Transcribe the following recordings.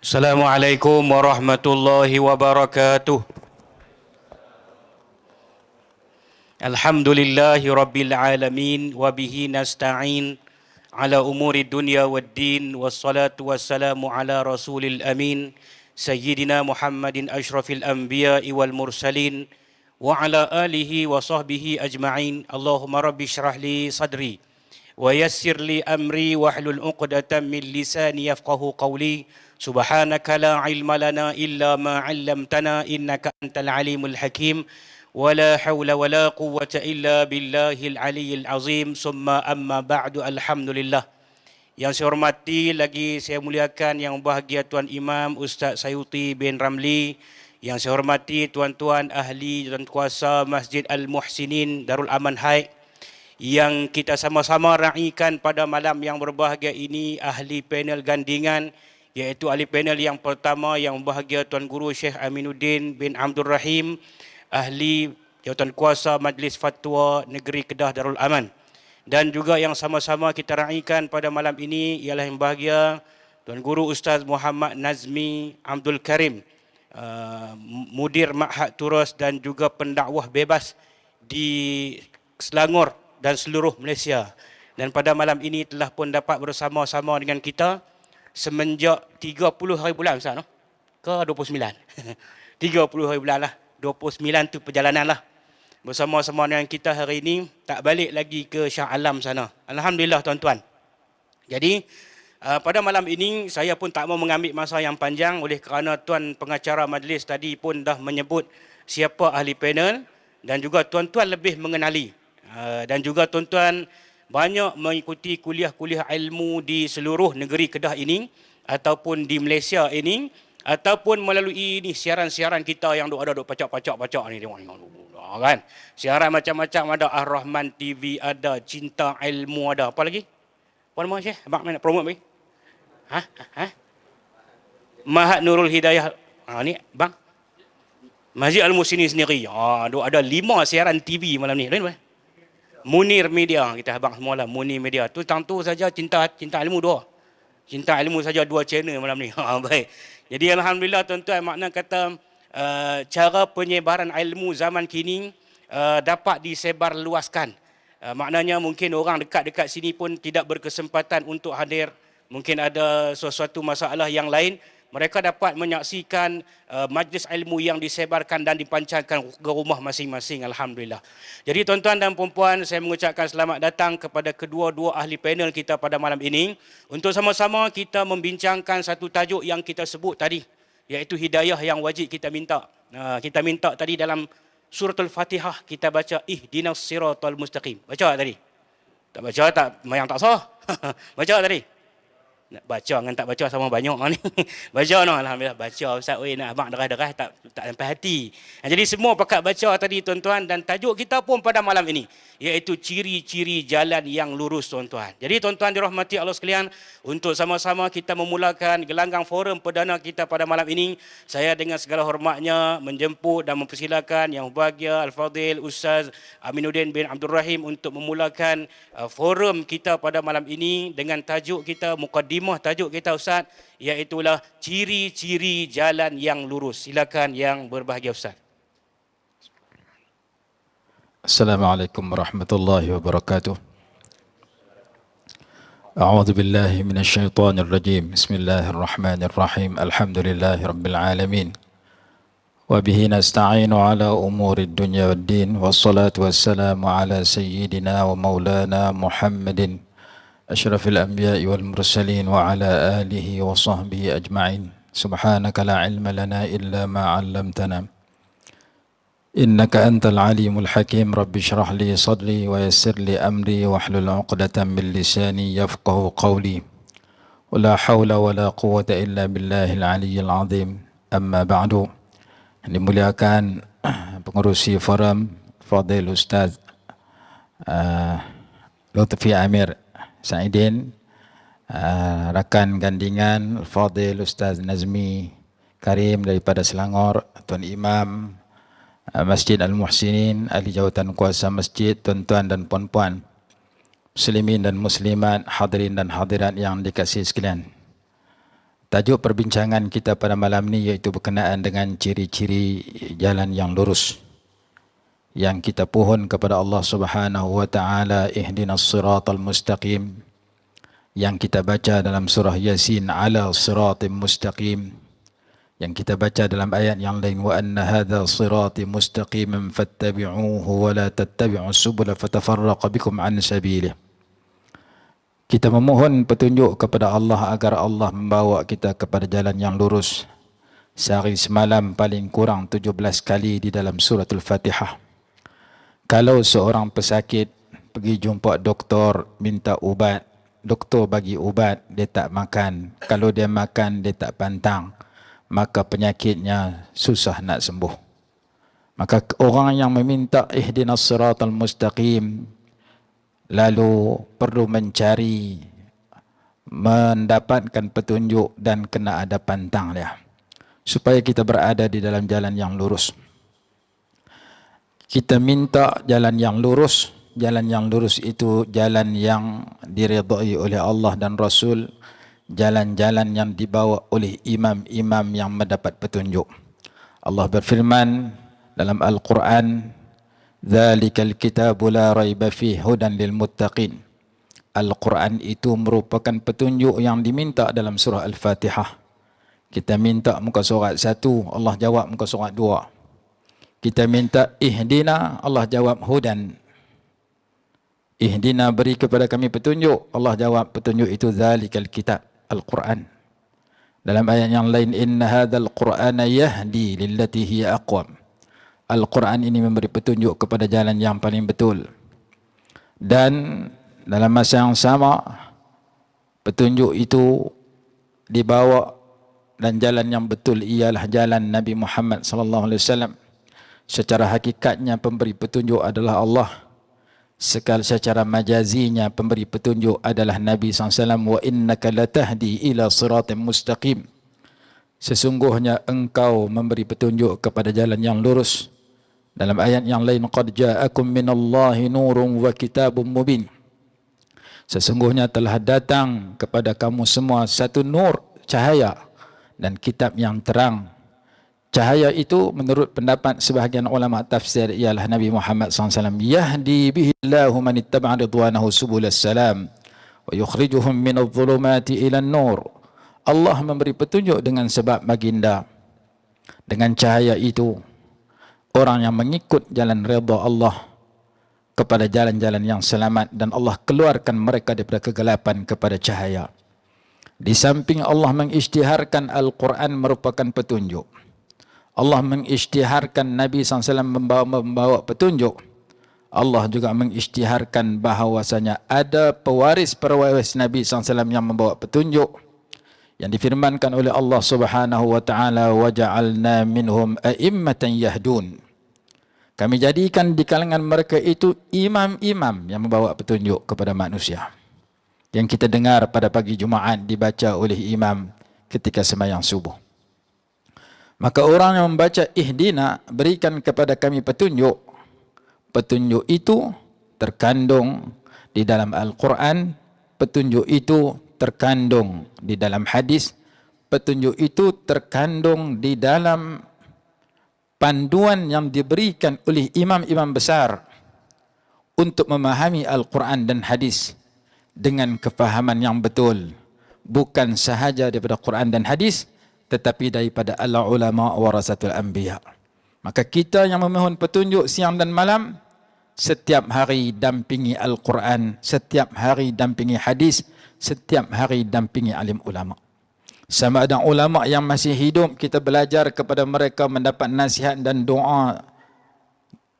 Assalamualaikum warahmatullahi wabarakatuh. Alhamdulillahi rabbil alamin wa bihi nasta'in ala umuri dunya waddin wassalatu wassalamu ala rasulil amin sayyidina Muhammadin asyrafil anbiya'i wal mursalin wa ala alihi wa sahbihi ajma'in. Allahumma rabbi syrah li sadri wa yassir li amri wahlul 'uqdatam min lisani yafqahu qawli. Subhanaka la ilma lana illa ma 'allamtana innaka antal alimul hakim. Wala haula wala quwwata illa billahil aliyyil azim. Summa amma ba'du. Alhamdulillah. Yang saya hormati lagi saya muliakan yang bahagia Tuan Imam Ustaz Sayuti bin Ramli. Yang saya hormati tuan-tuan ahli dan kuasa Masjid Al-Muhsinin Darul Aman Haid, yang kita sama-sama raikan pada malam yang berbahagia ini, ahli panel gandingan, iaitu ahli panel yang pertama yang berbahagia Tuan Guru Syekh Aminuddin bin Abdul Rahim, ahli jawatan kuasa Majlis Fatwa Negeri Kedah Darul Aman. Dan juga yang sama-sama kita raikan pada malam ini ialah yang bahagia Tuan Guru Ustaz Muhammad Nazmi Abdul Karim, Mudir Ma'had Turus dan juga pendakwah bebas di Selangor dan seluruh Malaysia. Dan pada malam ini telah pun dapat bersama-sama dengan kita semenjak 30 hari bulan Ustaz, no? Ke 29? 30 hari bulan lah. 29 tu perjalanan lah. Bersama-sama dengan kita hari ini, tak balik lagi ke Shah Alam sana. Alhamdulillah tuan-tuan. Jadi pada malam ini saya pun tak mau mengambil masa yang panjang oleh kerana tuan pengacara majlis tadi pun dah menyebut siapa ahli panel dan juga tuan-tuan lebih mengenali. Dan juga tuan-tuan banyak mengikuti kuliah-kuliah ilmu di seluruh negeri Kedah ini ataupun di Malaysia ini, ataupun melalui ini siaran-siaran kita yang ada pacak-pacak ni, tengok ni kan. Siaran macam-macam ada, Ar-Rahman TV ada, Cinta Ilmu ada, apa lagi? Apa nama Syekh? Abang nak promote bagi? Mahat Nurul Hidayah. Ni bang. Masjid Al-Muhsinin sendiri. Ada 5 siaran TV malam ni. Munir Media, kita abang semua lah, Munir Media. Tu tentu saja Cinta Ilmu 2. Cinta Ilmu saja 2 channel malam ni. Baik. Jadi alhamdulillah tuan-tuan, makna kata cara penyebaran ilmu zaman kini dapat disebar luaskan. Maknanya mungkin orang dekat-dekat sini pun tidak berkesempatan untuk hadir. Mungkin ada sesuatu masalah yang lain. Mereka dapat menyaksikan majlis ilmu yang disebarkan dan dipancarkan ke rumah masing-masing. Alhamdulillah. Jadi tuan-tuan dan puan-puan, saya mengucapkan selamat datang kepada kedua-dua ahli panel kita pada malam ini. Untuk sama-sama kita membincangkan satu tajuk yang kita sebut tadi, iaitu hidayah yang wajib kita minta. Kita minta tadi dalam suratul Fatihah, kita baca ihdinas siratal mustaqim. Baca tadi? Tak baca tak, yang tak sah. Baca tadi? Nak baca dengan tak baca sama banyak ni. Baca no, alhamdulillah baca Ustaz. Oi, nak abang derah-derah tak sampai hati. Jadi semua pakat baca tadi tuan-tuan, dan tajuk kita pun pada malam ini iaitu ciri-ciri jalan yang lurus tuan-tuan. Jadi tuan-tuan dirahmati Allah sekalian, untuk sama-sama kita memulakan gelanggang forum perdana kita pada malam ini, saya dengan segala hormatnya menjemput dan mempersilakan yang berbahagia Al-Fadhil Ustaz Aminuddin bin Abdul Rahim untuk memulakan forum kita pada malam ini dengan tajuk kita, mukadimah tajuk kita Ustaz, iaitulah ciri-ciri jalan yang lurus. Silakan yang berbahagia Ustaz. Assalamualaikum warahmatullahi wabarakatuh. A'udzu billahi minasyaitonir rajim. Bismillahirrahmanirrahim. Alhamdulillahi rabbil alamin. Wa bihi nasta'inu ala umurid dunya waddin. Wassalatu wassalamu ala sayyidina wa maulana Muhammadin asyrafil anbiya'i wal mursalin wa ala alihi wa sahbihi ajma'in. Subhanaka la ilma lana illa ma 'allamtana. Innaka antal alimul hakim. Rabbi syrah li sadri wa yassir li amri wahlul 'uqdatam min lisani yafqahu qawli. Wala hawla wala quwwata illa billahil aliyyil azim. Amma ba'du. Dimuliakan pengurusi forum Fadil Ustaz Lutfi Amir Saidin, rakan gandingan Fadil Ustaz Nazmi Karim daripada Selangor, Tuan Imam Masjid Al-Muhsinin, ahli jawatan kuasa masjid, tuan-tuan dan puan-puan, muslimin dan muslimat, hadirin dan hadirat yang dikasihi sekalian. Tajuk perbincangan kita pada malam ni iaitu berkenaan dengan ciri-ciri jalan yang lurus yang kita pohon kepada Allah Subhanahu wa taala, ihdinas siratal mustaqim, yang kita baca dalam surah Yasin, ala siratim mustaqim, yang kita baca dalam ayat yang lain, wa anna hadha sirati mustaqiman fattabi'uhu wa la tattabi'us subula fatafarraqa bikum an sabilih. Kita memohon petunjuk kepada Allah agar Allah membawa kita kepada jalan yang lurus. Sehari semalam paling kurang 17 kali di dalam suratul Fatihah. Kalau seorang pesakit pergi jumpa doktor minta ubat, doktor bagi ubat, dia tak makan. Kalau dia makan, dia tak pantang, maka penyakitnya susah nak sembuh. Maka orang yang meminta ihdinas siratal mustaqim lalu perlu mencari, mendapatkan petunjuk dan kena ada pantang dia, supaya kita berada di dalam jalan yang lurus. Kita minta jalan yang lurus. Jalan yang lurus itu jalan yang diridai oleh Allah dan Rasul, jalan-jalan yang dibawa oleh imam-imam yang mendapat petunjuk. Allah berfirman dalam Al-Quran, "Dzalikal kitabu la raiba fihi hudan lil muttaqin." Al-Quran itu merupakan petunjuk yang diminta dalam surah Al-Fatihah. Kita minta muka surat 1, Allah jawab muka surat 2. Kita minta ihdina, Allah jawab hudan. Ihdina, beri kepada kami petunjuk, Allah jawab petunjuk itu dzalikal kitab, Al-Quran. Dalam ayat yang lain, inna hadzal qur'ana yahdi lillati hiya aqwam. Al-Quran ini memberi petunjuk kepada jalan yang paling betul. Dan dalam masa yang sama, petunjuk itu dibawa, dan jalan yang betul ialah jalan Nabi Muhammad sallallahu alaihi wasallam. Secara hakikatnya pemberi petunjuk adalah Allah. Secara majazinya pemberi petunjuk adalah Nabi SAW. Wa innaka latahdi ila siratim mustaqim. Sesungguhnya engkau memberi petunjuk kepada jalan yang lurus. Dalam ayat yang lain, qad ja'akum minallahi nurun wa kitabun mubin. Sesungguhnya telah datang kepada kamu semua satu nur, cahaya, dan kitab yang terang. Cahaya itu menurut pendapat sebahagian ulama tafsir ialah Nabi Muhammad SAW. Yahdi bihi Allahu man ittaba'a ridwanahu subulas salam wa yukhrijuhum minadh dhulumati ila an-nur. Allah memberi petunjuk dengan sebab baginda. Dengan cahaya itu, orang yang mengikut jalan redha Allah kepada jalan-jalan yang selamat, dan Allah keluarkan mereka daripada kegelapan kepada cahaya. Di samping Allah mengisytiharkan Al-Quran merupakan petunjuk, Allah mengisytiharkan Nabi SAW membawa petunjuk, Allah juga mengisytiharkan bahawasanya ada pewaris Nabi SAW yang membawa petunjuk, yang difirmankan oleh Allah Subhanahu wa taala, wa ja'alna minhum a'immatan yahdun. Kami jadikan di kalangan mereka itu imam-imam yang membawa petunjuk kepada manusia. Yang kita dengar pada pagi Jumaat dibaca oleh imam ketika sembahyang subuh. Maka orang yang membaca ihdina, berikan kepada kami petunjuk, petunjuk itu terkandung di dalam Al-Quran, petunjuk itu terkandung di dalam hadis, petunjuk itu terkandung di dalam panduan yang diberikan oleh imam-imam besar untuk memahami Al-Quran dan hadis dengan kefahaman yang betul, bukan sahaja daripada Quran dan hadis, tetapi daripada al-ulama warasatul anbiya. Maka kita yang memohon petunjuk siang dan malam, setiap hari dampingi Al-Quran, setiap hari dampingi hadis, setiap hari dampingi alim ulama. Sama ada ulama yang masih hidup, kita belajar kepada mereka, mendapat nasihat dan doa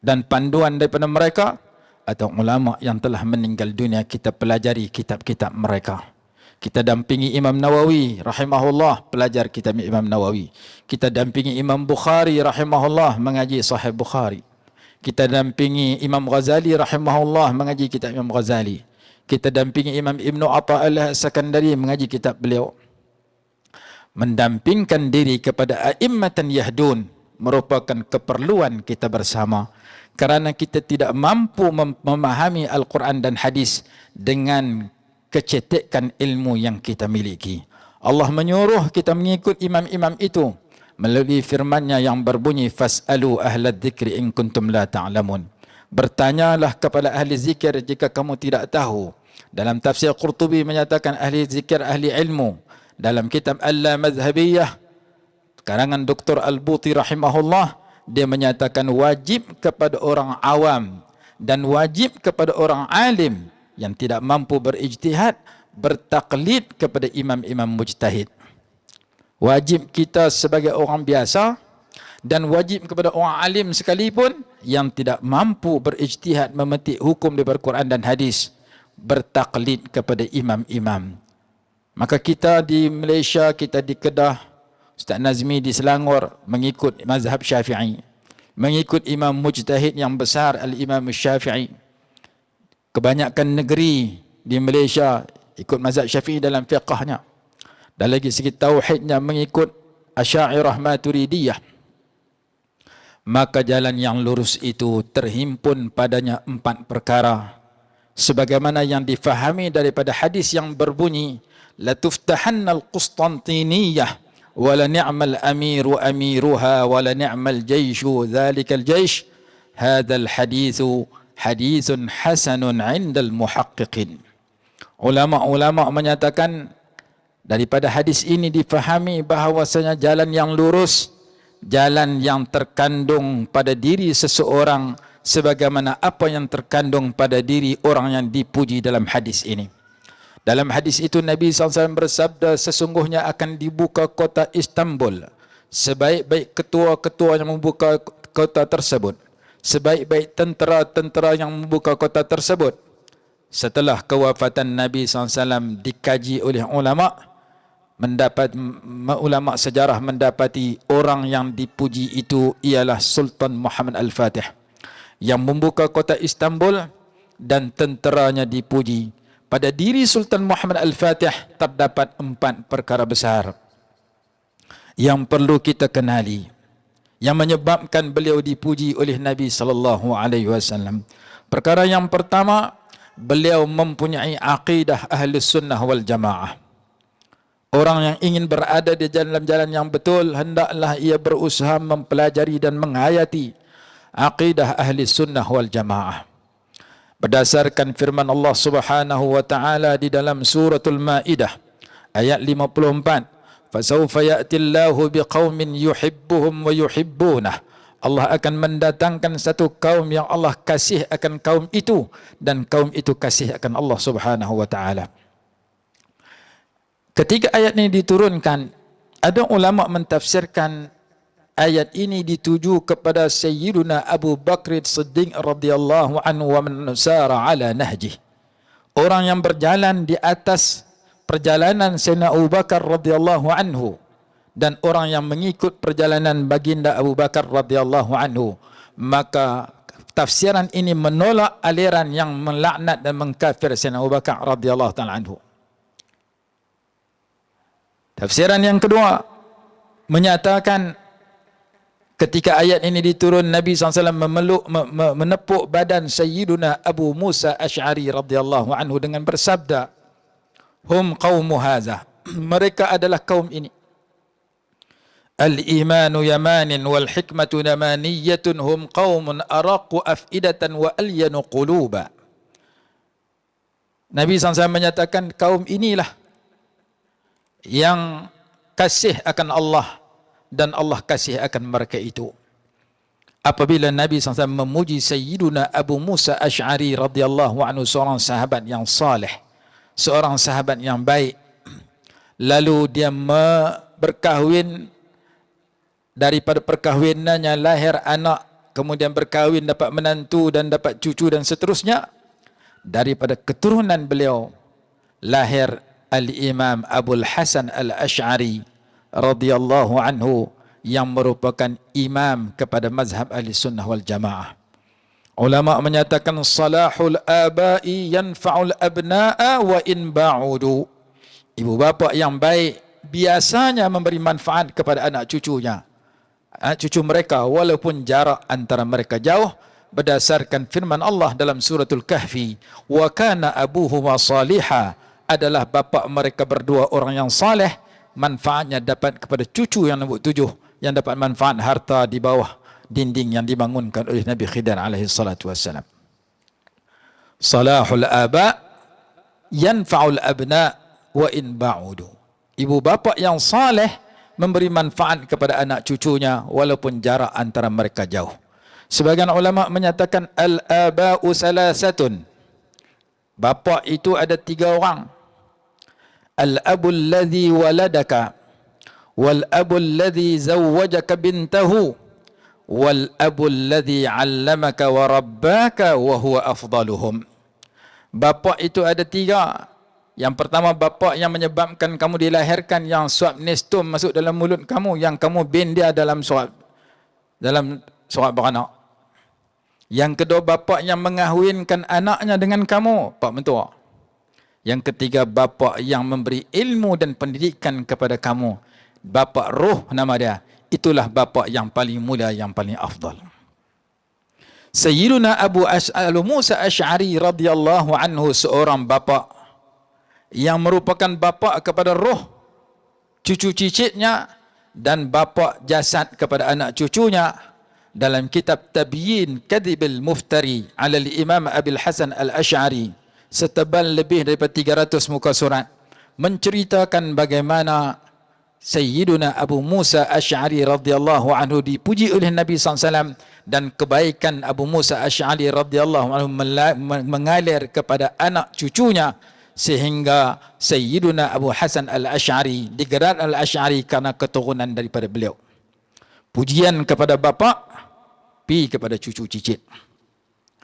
dan panduan daripada mereka, atau ulama yang telah meninggal dunia, kita pelajari kitab-kitab mereka. Kita dampingi Imam Nawawi rahimahullah, pelajar kitab Imam Nawawi. Kita dampingi Imam Bukhari rahimahullah, mengaji Sahih Bukhari. Kita dampingi Imam Ghazali rahimahullah, mengaji kitab Imam Ghazali. Kita dampingi Imam Ibn Atha'illah As-Sakandari, mengaji kitab beliau. Mendampingkan diri kepada a'immatan yahdun merupakan keperluan kita bersama, kerana kita tidak mampu memahami Al-Quran dan hadis dengan kecetekan ilmu yang kita miliki. Allah menyuruh kita mengikut imam-imam itu melalui firman-Nya yang berbunyi fas'alu ahlad dzikri in kuntum la ta'lamun. Bertanyalah kepada ahli zikir jika kamu tidak tahu. Dalam tafsir Qurtubi menyatakan ahli zikir ahli ilmu. Dalam kitab Al-Madhhabiyah karangan Dr. Al-Buti rahimahullah, dia menyatakan wajib kepada orang awam dan wajib kepada orang alim yang tidak mampu berijtihad bertaklid kepada imam-imam mujtahid. Wajib kita sebagai orang biasa dan wajib kepada orang alim sekalipun yang tidak mampu berijtihad memetik hukum daripada Quran dan hadis, bertaklid kepada imam-imam. Maka kita di Malaysia, kita di Kedah, Ustaz Nazmi di Selangor mengikut mazhab Syafi'i, mengikut imam mujtahid yang besar Al-Imam Syafi'i. Kebanyakan negeri di Malaysia ikut mazhab Syafi'i dalam fiqahnya. Dan lagi segi tauhidnya mengikut Asy'ariyah Maturidiyah. Maka jalan yang lurus itu terhimpun padanya 4 perkara. Sebagaimana yang difahami daripada hadis yang berbunyi, la tuftahanna al-Qustantiniyah wa la ni'mal amiru amiruha wa la ni'mal jayshu dzalikal jaysh. Hadzal haditsu haditsun hasanun 'indal muhaqqiqin. Ulama-ulama menyatakan daripada hadis ini difahami bahawasanya jalan yang lurus, jalan yang terkandung pada diri seseorang sebagaimana apa yang terkandung pada diri orang yang dipuji dalam hadis ini. Dalam hadis itu Nabi SAW bersabda, sesungguhnya akan dibuka kota Istanbul, sebaik-baik ketua-ketua yang membuka kota tersebut, sebaik-baik tentera-tentera yang membuka kota tersebut. Setelah kewafatan Nabi SAW dikaji oleh ulama, ulama sejarah mendapati orang yang dipuji itu ialah Sultan Muhammad Al-Fatih yang membuka kota Istanbul, dan tenteranya dipuji. Pada diri Sultan Muhammad Al-Fatih terdapat 4 perkara besar yang perlu kita kenali, yang menyebabkan beliau dipuji oleh Nabi SAW. Perkara yang pertama, beliau mempunyai aqidah Ahlus Sunnah wal Jamaah. Orang yang ingin berada di jalan-jalan yang betul, hendaklah ia berusaha mempelajari dan menghayati aqidah Ahli Sunnah wal Jamaah. Berdasarkan firman Allah Subhanahu wa taala di dalam suratul Maidah ayat 54, "Fasawfa ya'tillahu biqaumin yuhibbuhum wa yuhibbunah." Allah akan mendatangkan satu kaum yang Allah kasih akan kaum itu, dan kaum itu kasih akan Allah Subhanahu wa taala. Ketika ayat ini diturunkan, ada ulama mentafsirkan ayat ini dituju kepada Sayyiduna Abu Bakr Siddiq radhiyallahu anhu wa man sara ala nahjih. Orang yang berjalan di atas perjalanan Sayyidina Abu Bakar radhiyallahu anhu, dan orang yang mengikut perjalanan baginda Abu Bakar radhiyallahu anhu. Maka tafsiran ini menolak aliran yang melaknat dan mengkafir Sayyidina Abu Bakar radhiyallahu ta'ala anhu. Tafsiran yang kedua menyatakan ketika ayat ini diturun, Nabi SAW menepuk badan Sayyiduna Abu Musa Asy'ari radhiyallahu anhu dengan bersabda, "Hum qaumu hadza." Mereka adalah kaum ini. Al-imanu yamanin wal hikmatu yamaniyatun hum qaumun araqu afidatan wa alyanu quluba. Nabi SAW menyatakan kaum inilah yang kasih akan Allah dan Allah kasih akan mereka itu. Apabila Nabi SAW memuji Sayyiduna Abu Musa Asy'ari radhiyallahu anhu, seorang sahabat yang saleh, seorang sahabat yang baik, lalu dia berkahwin, daripada perkahwinannya lahir anak, kemudian berkahwin dapat menantu dan dapat cucu dan seterusnya. Daripada keturunan beliau lahir Al-Imam Abul Hasan Al-Asy'ari radhiyallahu anhu yang merupakan imam kepada mazhab Ahli Sunnah wal Jamaah. Ulama menyatakan salahul abai yanfa'ul abna'a wa in ba'udu. Ibu bapa yang baik biasanya memberi manfaat kepada anak cucunya, anak cucu mereka, walaupun jarak antara mereka jauh. Berdasarkan firman Allah dalam suratul Kahfi, wa kana abuhuma salihah, adalah bapa mereka berdua orang yang saleh, manfaatnya dapat kepada cucu yang nombor 7 yang dapat manfaat harta di bawah dinding yang dibangunkan oleh Nabi Khidir alaihi salatu wassalam. Salahul aba yanfa'ul abna wa in ba'udu. Ibu bapa yang saleh memberi manfaat kepada anak cucunya walaupun jarak antara mereka jauh. Sebagian ulama menyatakan al-aba'u salasatun. Bapa itu ada 3 orang. Al-abu alladhi waladaka, wal-abu alladhi zawwajaka bintahu, wal-abu alladhi 'allamaka wa rabbaka wa huwa afdaluhum. Bapa itu ada 3. Yang pertama, bapa yang menyebabkan kamu dilahirkan, yang suap nestum masuk dalam mulut kamu, yang kamu bin dia dalam suap beranak. Yang kedua, bapa yang mengahwinkan anaknya dengan kamu, pak mentua. Yang ketiga, bapa yang memberi ilmu dan pendidikan kepada kamu, bapa ruh nama dia. Itulah bapa yang paling mulia, yang paling afdal. Sayyiduna Abu Musa Asy'ari radhiyallahu anhu seorang bapa yang merupakan bapa kepada roh cucu cicitnya dan bapa jasad kepada anak cucunya. Dalam kitab Tabyin Kadhibil Muftari ala al-Imam Abil Hasan Al-Asy'ari, setebal lebih daripada 300 muka surat, menceritakan bagaimana Sayyiduna Abu Musa Asy'ari radhiyallahu anhu dipuji oleh Nabi SAW, dan kebaikan Abu Musa Asy'ari radhiyallahu anhu mengalir kepada anak cucunya, sehingga Sayyiduna Abu Hasan Al-Asy'ari digelar Al-Asy'ari karena keturunan daripada beliau. Pujian kepada bapa, pi kepada cucu cicit.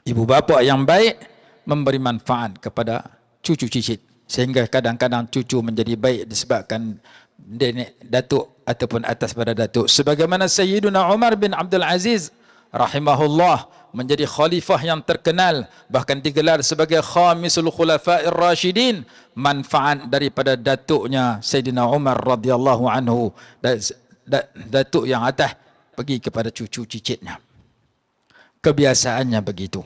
Ibu bapa yang baik memberi manfaat kepada cucu cicit, sehingga kadang-kadang cucu menjadi baik disebabkan nenek datuk ataupun atas pada datuk. Sebagaimana Sayyiduna Umar bin Abdul Aziz rahimahullah menjadi khalifah yang terkenal, bahkan digelar sebagai khamisul khulafa'ir rasyidin, manfaat daripada datuknya Sayyidina Umar radhiyallahu anhu, datuk yang atas pergi kepada cucu cicitnya. Kebiasaannya begitu.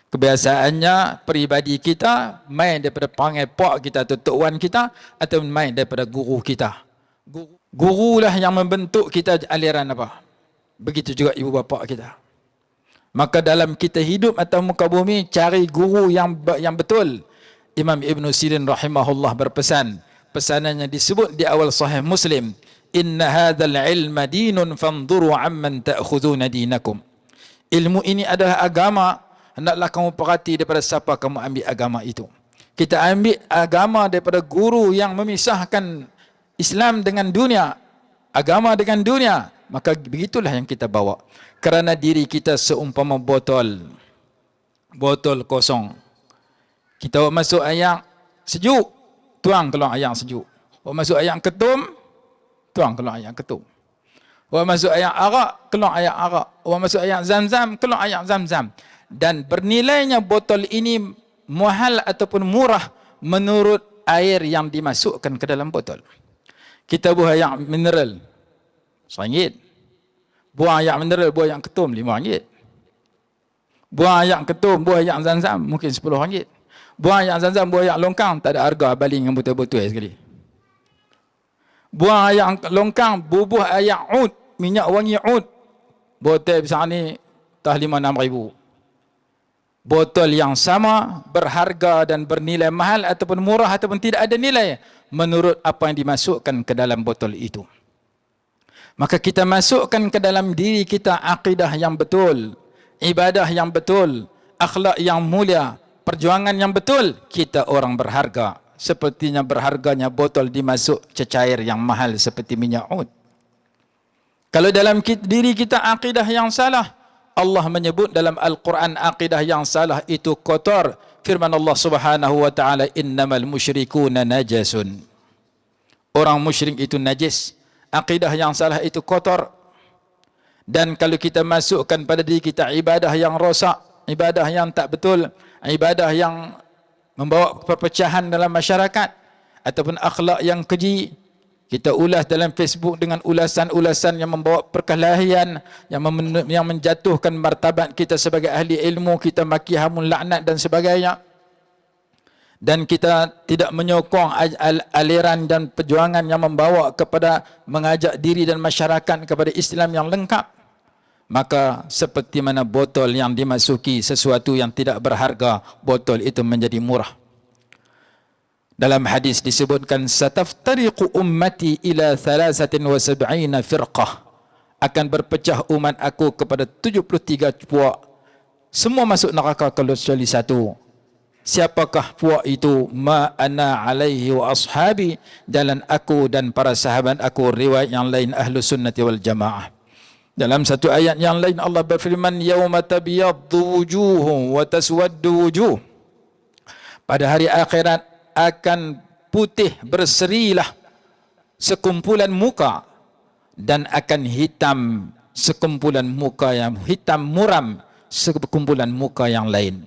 Kebiasaannya peribadi kita main daripada panggil pak kita atau tok wan kita, atau main daripada guru kita. Gurulah yang membentuk kita aliran apa. Begitu juga ibu bapa kita. Maka dalam kita hidup atau muka bumi, cari guru yang betul. Imam Ibn Sirin rahimahullah berpesan, pesanannya disebut di awal Sahih Muslim, inna hadzal ilma dinun fanzuru amman ta'khuduna dinakum. Ilmu ini adalah agama, hendaklah kamu perhati daripada siapa kamu ambil agama itu. Kita ambil agama daripada guru yang memisahkan Islam dengan dunia, agama dengan dunia, maka begitulah yang kita bawa. Kerana diri kita seumpama botol kosong. Kita masuk air sejuk, tuang keluar air sejuk. Masuk air ketum, tuang keluar air ketum. Masuk air arak, keluar air arak. Masuk air zam-zam, keluar air zam-zam. Dan bernilainya botol ini mahal ataupun murah menurut air yang dimasukkan ke dalam botol. Kita buah air mineral RM1. Buah air mineral, buah air ketum RM5. Buah air ketum, buah air zam-zam mungkin RM10. Buah air zam-zam, buah air longkang tak ada harga baling dengan botol-botol sekali. Buah air longkang, bubuh air ud, minyak wangi ud, botol besar ni tah 5-6 ribu. Botol yang sama berharga dan bernilai mahal ataupun murah ataupun tidak ada nilai menurut apa yang dimasukkan ke dalam botol itu. Maka kita masukkan ke dalam diri kita akidah yang betul, ibadah yang betul, akhlak yang mulia, perjuangan yang betul, kita orang berharga. Sepertinya berharganya botol dimasuk cecair yang mahal seperti minyak ud. Kalau dalam diri kita akidah yang salah, Allah menyebut dalam Al-Quran akidah yang salah itu kotor. Firman Allah Subhanahu wa taala, innamal musyrikuna najasun. Orang musyrik itu najis. Akidah yang salah itu kotor. Dan kalau kita masukkan pada diri kita ibadah yang rosak, ibadah yang tak betul, ibadah yang membawa perpecahan dalam masyarakat, ataupun akhlak yang keji, kita ulas dalam Facebook dengan ulasan-ulasan yang membawa perkelahian, yang menjatuhkan martabat kita sebagai ahli ilmu, kita maki hamun laknat dan sebagainya. dan kita tidak menyokong aliran dan perjuangan yang membawa kepada mengajak diri dan masyarakat kepada Islam yang lengkap, maka seperti mana botol yang dimasuki sesuatu yang tidak berharga, botol itu menjadi murah. Dalam hadis disebutkan, sataftariqu ummati ila 73 firqah, akan berpecah umat aku kepada 73 puak, semua masuk neraka kecuali satu. Siapakah puak itu? Ma ana alaihi wa ashabi, jalan aku dan para sahabat aku. Riwayat yang lain ahlu sunnati wal jamaah. Dalam satu ayat yang lain Allah berfirman, yauma tabyaddu wujuhum wa taswaddu wujuh, pada hari akhirat akan putih berserilah sekumpulan muka, dan akan hitam sekumpulan muka yang hitam muram sekumpulan muka yang lain.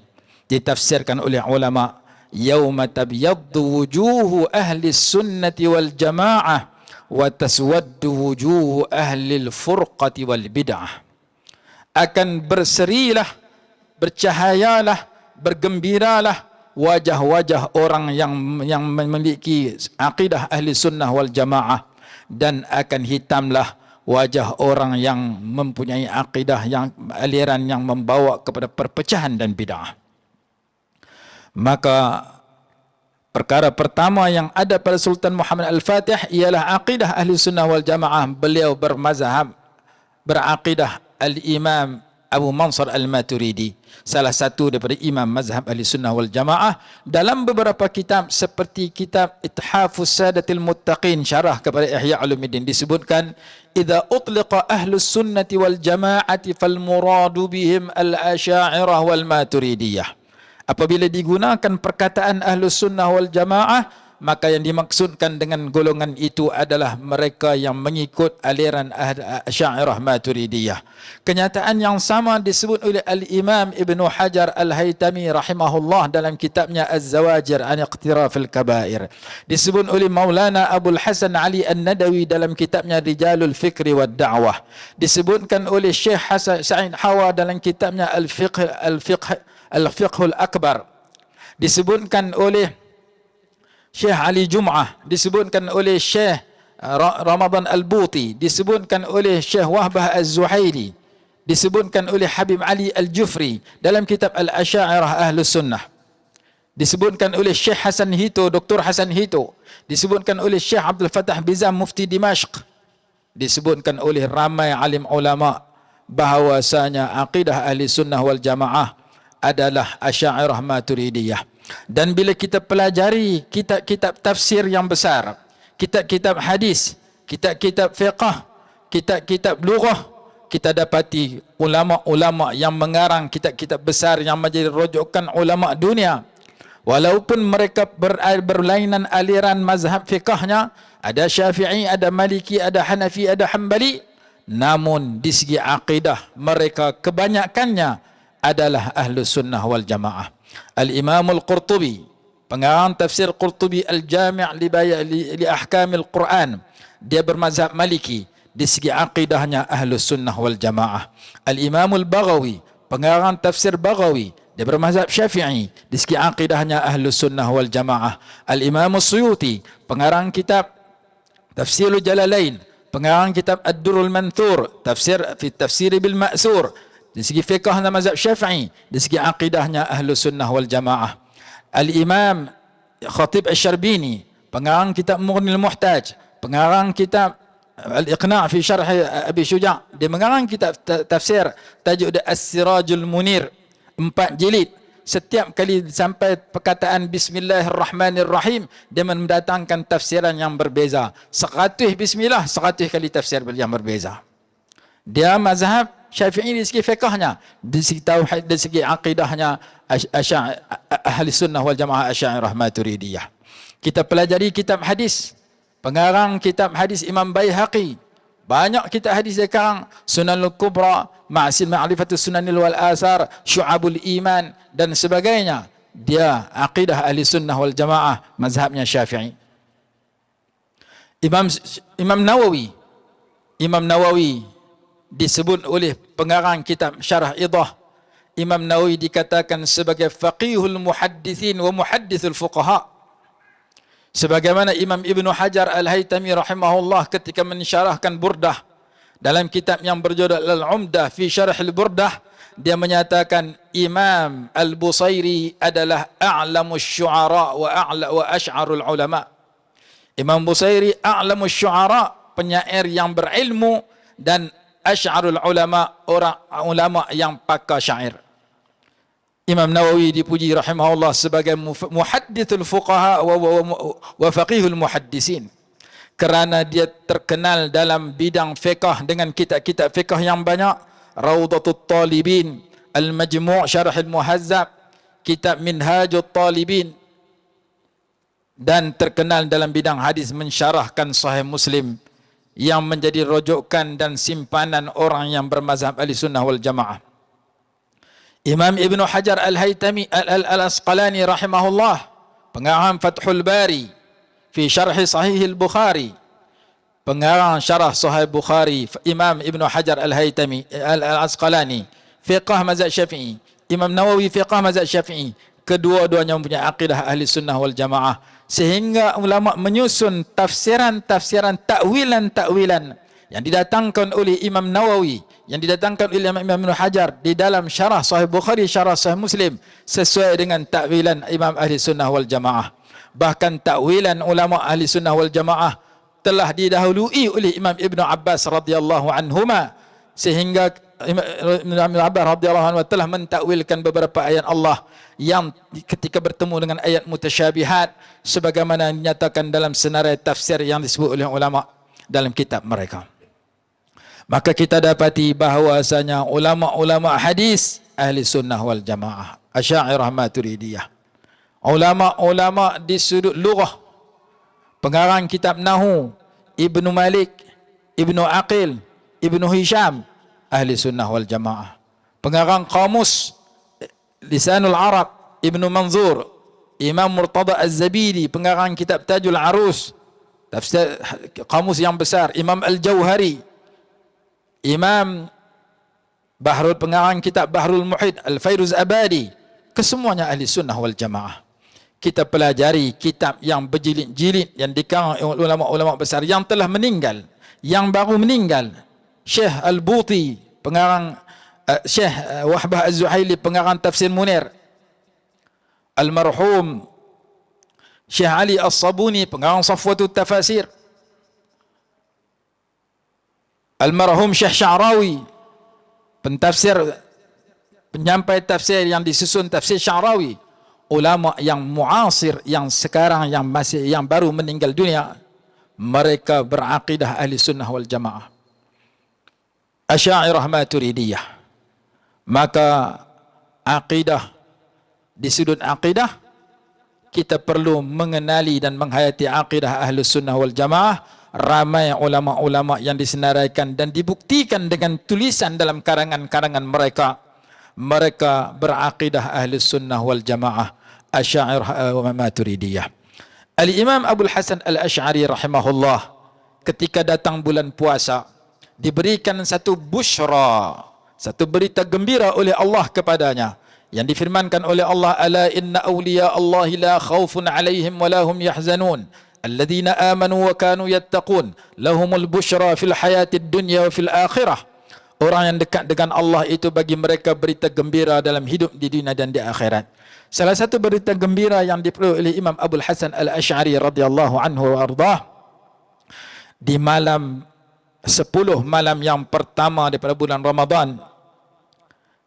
Ditafsirkan oleh ulama, yauma tabyaddu wujuhu ahli sunnati wal jamaah wa taswaddu wujuhu ahli al-furqati wal bid'ah. Akan berserilah, bercahayalah, bergembiralah wajah-wajah orang yang memiliki akidah ahli sunnah wal jamaah, dan akan hitamlah wajah orang yang mempunyai akidah yang aliran yang membawa kepada perpecahan dan bid'ah. Maka perkara pertama yang ada pada Sultan Muhammad Al-Fatih ialah akidah ahli sunnah wal jamaah. Beliau bermazhab, berakidah al-Imam Abu Mansur Al-Maturidi, salah satu daripada imam mazhab ahli sunnah wal jamaah. Dalam beberapa kitab seperti kitab Ithafus Sadatil Muttaqin, syarah kepada Ihya Ulumuddin, disebutkan, idza utliqa ahlus sunnati wal jamaati fal muradu bihim al-asy'ariyah wal maturidiyah. Apabila digunakan perkataan ahlus sunnah wal jamaah, maka yang dimaksudkan dengan golongan itu adalah mereka yang mengikut aliran Asy'ariyah Maturidiyah. Kenyataan yang sama disebut oleh Al-Imam Ibn Hajar Al-Haytami rahimahullah dalam kitabnya Az-Zawajir an Iqtirafil Kabair. Disebut oleh Maulana Abul Hasan Ali An-Nadawi dalam kitabnya Rijalul Fikri wad Da'wah. Disebutkan oleh Syekh Hasan Sa'id Hawa dalam kitabnya Al-Fiqhul Akbar. Disebutkan oleh Syekh Ali Jum'ah, disebutkan oleh Syekh Ramadan Al-Buti, disebutkan oleh Syekh Wahbah Az-Zuhairi, disebutkan oleh Habib Ali Al-Jufri dalam kitab Al-Asy'ariyah Ahlus Sunnah, disebutkan oleh Syekh Hasan Hito, Dr. Hasan Hito, disebutkan oleh Syekh Abdul Fattah Bizam Mufti Dimashq, disebutkan oleh ramai alim ulama bahawasanya akidah ahli sunnah wal jamaah adalah Asy'ariyah Maturidiyah. Dan bila kita pelajari kitab-kitab tafsir yang besar, kitab-kitab hadis, kitab-kitab fiqh, kitab-kitab lughah, kita dapati ulama-ulama yang mengarang kitab-kitab besar yang menjadi rujukan ulama dunia, walaupun mereka berlainan aliran mazhab fiqhnya, ada Syafi'i, ada Maliki, ada Hanafi, ada Hanbali, namun di segi akidah mereka kebanyakannya adalah Ahlus Sunnah wal Jamaah. Al-Imam Al-Qurtubi, pengarang tafsir Qurtubi Al-Jami' li Ahkamil Quran, dia bermazhab Maliki, di segi akidahnya Ahlus Sunnah wal Jamaah. Al-Imam Al-Baghawi, pengarang tafsir Baghawi, dia bermazhab Syafi'i, di segi akidahnya Ahlus Sunnah wal Jamaah. Al-Imam As-Suyuti, pengarang kitab Tafsirul Jalalain, pengarang kitab Ad-Durrul Manthur, tafsir bil Ma'sur, di segi fiqhnya mazhab Syafi'i, di segi akidahnya Ahlus Sunnah wal Jamaah. Al-Imam Khatib Asy-Syarbini, pengarang kitab Mughnil Muhtaj, pengarang kitab Al-Iqna' fi Syarh Abi Syuja', dia mengarang kitab tafsir tajuk dia As-Sirajul Munir, 4 jilid. Setiap kali sampai perkataan Bismillahirrahmanirrahim, dia mendatangkan tafsiran yang berbeza. 100 bismillah, 100 kali tafsir yang berbeza. Dia mazhab Syafi'i di segi fiqhnya, di segi tauhid, di segi akidahnya Ahli Sunnah wal Jamaah Asy'ariyah Maturidiyah. Kita pelajari kitab hadis, pengarang kitab hadis Imam Baihaqi, banyak kitab hadis dia karang, Sunanul Kubra, Ma'rifatus Sunanil wal Athar, Syu'abul Iman dan sebagainya. Dia akidah Ahli Sunnah wal Jamaah, mazhabnya Syafi'i. Imam Nawawi disebut oleh pengarang kitab Syarah Idah, Imam Nawawi dikatakan sebagai faqihul muhaddithin wa muhaddithul fuqaha. Sebagaimana Imam Ibn Hajar Al-Haytami rahimahullah ketika mensyarahkan Burdah dalam kitab yang berjudul Al-Umdah fi Syarh Al-Burdah, dia menyatakan Imam Al-Busairi adalah a'lamus syu'ara wa asy'arul ulama. Imam Busairi a'lamus syu'ara, penyair yang berilmu, dan asy'arul ulama, orang ulama yang pakar syair. Imam Nawawi dipuji rahimahullah sebagai muhaddithul fuqaha wa faqihul muhaddisin, kerana dia terkenal dalam bidang fiqh dengan kitab-kitab fiqh yang banyak. Rawdatut Talibin, Al-Majmu' Syarh Al-Muhazzab, kitab Minhajut Talibin, dan terkenal dalam bidang hadis mensyarahkan Sahih Muslim yang menjadi rujukan dan simpanan orang yang bermazhab Ahlussunnah wal Jamaah. Imam Ibn Hajar Al-Haytami Al-Asqalani rahimahullah, pengarang Fathul Bari fi Syarh Sahih Al-Bukhari, pengarang syarah Sahih Bukhari. Imam Ibn Hajar Al-Haytami Al-Asqalani fiqh mazhab Syafi'i, Imam Nawawi fiqh mazhab Syafi'i. Kedua-duanya mempunyai akidah Ahlussunnah wal Jamaah, sehingga ulama menyusun tafsiran-tafsiran, takwilan-takwilan yang didatangkan oleh Imam Nawawi, yang didatangkan oleh Imam Ibn Hajar di dalam syarah Sahih Bukhari, syarah Sahih Muslim, sesuai dengan takwilan Imam Ahlussunnah wal Jamaah. Bahkan takwilan ulama Ahlussunnah wal Jamaah telah didahului oleh Imam Ibn Abbas radhiyallahu anhuma, sehingga Imam Abbas radhiyallahu anhu telah mentakwilkan beberapa ayat Allah yang ketika bertemu dengan ayat mutasyabihat, sebagaimana dinyatakan dalam senarai tafsir yang disebut oleh ulama dalam kitab mereka. Maka kita dapati bahawasanya ulama-ulama hadis ahli sunnah wal jamaah, Asy'ariyah Maturidiyah, ulama-ulama di sudut lughah, pengarang kitab Nahu Ibnu Malik, Ibnu Aqil, Ibnu Hisham, ahli sunnah wal jamaah. Pengarang kamus Lisanul Arab, Ibnu Manzur, Imam Murtada Az-Zabidi, pengarang kitab Tajul Arus, tafsir kamus yang besar, Imam Al-Jauhari, Imam Bahrul, pengarang kitab Bahrul Muhit, Al-Fairuz Abadi, kesemuanya ahli sunnah wal jamaah. Kita pelajari kitab yang berjilid-jilid yang dikarang oleh ulama-ulama besar yang telah meninggal, yang baru meninggal. Syekh Al-Buti, pengarang Syekh Wahbah Az-Zuhaili, pengarang Tafsir Munir. Almarhum Syekh Ali As-Sabuni, pengarang Safwatut Tafasir. Almarhum Syekh Sya'rawi, pentafsir, penyampai tafsir yang disusun tafsir Sya'rawi. Ulama yang muasir, yang sekarang yang baru meninggal dunia, mereka berakidah ahli sunnah wal jamaah, Asy'ariyah Maturidiyah. Maka akidah, di sudut akidah kita perlu mengenali dan menghayati akidah ahli sunnah wal jamaah. Ramai ulama-ulama yang disenaraikan dan dibuktikan dengan tulisan dalam karangan-karangan mereka. Mereka berakidah ahli sunnah wal jamaah, Asy'ariyah wa Maturidiyah. Al-Imam Abul Hasan Al-Asy'ari rahimahullah, ketika datang bulan puasa, diberikan satu busyra, satu berita gembira oleh Allah kepadanya, yang difirmankan oleh Allah, ala inna awliya Allahi la khawfun alaihim wa lahum yahzanun alladzina amanu wa kanu yattaqun lahumul busyra fil hayatid dunya wa fil akhirah. Orang yang dekat dengan Allah itu bagi mereka berita gembira dalam hidup di dunia dan di akhirat. Salah satu berita gembira yang diperoleh oleh Imam Abul Hasan Al-Asy'ari radhiyallahu anhu wa ardhah, di malam 10 malam yang pertama daripada bulan Ramadan,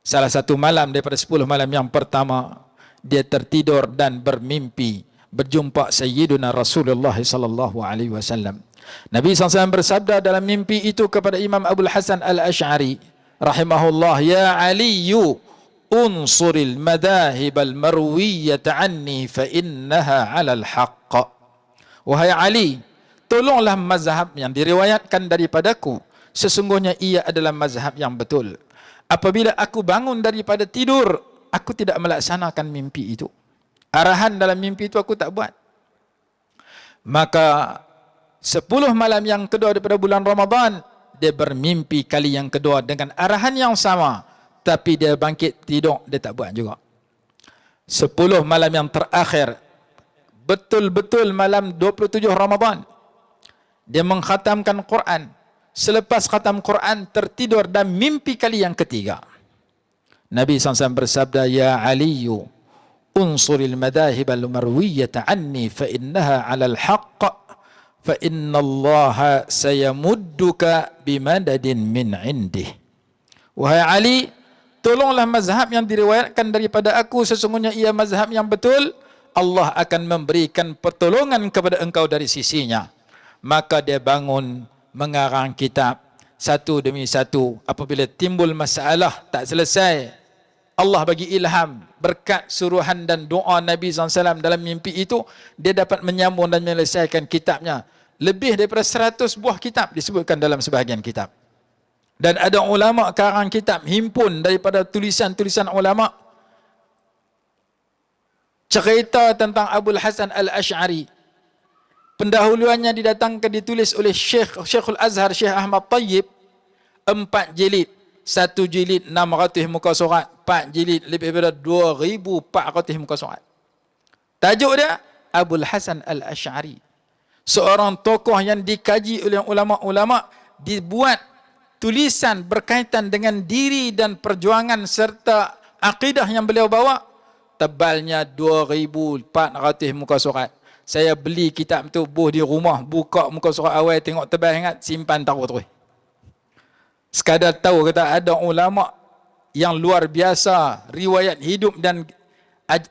salah satu malam daripada 10 malam yang pertama, dia tertidur dan bermimpi berjumpa Sayyiduna Rasulullah sallallahu alaihi wasallam. Nabi SAW bersabda dalam mimpi itu kepada Imam Abul Hasan Al-Asy'ari rahimahullah, ya Aliyu unsuril madahib al-marwiyata anni fa innaha 'ala al-haqq. Wahai Ali, tolonglah mazhab yang diriwayatkan daripadaku, sesungguhnya ia adalah mazhab yang betul. Apabila aku bangun daripada tidur, aku tidak melaksanakan mimpi itu. Arahan dalam mimpi itu aku tak buat. Maka 10 malam yang kedua daripada bulan Ramadan, dia bermimpi kali yang kedua dengan arahan yang sama. tapi dia bangkit tidur, dia tak buat juga. 10 malam yang terakhir, betul-betul malam 27 Ramadan, dia mengkhatamkan Quran. Selepas khatam Quran, tertidur dan mimpi kali yang ketiga. Nabi SAW bersabda, Ya Aliyu, unsuril madahib al-marwiyata anni fa innaha alal haqq fa inna allaha sayamudduka bimadadin min indih. Wahai Ali, tolonglah mazhab yang diriwayatkan daripada aku, sesungguhnya ia mazhab yang betul. Allah akan memberikan pertolongan kepada engkau dari sisinya. Maka dia bangun mengarang kitab satu demi satu. Apabila timbul masalah tak selesai, Allah bagi ilham berkat suruhan dan doa Nabi SAW dalam mimpi itu, dia dapat menyambung dan menyelesaikan kitabnya. Lebih daripada 100 buah kitab disebutkan dalam sebahagian kitab. Dan ada ulama karang kitab himpun daripada tulisan-tulisan ulama cerita tentang Abul Hasan Al-Ash'ari. Pendahuluannya didatangkan, ditulis oleh Syekhul Azhar, Syekh Ahmad Tayyib, 4 jilid. 1 jilid 600 muka surat, 4 jilid lebih daripada 2400 muka surat. Tajuk dia Abul Hasan Al-Ash'ari. Seorang tokoh yang dikaji oleh ulama-ulama, dibuat tulisan berkaitan dengan diri dan perjuangan serta akidah yang beliau bawa. Tebalnya 2400 muka surat. Saya beli kitab tu, di rumah, buka muka surat awal, tengok tebal ingat, simpan taruh terus. Sekadar tahu kata ada ulama yang luar biasa, riwayat hidup dan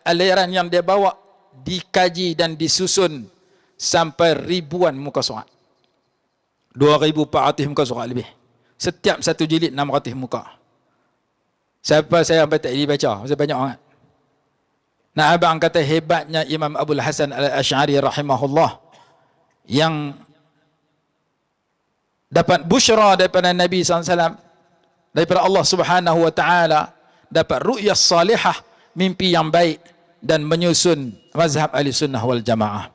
aliran yang dia bawa dikaji dan disusun sampai ribuan muka surat. 2400 muka surat lebih. Setiap satu jilid 600 muka. Siapa saya sampai tak dibaca? Saya banyak sangat. Nah, abang kata hebatnya Imam Abul Hasan Al-Ash'ari rahimahullah, yang dapat busyra daripada Nabi SAW, daripada Allah Subhanahu wa Ta'ala, dapat ru'yah salihah, mimpi yang baik, dan menyusun mazhab ahli sunnah wal jamaah.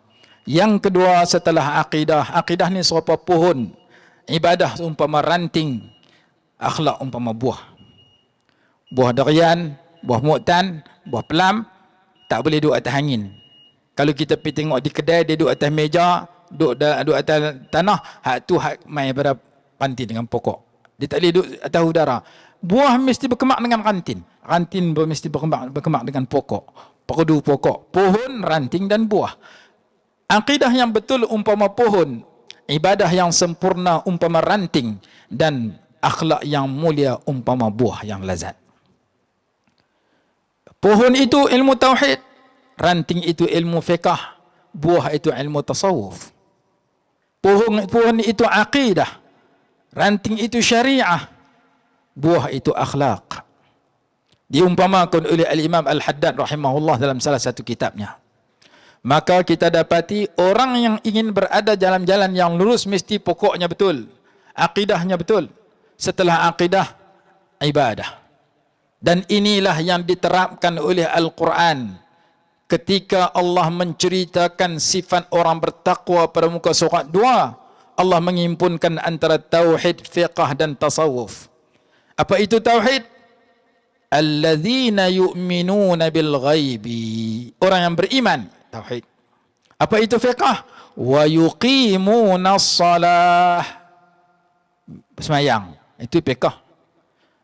Yang kedua setelah akidah, akidah ni serupa pohon, ibadah umpama ranting, akhlak umpama buah. Buah durian, buah mu'tan, buah pelam, tak boleh duduk atas angin. Kalau kita pergi tengok di kedai, dia duduk atas meja, duduk atas tanah, hak tu hak main pada kantin dengan pokok. Dia tak boleh duduk atas udara. Buah mesti berkembang dengan ranting. Ranting mesti berkembang dengan pokok. Perdu pokok, pohon, ranting dan buah. Akidah yang betul umpama pohon, ibadah yang sempurna umpama ranting, dan akhlak yang mulia umpama buah yang lazat. Pohon itu ilmu tauhid, ranting itu ilmu fiqh, buah itu ilmu tasawuf. Pohon itu aqidah, ranting itu syariah, buah itu akhlak. Diumpamakan oleh Al-Imam Al-Haddad rahimahullah dalam salah satu kitabnya. Maka kita dapati orang yang ingin berada dalam jalan yang lurus mesti pokoknya betul, aqidahnya betul. Setelah aqidah, ibadah. Dan inilah yang diterapkan oleh Al-Quran ketika Allah menceritakan sifat orang bertakwa pada muka surat 2. Allah mengimpunkan antara tauhid, fiqh dan tasawuf. Apa itu tauhid? Alladzina yu'minuna bil ghaibi, orang yang beriman, tauhid. Apa itu fiqh? Wa yuqimuna shalah, semayang, itu fiqh.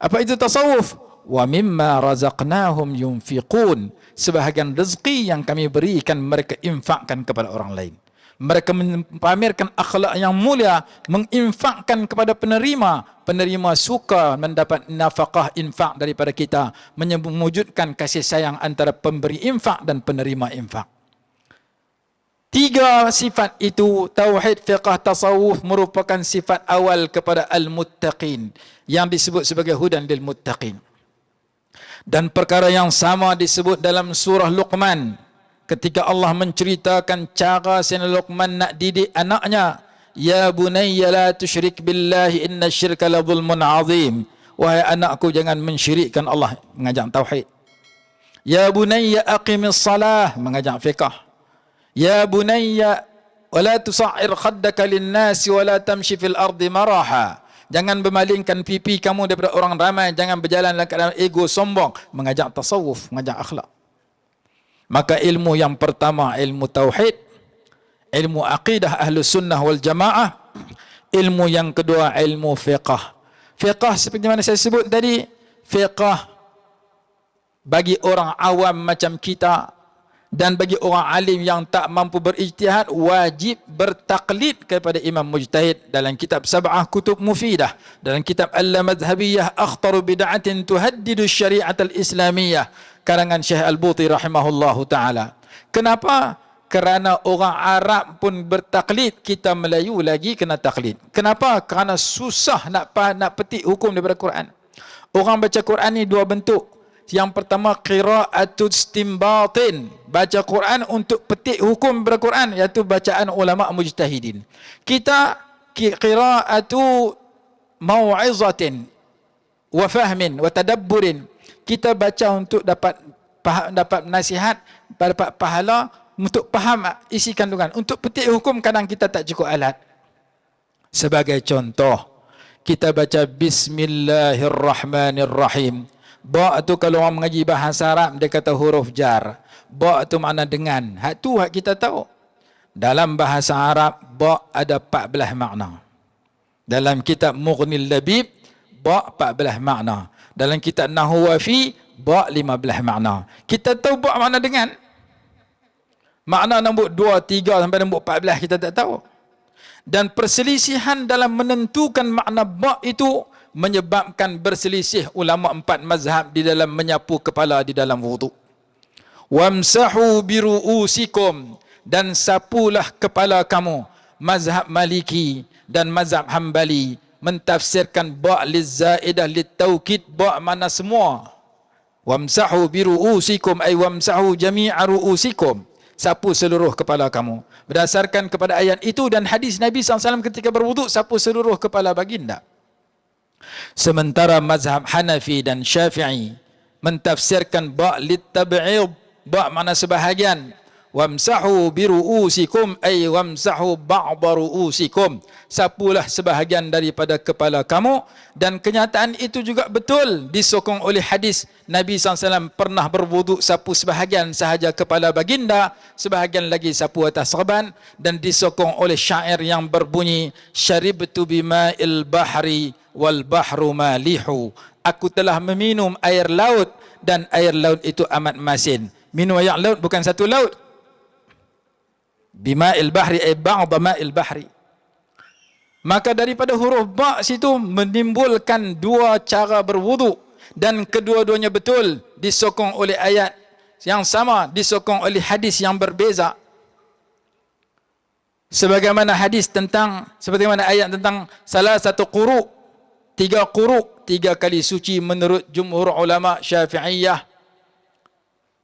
Apa itu tasawuf? Wa mimma razaqnahum yunfiqun, sebahagian rezeki yang kami berikan mereka infakkan kepada orang lain. Mereka mempamerkan akhlak yang mulia, menginfakkan kepada penerima. Penerima suka mendapat nafkah infak daripada kita, mewujudkan kasih sayang antara pemberi infak dan penerima infak. 3 sifat itu, tauhid, fiqh, tasawuf, merupakan sifat awal kepada al-muttaqin, yang disebut sebagai hudan lil muttaqin. Dan perkara yang sama disebut dalam surah Luqman, ketika Allah menceritakan cara Sayyidina Luqman nak didik anaknya. Ya bunayya la tusyrik billahi inna syirka la zulmun azim. Wahai anakku, jangan mensyirikkan Allah, mengajak tauhid. Ya bunayya aqimis salah, mengajak fiqh. Ya bunayya wa la tusa'ir khaddaka lin-nasi wa la tamshi fil ardi maraha. Jangan bermalingkan pipi kamu daripada orang ramai. Jangan berjalan dalam keadaan ego sombong. Mengajak tasawuf, mengajak akhlak. Maka ilmu yang pertama, ilmu tauhid. Ilmu aqidah ahlus sunnah wal jamaah. Ilmu yang kedua, ilmu fiqah. Fiqah seperti mana saya sebut tadi, fiqah bagi orang awam macam kita dan bagi orang alim yang tak mampu berijtihad, wajib bertaklid kepada imam mujtahid dalam kitab Sab'ah Kutub Mufidah, dalam kitab Al-Madhabiyah Akhtaru Bid'atin Tuhaddidu Syari'at Al-Islamiyah karangan Syekh Al-Buti rahimahullahu ta'ala. Kenapa? Kerana orang Arab pun bertaklid, kita Melayu lagi kena taklid. Kenapa? Kerana susah nak petik hukum daripada Quran. Orang baca Quran ni dua bentuk. Yang pertama, qira'atul istimbatin, baca Quran untuk petik hukum daripada Quran, iaitu bacaan ulama mujtahidin. Kita qira'atu mau'izatin wa fahmin wa tadabburin. Kita baca untuk dapat nasihat, dapat pahala, untuk faham isi kandungan. Untuk petik hukum kadang kita tak cukup alat. Sebagai contoh, kita baca Bismillahirrahmanirrahim. Ba' tu kalau orang mengaji bahasa Arab, dia kata huruf jar. Ba' tu makna dengan. Hak tu hak kita tahu. Dalam bahasa Arab, ba' ada 14 makna. Dalam kitab Mughnil Labib, ba' 14 makna. Dalam kitab Nahwu Wafi, ba' 15 makna. Kita tahu ba' makna dengan. Makna nombor 2, 3 sampai nombor 14 kita tak tahu. Dan perselisihan dalam menentukan makna ba' itu menyebabkan berselisih ulama 4 mazhab di dalam menyapu kepala di dalam wudu. Wamsahu biru'usikum, dan sapulah kepala kamu. Mazhab Maliki dan mazhab Hambali mentafsirkan ba' lizzaidah littaukid, ba' mana semua. Wamsahu biru'usikum ay wamsahu jami'a ru'usikum, sapu seluruh kepala kamu. Berdasarkan kepada ayat itu dan hadis Nabi SAW ketika berwuduk, sapu seluruh kepala baginda. Sementara mazhab Hanafi dan Syafi'i mentafsirkan ba' littab'id, ba' mana sebahagian. Wamsahu biru'usikum ay wamsahu ba'da ru'usikum, sapulah sebahagian daripada kepala kamu. Dan kenyataan itu juga betul disokong oleh hadis Nabi SAW pernah berwuduk sapu sebahagian sahaja kepala baginda, sebahagian lagi sapu atas serban. Dan disokong oleh syair yang berbunyi, syaribtu bima'il bahri wal bahru malihu, aku telah meminum air laut dan air laut itu amat masin. Minum air laut bukan satu laut. Bima'il bahri ay ba'da ma'il bahri. Maka daripada huruf ba' situ menimbulkan dua cara berwuduk, dan kedua-duanya betul disokong oleh ayat yang sama, disokong oleh hadis yang berbeza. Sebagaimana ayat tentang salah satu quru', 3 quru', 3 kali suci menurut jumhur ulama Syafi'iyah,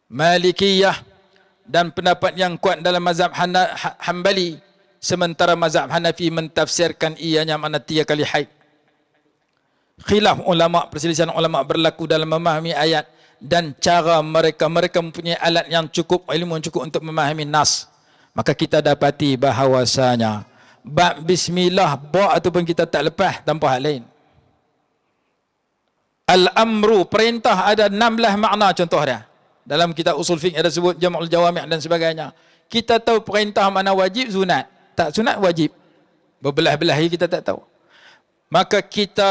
Malikiyah, dan pendapat yang kuat dalam mazhab Hambali. Sementara mazhab Hanafi mentafsirkan ianya makna 3 kali haid. Khilaf ulama, perselisihan ulama berlaku dalam memahami ayat dan cara mereka mempunyai alat yang cukup, ilmu yang cukup untuk memahami nas. Maka kita dapati bahawasanya bab bismillah, ba' ataupun kita tak lepas tanpa hal lain. Al-amru, perintah, ada 16 makna contoh dia. Dalam kitab usul fiqh ada sebut jam'ul jawami' dan sebagainya. Kita tahu perintah mana wajib, sunat. Tak sunat, wajib. Berbelah-belah kita tak tahu. Maka kita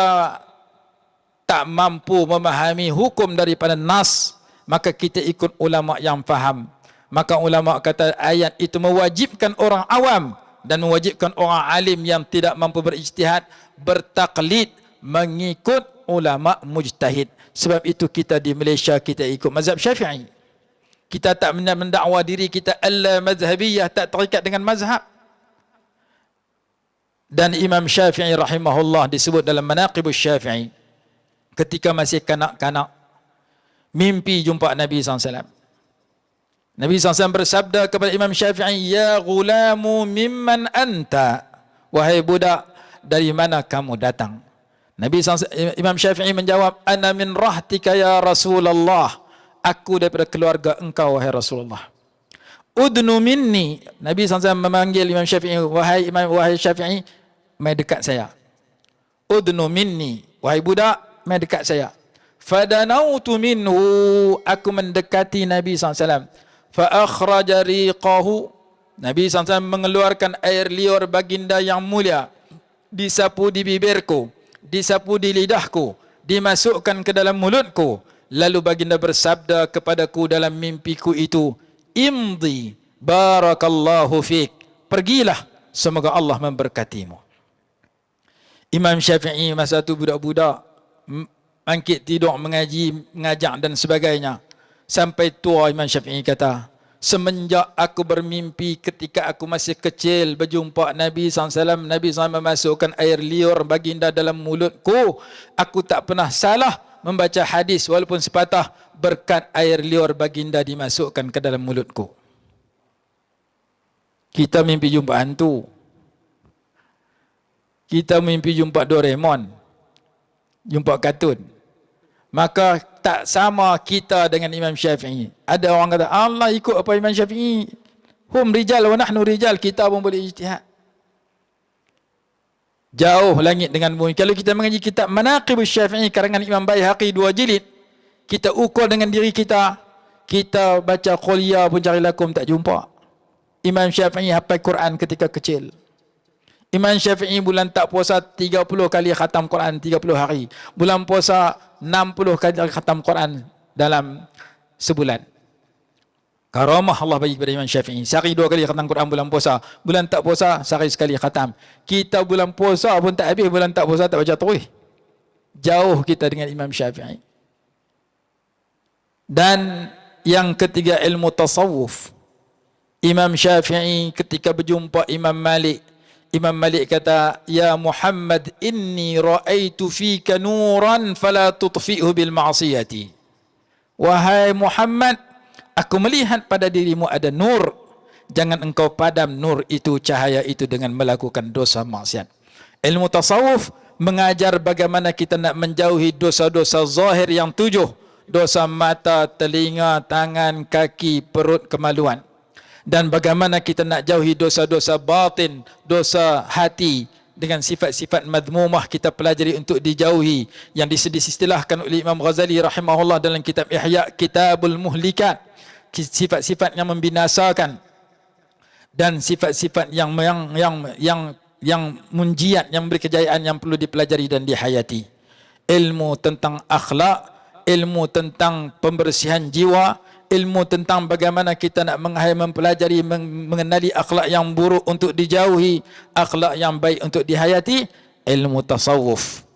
tak mampu memahami hukum daripada nas, maka kita ikut ulama yang faham. Maka ulama kata ayat itu mewajibkan orang awam dan mewajibkan orang alim yang tidak mampu berijtihad bertaklid, mengikut ulama mujtahid. Sebab itu kita di Malaysia kita ikut mazhab Syafi'i. Kita tak mendakwa diri kita al-madhabiyah, tak terikat dengan mazhab. Dan Imam Syafi'i rahimahullah disebut dalam Manaqibus Syafi'i, ketika masih kanak-kanak mimpi jumpa Nabi SAW. Nabi SAW bersabda kepada Imam Syafi'i, ya gulamu mimman anta, wahai budak, dari mana kamu datang? Imam Syafi'i menjawab, ana min rahtika ya Rasulullah, aku daripada keluarga engkau wahai Rasulullah. Udnu minni, Nabi SAW memanggil Imam Syafi'i, wahai Syafi'i, mai dekat saya. udnu minni, wahai budak, mai dekat saya. Fadanautu minhu, aku mendekati Nabi SAW. Fa akhraja riqahu, Nabi SAW mengeluarkan air liur baginda yang mulia, disapu di bibirku, disapu di lidahku, dimasukkan ke dalam mulutku. Lalu baginda bersabda kepadaku dalam mimpiku itu, imdi barakallahu fik, pergilah, semoga Allah memberkatimu. Imam Syafi'i masa tu budak-budak, bangkit tidur mengaji, mengajak dan sebagainya. Sampai tua Imam Syafi'i kata, semenjak aku bermimpi ketika aku masih kecil berjumpa Nabi SAW, Nabi SAW memasukkan air liur baginda dalam mulutku, aku tak pernah salah membaca hadis walaupun sepatah berkat air liur baginda dimasukkan ke dalam mulutku. Kita mimpi jumpa hantu, kita mimpi jumpa Doraemon, jumpa kartun. Maka tak sama kita dengan Imam Syafi'i. Ada orang kata, Allah ikut apa Imam Syafi'i? Hum rijal wa nahnu rijal, kita pun boleh ijtihad. Jauh langit dengan bumi. Kalau kita mengaji kitab Manaqibus Syafi'i karangan Imam Baihaqi 2 jilid, kita ukur dengan diri kita, kita baca Qulya pun cari lakum tak jumpa. Imam Syafi'i hafal Quran ketika kecil. Imam Syafi'i bulan tak puasa 30 kali khatam Quran 30 hari. Bulan puasa 60 kali khatam Quran dalam sebulan. Karamah Allah bagi kepada Imam Syafi'i. Sehari 2 kali khatam Quran bulan puasa. Bulan tak puasa sehari sekali khatam. Kita bulan puasa pun tak habis, bulan tak puasa tak baca tarawih. Jauh kita dengan Imam Syafi'i. Dan yang ketiga, ilmu tasawuf. Imam Syafi'i ketika berjumpa Imam Malik, Imam Malik kata, ya Muhammad, inni ra'aitu fika nuran fala tutfi'hu bil ma'siyati. Wahai Muhammad, aku melihat pada dirimu ada nur, jangan engkau padam nur itu, cahaya itu dengan melakukan dosa maksiat. Ilmu tasawuf mengajar bagaimana kita nak menjauhi dosa-dosa zahir yang 7, dosa mata, telinga, tangan, kaki, perut, kemaluan. Dan bagaimana kita nak jauhi dosa-dosa batin, dosa hati dengan sifat-sifat madmumah kita pelajari untuk dijauhi, yang disistilahkan oleh Imam Ghazali rahimahullah dalam kitab Ihya Kitabul Muhlikat, sifat-sifat yang membinasakan dan sifat-sifat yang munjiat, yang memberi kejayaan, yang perlu dipelajari dan dihayati. Ilmu tentang akhlak, ilmu tentang pembersihan jiwa, ilmu tentang bagaimana kita nak mempelajari, mengenali akhlak yang buruk untuk dijauhi, akhlak yang baik untuk dihayati. Ilmu tasawuf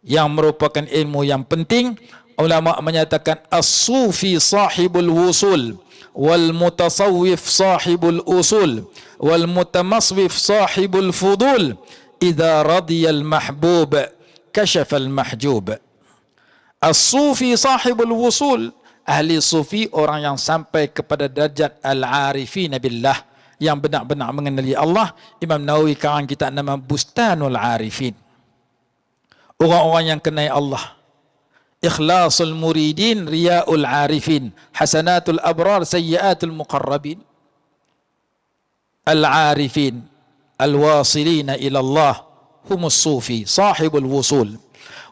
yang merupakan ilmu yang penting. Ulama menyatakan as-sufi sahibul wusul, wal mutasawwif sahibul usul, wal mutamaswif sahibul fudul, idza radiyal mahbub kashafa al mahjub. As-sufi sahibul wusul, ahli sufi orang yang sampai kepada derajat al-arifin billah, yang benar-benar mengenali Allah. Imam Nawawi karang kita nama Bustanul Arifin, orang-orang yang kenal Allah. Ikhlasul muridin, riyaul arifin, hasanatul abrar, sayyiatul muqarrabin. Al-arifin al-wasilina ila Allah humus sufi sahibul wusul,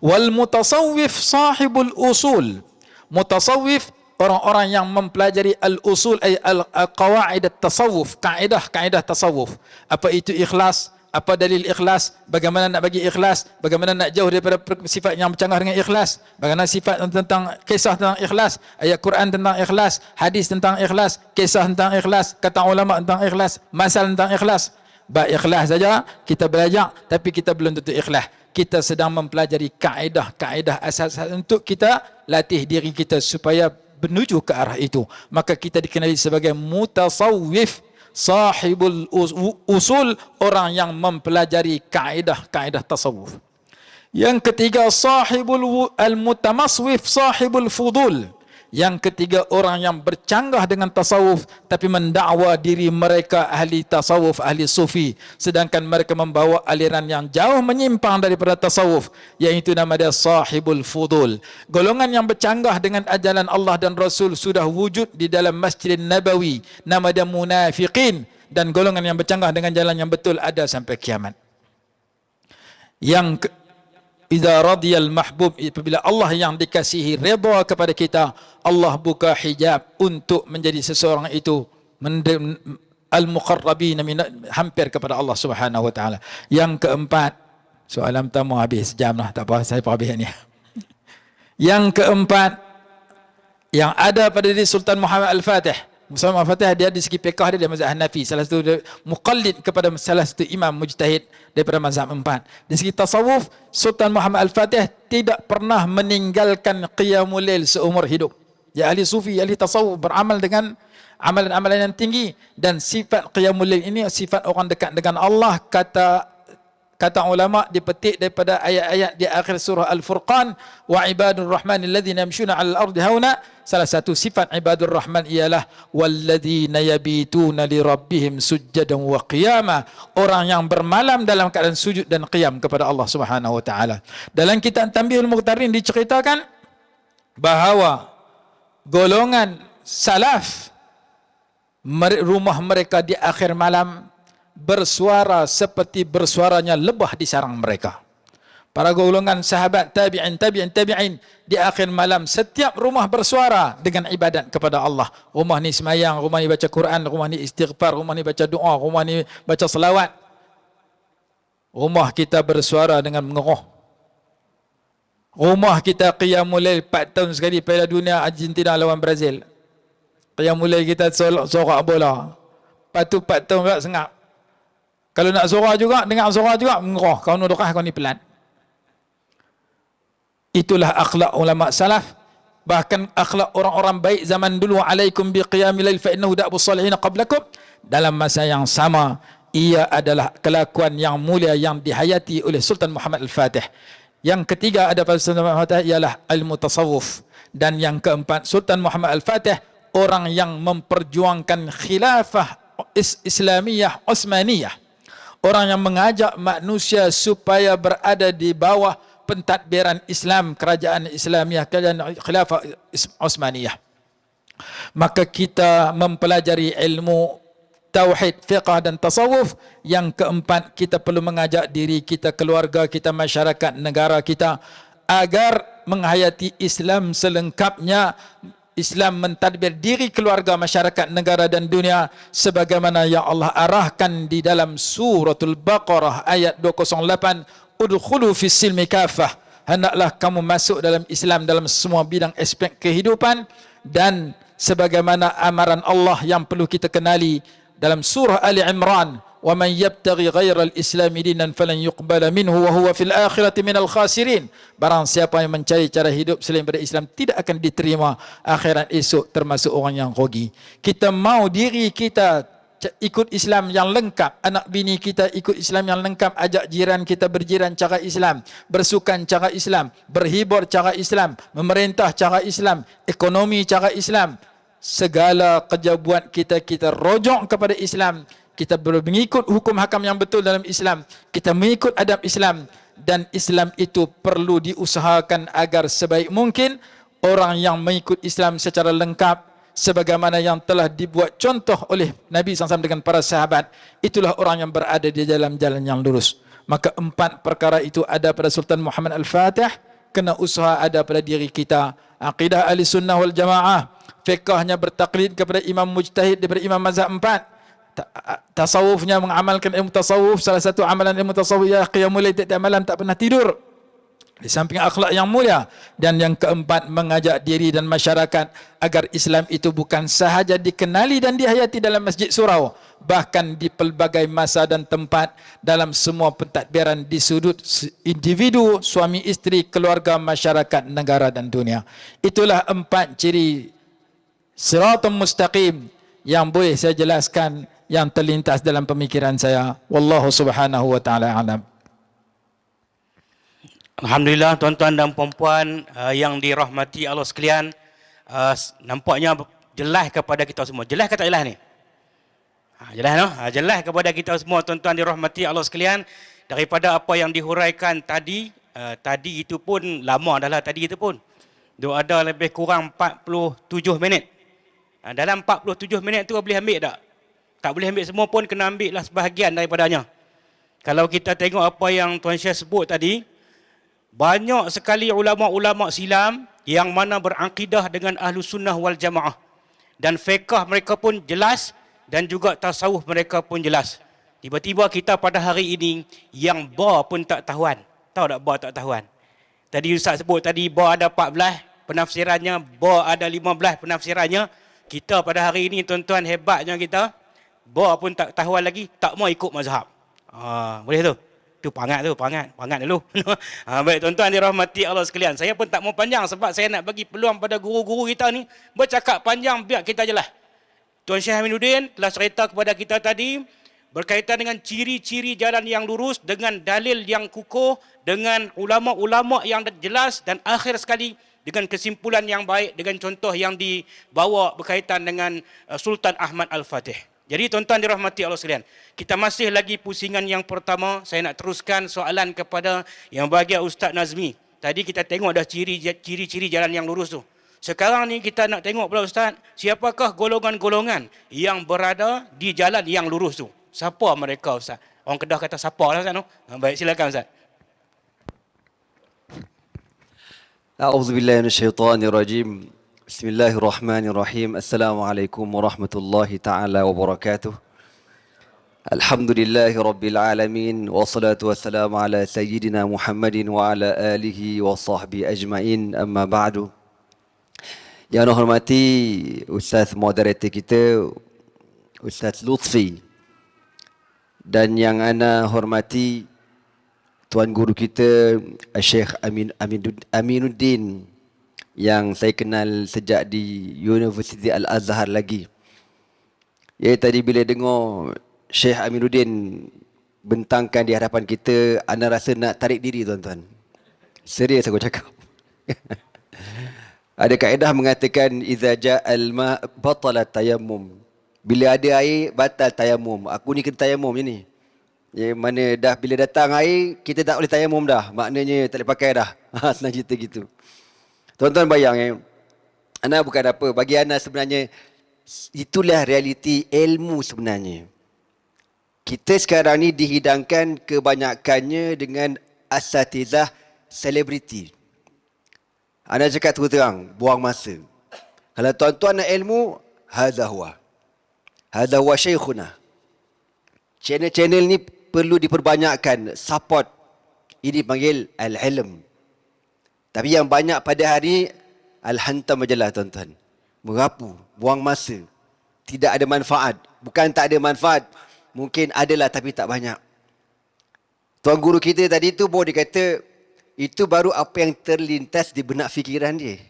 wal mutasawwif sahibul usul. Mutasawwif orang-orang yang mempelajari al-usul, ay al-qawaid at-tasawuf, kaedah tasawuf. Apa itu ikhlas? Apa dalil ikhlas? Bagaimana nak bagi ikhlas? Bagaimana nak jauh daripada sifat yang bercanggah dengan ikhlas? Bagaimana sifat tentang kisah tentang ikhlas? Ayat Quran tentang ikhlas, hadis tentang ikhlas, kisah tentang ikhlas, kata ulama tentang ikhlas, masal tentang ikhlas. Ikhlas saja kita belajar, tapi kita belum tentu ikhlas. Kita sedang mempelajari kaedah asas untuk kita latih diri kita supaya menuju ke arah itu. Maka kita dikenali sebagai mutasawwif, sahibul usul, orang yang mempelajari kaedah tasawuf. Yang ketiga, sahibul al-mutamaswif, sahibul fudul. Yang ketiga, orang yang bercanggah dengan tasawuf tapi mendakwa diri mereka ahli tasawuf, ahli sufi, sedangkan mereka membawa aliran yang jauh menyimpang daripada tasawuf, iaitu nama dia sahibul fudul. Golongan yang bercanggah dengan ajaran Allah dan Rasul sudah wujud di dalam Masjid Nabawi, nama dia munafiqin, dan golongan yang bercanggah dengan jalan yang betul ada sampai kiamat. Yang idza radiyal mahbub, apabila Allah yang dikasihi redha kepada kita, Allah buka hijab untuk menjadi seseorang itu al-muqarrabin, hampir kepada Allah Subhanahu wa taala. Yang keempat, soalan pertama habis sejam lah, tak apa, saya habis ni. Yang keempat yang ada pada diri Sultan Muhammad Al-Fatih. Sultan Muhammad Al-Fatih dia di segi fiqh dia mazhab Hanafi, salah satu muqallid kepada salah satu imam mujtahid daripada mazhab empat. Di segi tasawuf, Sultan Muhammad Al-Fatih tidak pernah meninggalkan qiyamul lail seumur hidup. Ya, ahli sufi, ahli tasawuf beramal dengan amalan-amalan yang tinggi, dan sifat qiyamul lail ini sifat orang dekat dengan Allah. Kata ulama dipetik daripada ayat-ayat di akhir surah Al-Furqan, wa ibadur rahman alladhina yamshuna 'alal ardi hauna. Salah satu sifat ibadur rahman ialah walladzina yabituna li rabbihim sujjadan wa qiyama, orang yang bermalam dalam keadaan sujud dan qiyam kepada Allah Subhanahu wa taala. Dalam kitab Tanbihul Muqtarin diceritakan bahawa golongan salaf, rumah mereka di akhir malam bersuara seperti bersuaranya lebah di sarang mereka. Para golongan sahabat tabi'in di akhir malam setiap rumah bersuara dengan ibadat kepada Allah. Rumah ni semayang, rumah ni baca Quran, rumah ni istighfar, rumah ni baca doa, rumah ni baca selawat. Rumah kita bersuara dengan mengeruh. Rumah kita qiyamul lail 4 tahun sekali Piala Dunia Argentina lawan Brazil. Qiyamul lail kita sorak bola. Patu 4 tahun pula sengap. Kalau nak surah juga, dengar surah juga, mengerah. Kau nudukah, kau ni pelan. Itulah akhlak ulama salaf. Bahkan akhlak orang-orang baik zaman dulu. Alaikum biqiyamil lail fa innahu da'bu salihin qablakum. Dalam masa yang sama, ia adalah kelakuan yang mulia yang dihayati oleh Sultan Muhammad Al-Fatih. Yang ketiga ada pada Sultan Muhammad Al-Fatih ialah ilmu tasawuf. Dan yang keempat, Sultan Muhammad Al-Fatih orang yang memperjuangkan khilafah Islamiyah Osmaniyah. Orang yang mengajak manusia supaya berada di bawah pentadbiran Islam, kerajaan Islamiah, kerajaan khilafah Osmaniyah. Maka kita mempelajari ilmu tauhid, fiqh dan tasawuf. Yang keempat, kita perlu mengajak diri kita, keluarga kita, masyarakat, negara kita agar menghayati Islam selengkapnya. Islam mentadbir diri, keluarga, masyarakat, negara dan dunia sebagaimana yang Allah arahkan di dalam suratul Baqarah ayat 208, udkhulu fis silmi kafah, hendaklah kamu masuk dalam Islam dalam semua bidang aspek kehidupan. Dan sebagaimana amaran Allah yang perlu kita kenali dalam surah Ali Imran, wa man yabtaghi ghairal islami dinan falan yuqbala minhu wa huwa fil akhirati minal khasirin. Barang siapa yang mencari cara hidup selain daripada Islam tidak akan diterima akhirat esok, termasuk orang yang rugi. Kita mau diri kita ikut Islam yang lengkap, anak bini kita ikut Islam yang lengkap, ajak jiran kita berjiran cara Islam, bersukan cara Islam, berhibur cara Islam, memerintah cara Islam, ekonomi cara Islam. Segala kerja buat kita, kita rojok kepada Islam. Kita perlu mengikut hukum hakam yang betul dalam Islam. Kita mengikut adab Islam. Dan Islam itu perlu diusahakan agar sebaik mungkin orang yang mengikut Islam secara lengkap, sebagaimana yang telah dibuat contoh oleh Nabi SAW dengan para sahabat, itulah orang yang berada di dalam jalan yang lurus. Maka 4 perkara itu ada pada Sultan Muhammad Al-Fatih. Kena usaha ada pada diri kita. Aqidah ahli sunnah wal jamaah. Fiqahnya bertaklid kepada imam mujtahid daripada imam mazhab 4. Tasawufnya mengamalkan ilmu tasawuf. Salah satu amalan ilmu tasawuf ialah qiyamul lail, tiap malam tak pernah tidur. Di samping akhlak yang mulia. Dan yang keempat, mengajak diri dan masyarakat agar Islam itu bukan sahaja dikenali dan dihayati dalam masjid surau, bahkan di pelbagai masa dan tempat, dalam semua pentadbiran di sudut individu, suami isteri, keluarga, masyarakat, negara dan dunia. Itulah 4 ciri siratul mustaqim yang boleh saya jelaskan, yang terlintas dalam pemikiran saya. Wallahu subhanahu wa ta'ala alam. Alhamdulillah, tuan-tuan dan puan-puan yang dirahmati Allah sekalian, nampaknya jelas kepada kita semua. Jelas ke tak jelas ni? Jelas no? Jelas kepada kita semua, tuan-tuan dirahmati Allah sekalian. Daripada apa yang dihuraikan tadi, tadi itu pun lama dah lah, tadi itu pun. Dia ada lebih kurang 47 minit. Dalam 47 minit tu boleh ambil tak? Tak boleh ambil semua pun, kena ambil lah sebahagian daripadanya. Kalau kita tengok apa yang Tuan Syekh sebut tadi, Banyak sekali ulama-ulama silam yang mana berakidah dengan ahlu sunnah wal jamaah. Dan fiqh mereka pun jelas dan juga tasawuf mereka pun jelas. Tiba-tiba kita pada hari ini yang ba pun tak tahuan. Tahu tak ba tak tahuan? Tadi Ustaz sebut tadi ba ada 14 penafsirannya, ba ada 15 penafsirannya. Kita pada hari ini tuan-tuan hebatnya kita, ba pun tak tahuan lagi, tak mau ikut mazhab. Boleh tu? Tu pangat dulu. Baik tuan-tuan dirahmati Allah sekalian. Saya pun tak mau panjang sebab saya nak bagi peluang pada guru-guru kita ni bercakap panjang, biar kita jelas. Tuan Syekh Aminuddin telah cerita kepada kita tadi berkaitan dengan ciri-ciri jalan yang lurus, dengan dalil yang kukuh, dengan ulama-ulama yang jelas, dan akhir sekali dengan kesimpulan yang baik, dengan contoh yang dibawa berkaitan dengan Sultan Ahmad Al-Fatih. Jadi tuan-tuan dirahmati Allah sekalian, kita masih lagi pusingan yang pertama. Saya nak teruskan soalan kepada yang bahagia Ustaz Nazmi. Tadi kita tengok dah ciri-ciri jalan yang lurus tu. Sekarang ni kita nak tengok pula Ustaz, siapakah golongan-golongan yang berada di jalan yang lurus tu? Siapa mereka Ustaz? Orang Kedah kata siapa lah Ustaz tu. Baik, silakan Ustaz. A'udzubillahi minasyaitonirrajim. Bismillahirrahmanirrahim. Assalamualaikum warahmatullahi ta'ala wabarakatuh. Alhamdulillahi rabbil alamin. Wassalatu wassalamu ala sayyidina Muhammadin wa ala alihi wa sahbihi ajma'in. Amma ba'du. Yang saya hormati Ustaz moderator kita, Ustaz Lutfi. Dan yang ana hormati Tuan Guru kita, Syekh Aminuddin, yang saya kenal sejak di Universiti Al-Azhar lagi. Ya, tadi bila dengar Syekh Aminuddin bentangkan di hadapan kita, ana rasa nak tarik diri tuan-tuan. Serius aku cakap. Ada kaedah mengatakan iza ja'al ma batala tayammum. Bila ada air batal tayammum. Aku ni kena tayammum je ni. Ya, mana dah bila datang air kita tak boleh tayammum dah. Maknanya tak boleh pakai dah. Senang cerita gitu. Tuan-tuan bayang ana bukan apa, bagi ana sebenarnya itulah realiti ilmu sebenarnya. Kita sekarang ni dihidangkan kebanyakannya dengan asatizah selebriti. Ana cakap terus terang, buang masa. Kalau tuan-tuan nak ilmu, hadza huwa syekhuna. Channel-channel ni perlu diperbanyakkan, support. Ini panggil al-ilm. Tapi yang banyak pada hari ini, al-hantam majalah tuan-tuan. Merapu, buang masa. Tidak ada manfaat. Bukan tak ada manfaat. Mungkin adalah tapi tak banyak. Tuan guru kita tadi tu baru dia kata, itu baru apa yang terlintas di benak fikiran dia.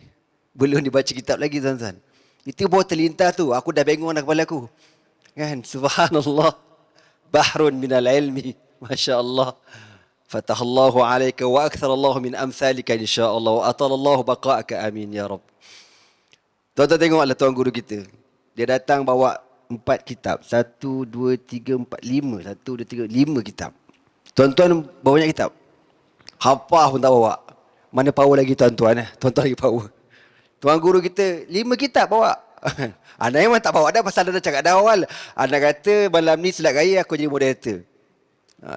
Belum dibaca kitab lagi tuan-tuan. Itu baru terlintas tu. Aku dah bengong dalam kepala aku. Kan? Subhanallah. Bahrun minal ilmi. Masya Allah. Fatahallahu alaika wa aktharallahu min amthalika insyaAllah wa atalallahu baqa'aka amin ya Rabb. Tuan-tuan tengoklah tuan guru kita. Dia datang bawa 4 kitab. 1, 2, 3, 4, 5. 1, 2, 3, 5 kitab. Tuan-tuan bawa banyak kitab. Hafal pun tak bawa. Mana power lagi tuan-tuan? Tuan-tuan lagi power. Tuan guru kita 5 kitab bawa. Anak memang tak bawa dah pasal dah cakap dah awal. Anak kata malam ni selak raya aku jadi moderator.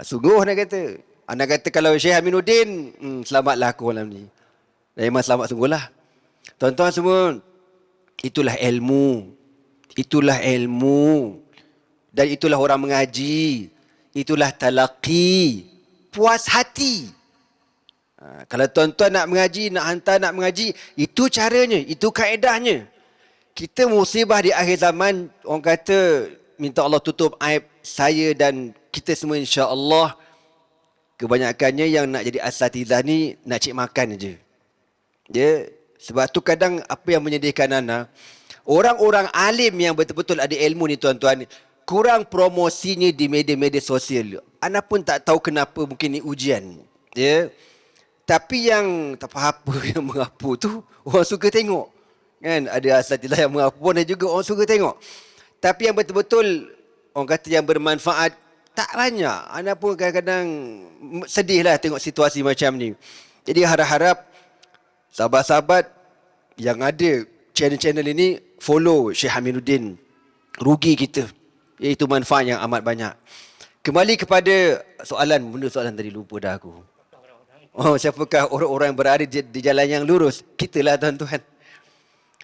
Sungguh anak kata. Anak kata kalau Syekh Aminuddin, selamatlah aku malam ni. Dan memang selamat sungguhlah. Tuan-tuan semua, itulah ilmu. Itulah ilmu. Dan itulah orang mengaji. Itulah talaqi. Puas hati. Kalau tuan-tuan nak mengaji, nak hantar nak mengaji, itu caranya, itu kaedahnya. Kita musibah di akhir zaman, orang kata, minta Allah tutup aib saya dan kita semua insya-Allah. Kebanyakannya yang nak jadi asatizah ni nak cik makan je. Ya, sebab tu kadang apa yang menyedihkan ana, orang-orang alim yang betul-betul ada ilmu ni tuan-tuan, kurang promosinya di media-media sosial. Ana pun tak tahu kenapa, mungkin ni ujian. Ya. Tapi yang tak faham apa yang mengapu tu orang suka tengok. Kan ada asatizah yang mengapu pun ada juga orang suka tengok. Tapi yang betul-betul orang kata yang bermanfaat tak banyak. Ana pun kadang-kadang sedihlah tengok situasi macam ni. Jadi harap-harap sahabat-sahabat yang ada channel-channel ini follow Syekh Aminuddin. Rugi kita. Iaitu manfaat yang amat banyak. Kembali kepada soalan. Benda soalan tadi lupa dah aku. Oh, siapakah orang-orang yang berada di jalan yang lurus? Kitalah tuan-tuan.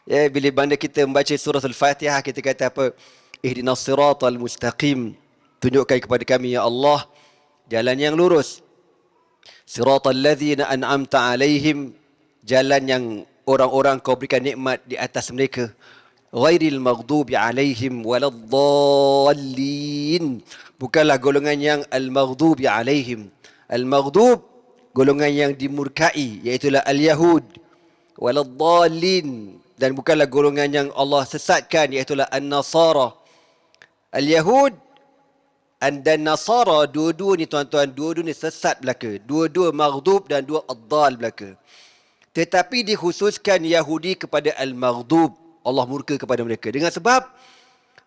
Ya, bila mana kita membaca surah Al-Fatihah, kita kata apa? Ihdinas siratal mustaqim. Tunjukkan kepada kami, ya Allah, jalan yang lurus. Siratal ladzina an'amta alaihim. Jalan yang orang-orang kau berikan nikmat di atas mereka. Ghairil maghdubi alaihim waladdallin. Bukanlah golongan yang al-maghdubi alaihim. Al-maghdub, golongan yang dimurkai, iaitulah al-Yahud. Waladdallin, dan bukanlah golongan yang Allah sesatkan, iaitulah an-Nasara. Al-Yahud dan Nasara, dua-dua ni tuan-tuan, dua-dua ni sesat belaka. Dua-dua maghdub dan dua ad-dal belaka. Tetapi dikhususkan Yahudi kepada al-maghdub. Allah murka kepada mereka dengan sebab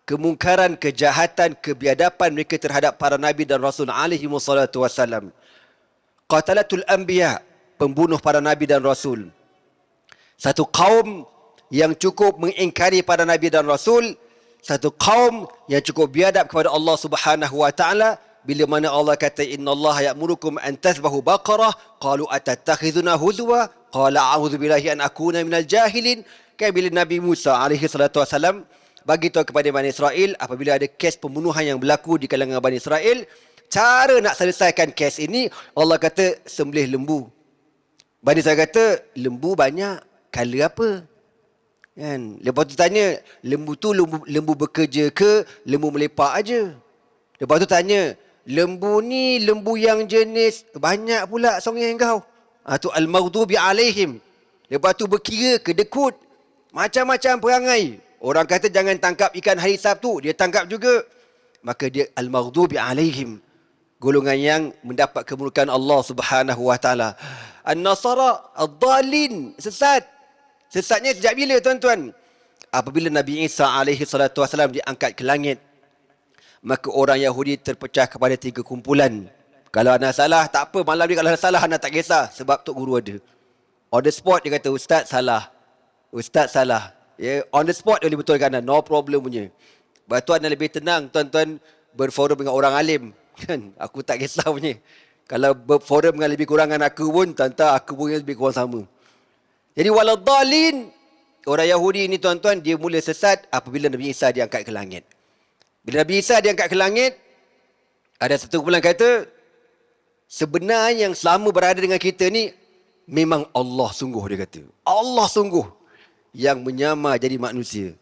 kemungkaran, kejahatan, kebiadaban mereka terhadap para nabi dan rasul alaihi wassalatu wassalam. Qatalatul anbiya, pembunuh para nabi dan rasul. Satu kaum yang cukup mengingkari para nabi dan rasul, satu kaum yang cukup biadab kepada Allah Subhanahu wa taala. Bila mana Allah kata innallaha ya'murukum an tadhbahu baqarah, qalu atattakhizuna huzwa, qala a'udzu billahi an akuna minal jahilin. Kan bila Nabi Musa alaihi salatu wasalam bagi tahu kepada Bani Israel apabila ada kes pembunuhan yang berlaku di kalangan Bani Israel, cara nak selesaikan kes ini, Allah kata sembelih lembu. Bani Israel kata lembu banyak, kala apa? Kan? Lepas tu tanya, lembu tu lembu bekerja ke lembu melepak aja? Lepas tu tanya, lembu ni lembu yang jenis banyak pula songeng kau. Tu al-maghdubi alaihim. Lepas tu berkira kedekut, macam-macam perangai. Orang kata jangan tangkap ikan hari Sabtu, dia tangkap juga. Maka dia al-maghdubi alaihim, golongan yang mendapat kemurkaan Allah Subhanahu wa taala. An-Nasara ad-dallin, sesat. Sesatnya sejak bila tuan-tuan? Apabila Nabi Isa alaihi salatu wasalam diangkat ke langit, maka orang Yahudi terpecah kepada 3 kumpulan. Kalau anda salah, tak apa, malam ni kalau anda salah anda tak kisah, sebab Tok Guru ada. On the spot dia kata, Ustaz salah. Ustaz salah. Ya, on the spot dia boleh betulkan anda, no problem punya. Lepas tu anda lebih tenang tuan-tuan berforum dengan orang alim. Kan? Aku tak kisah punya. Kalau berforum dengan lebih kurangan aku pun, tuan-tuan aku pun lebih kurang sama. Jadi waladdallin, orang Yahudi ini tuan-tuan, dia mula sesat apabila Nabi Isa diangkat ke langit. Bila Nabi Isa diangkat ke langit, ada satu kumpulan kata, sebenarnya yang selama berada dengan kita ni, memang Allah sungguh, dia kata. Allah sungguh yang menyamar jadi manusia.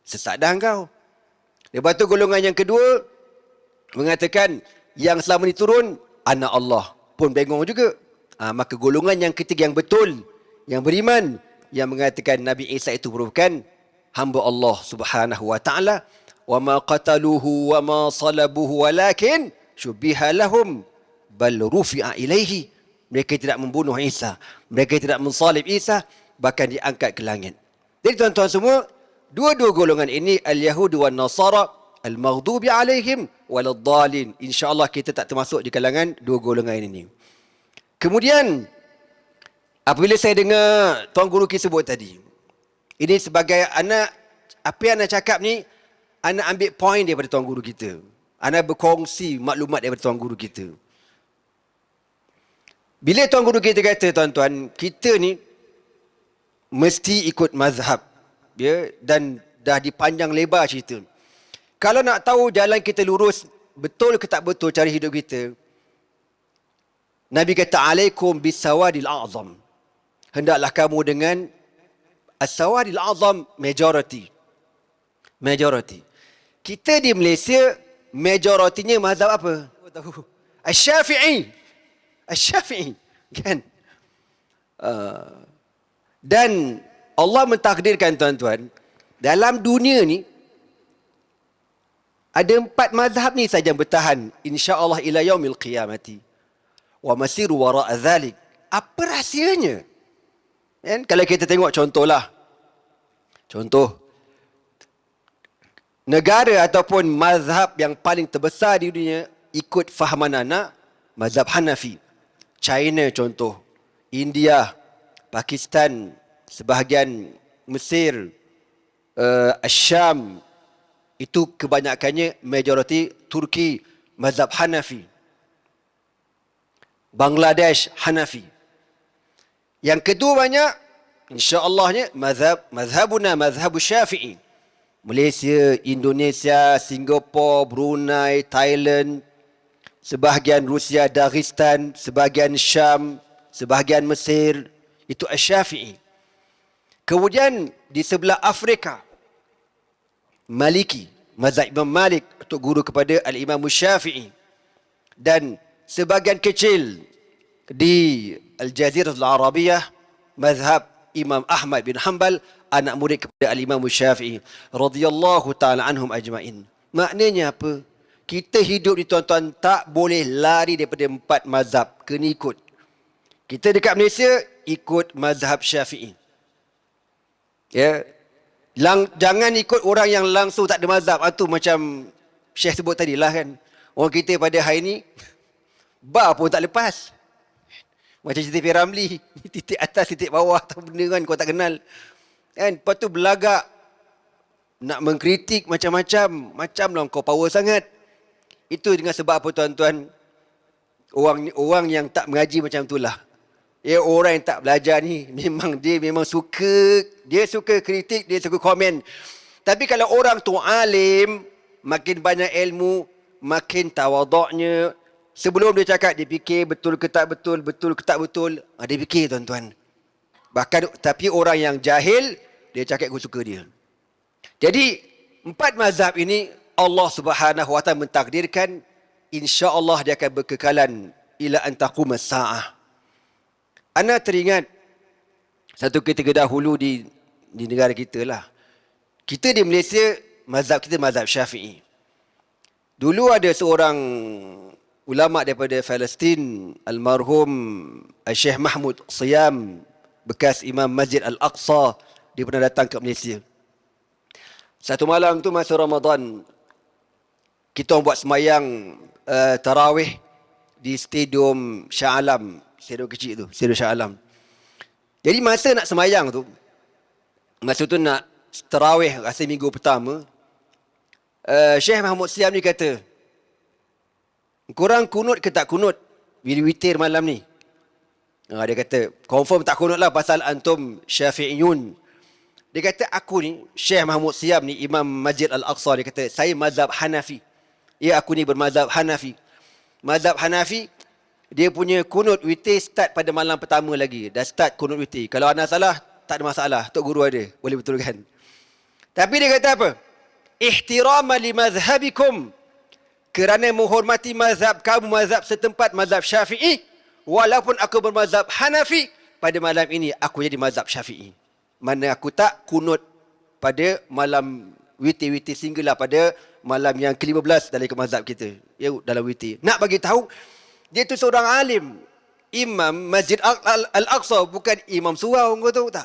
Sesat dah engkau. Lepas tu golongan yang kedua, mengatakan, yang selama ni turun, anak Allah. Pun bengong juga. Maka golongan yang ketiga yang betul, yang beriman, yang mengatakan Nabi Isa itu merupakan hamba Allah Subhanahu wa taala. Wa ma qataluhu wa ma salabuhu walakin syubbiha lahum bal rufi'a ilaihi. Mereka tidak membunuh Isa, mereka tidak mensalib Isa, bahkan diangkat ke langit. Jadi tuan-tuan semua, dua-dua golongan ini, al-Yahud wan Nasara, al-maghdubi alaihim waladdallin. Insya-Allah kita tak termasuk di kalangan dua golongan ini. Kemudian apabila saya dengar Tuan Guru kita sebut tadi, ini sebagai anak, apa yang anak cakap ni, anak ambil poin daripada Tuan Guru kita. Anak berkongsi maklumat daripada Tuan Guru kita. Bila Tuan Guru kita kata, tuan-tuan, kita ni mesti ikut mazhab. Ya, dan dah dipanjang lebar cerita. Kalau nak tahu jalan kita lurus, betul ke tak betul cara hidup kita, Nabi kata, alaikum bisawadil a'zam. Hendaklah kamu dengan as-sawadil a'zam, majority. Majority. Kita di Malaysia, majoritinya mazhab apa? Tahu. Asy-Syafi'i. Asy-Syafi'i. Kan? Dan Allah mentakdirkan tuan-tuan, dalam dunia ni, ada 4 mazhab ni saja yang bertahan. InsyaAllah ila yaumil qiyamati. Wa masiru wara'a dhalik. Apa rahsianya? Kan? Kalau kita tengok contohlah. Contoh. Negara ataupun mazhab yang paling terbesar di dunia ikut fahaman anak, mazhab Hanafi. China contoh. India, Pakistan, sebahagian Mesir, Syam, itu kebanyakannya majoriti Turki, mazhab Hanafi. Bangladesh, Hanafi. Yang kedua banyak, insya-Allahnya mazhabuna mazhab Syafi'i. Malaysia, Indonesia, Singapura, Brunei, Thailand, sebahagian Rusia, Dagestan, sebahagian Syam, sebahagian Mesir, itu Asy-Syafi'i. Kemudian di sebelah Afrika, Maliki, mazhab Imam Malik untuk guru kepada Al-Imam Syafi'i. Dan sebahagian kecil di Al-Jaziratul Arabiyah, mazhab Imam Ahmad bin Hanbal, anak murid kepada Al-Imam Syafi'i radhiyallahu taala anhum ajmain. Maknanya apa? Kita hidup ni tuan-tuan tak boleh lari daripada 4 mazhab, kena ikut. Kita dekat Malaysia ikut mazhab Syafi'i. Ya. Jangan ikut orang yang langsung tak ada mazhab. Itu macam Syekh sebut tadi lah kan. Orang kita pada hari ni bar pun tak lepas. Macam cerita Piramli, titik atas, titik bawah, tak benda kan kau tak kenal. Kan? Lepas tu belagak, nak mengkritik macam-macam, lah kau power sangat. Itu dengan sebab apa tuan-tuan? Orang yang tak mengaji macam itulah. Ya, orang yang tak belajar ni, memang suka, dia suka kritik, dia suka komen. Tapi kalau orang tu alim, makin banyak ilmu, makin tawaduknya. Sebelum dia cakap, dia fikir betul ke tak betul, betul ke tak betul. Dia fikir tuan-tuan. Bahkan, tapi orang yang jahil, dia cakap aku suka dia. Jadi, 4 mazhab ini, Allah Subhanahu Wa Taala mentakdirkan, insya-Allah dia akan berkekalan ila an taqumas saah. Ana teringat satu ketika dahulu di negara kita lah. Kita di Malaysia, mazhab kita mazhab Syafi'i. Dulu ada seorang ulama daripada Palestin, almarhum Syekh Mahmud Siyam, bekas Imam Masjid Al-Aqsa, dia pernah datang ke Malaysia. Satu malam tu masa Ramadan, kita buat semayang tarawih di Stadium Shah Alam, stadium kecil tu, Stadium Shah Alam. Jadi masa nak semayang tu, masa tu nak tarawih rasa minggu pertama, Syekh Mahmud Siyam ni kata, korang kunut ke tak kunut bila witir malam ni? Dia kata, confirm tak kunut lah pasal antum Syafi'iyun. Dia kata, aku ni, Syekh Mahmud Siyam ni, Imam Masjid Al-Aqsa, dia kata, saya mazhab Hanafi. Ya, aku ni bermazhab Hanafi. Mazhab Hanafi, dia punya kunut witir start pada malam pertama lagi. Dah start kunut witir. Kalau anda salah, tak ada masalah. Tok Guru ada. Boleh betulkan. Tapi dia kata apa? Ihtirama li mazhabikum. Kerana menghormati mazhab kamu, mazhab setempat, mazhab Syafi'i. Walaupun aku bermazhab Hanafi, pada malam ini aku jadi mazhab Syafi'i. Mana aku tak kunut pada malam witir-witir single lah, pada malam yang ke-15 dalam mazhab kita. Ya, dalam witir. Nak bagi tahu, dia tu seorang alim. Imam Masjid Al-Aqsa, bukan imam surau, kau tahu tak?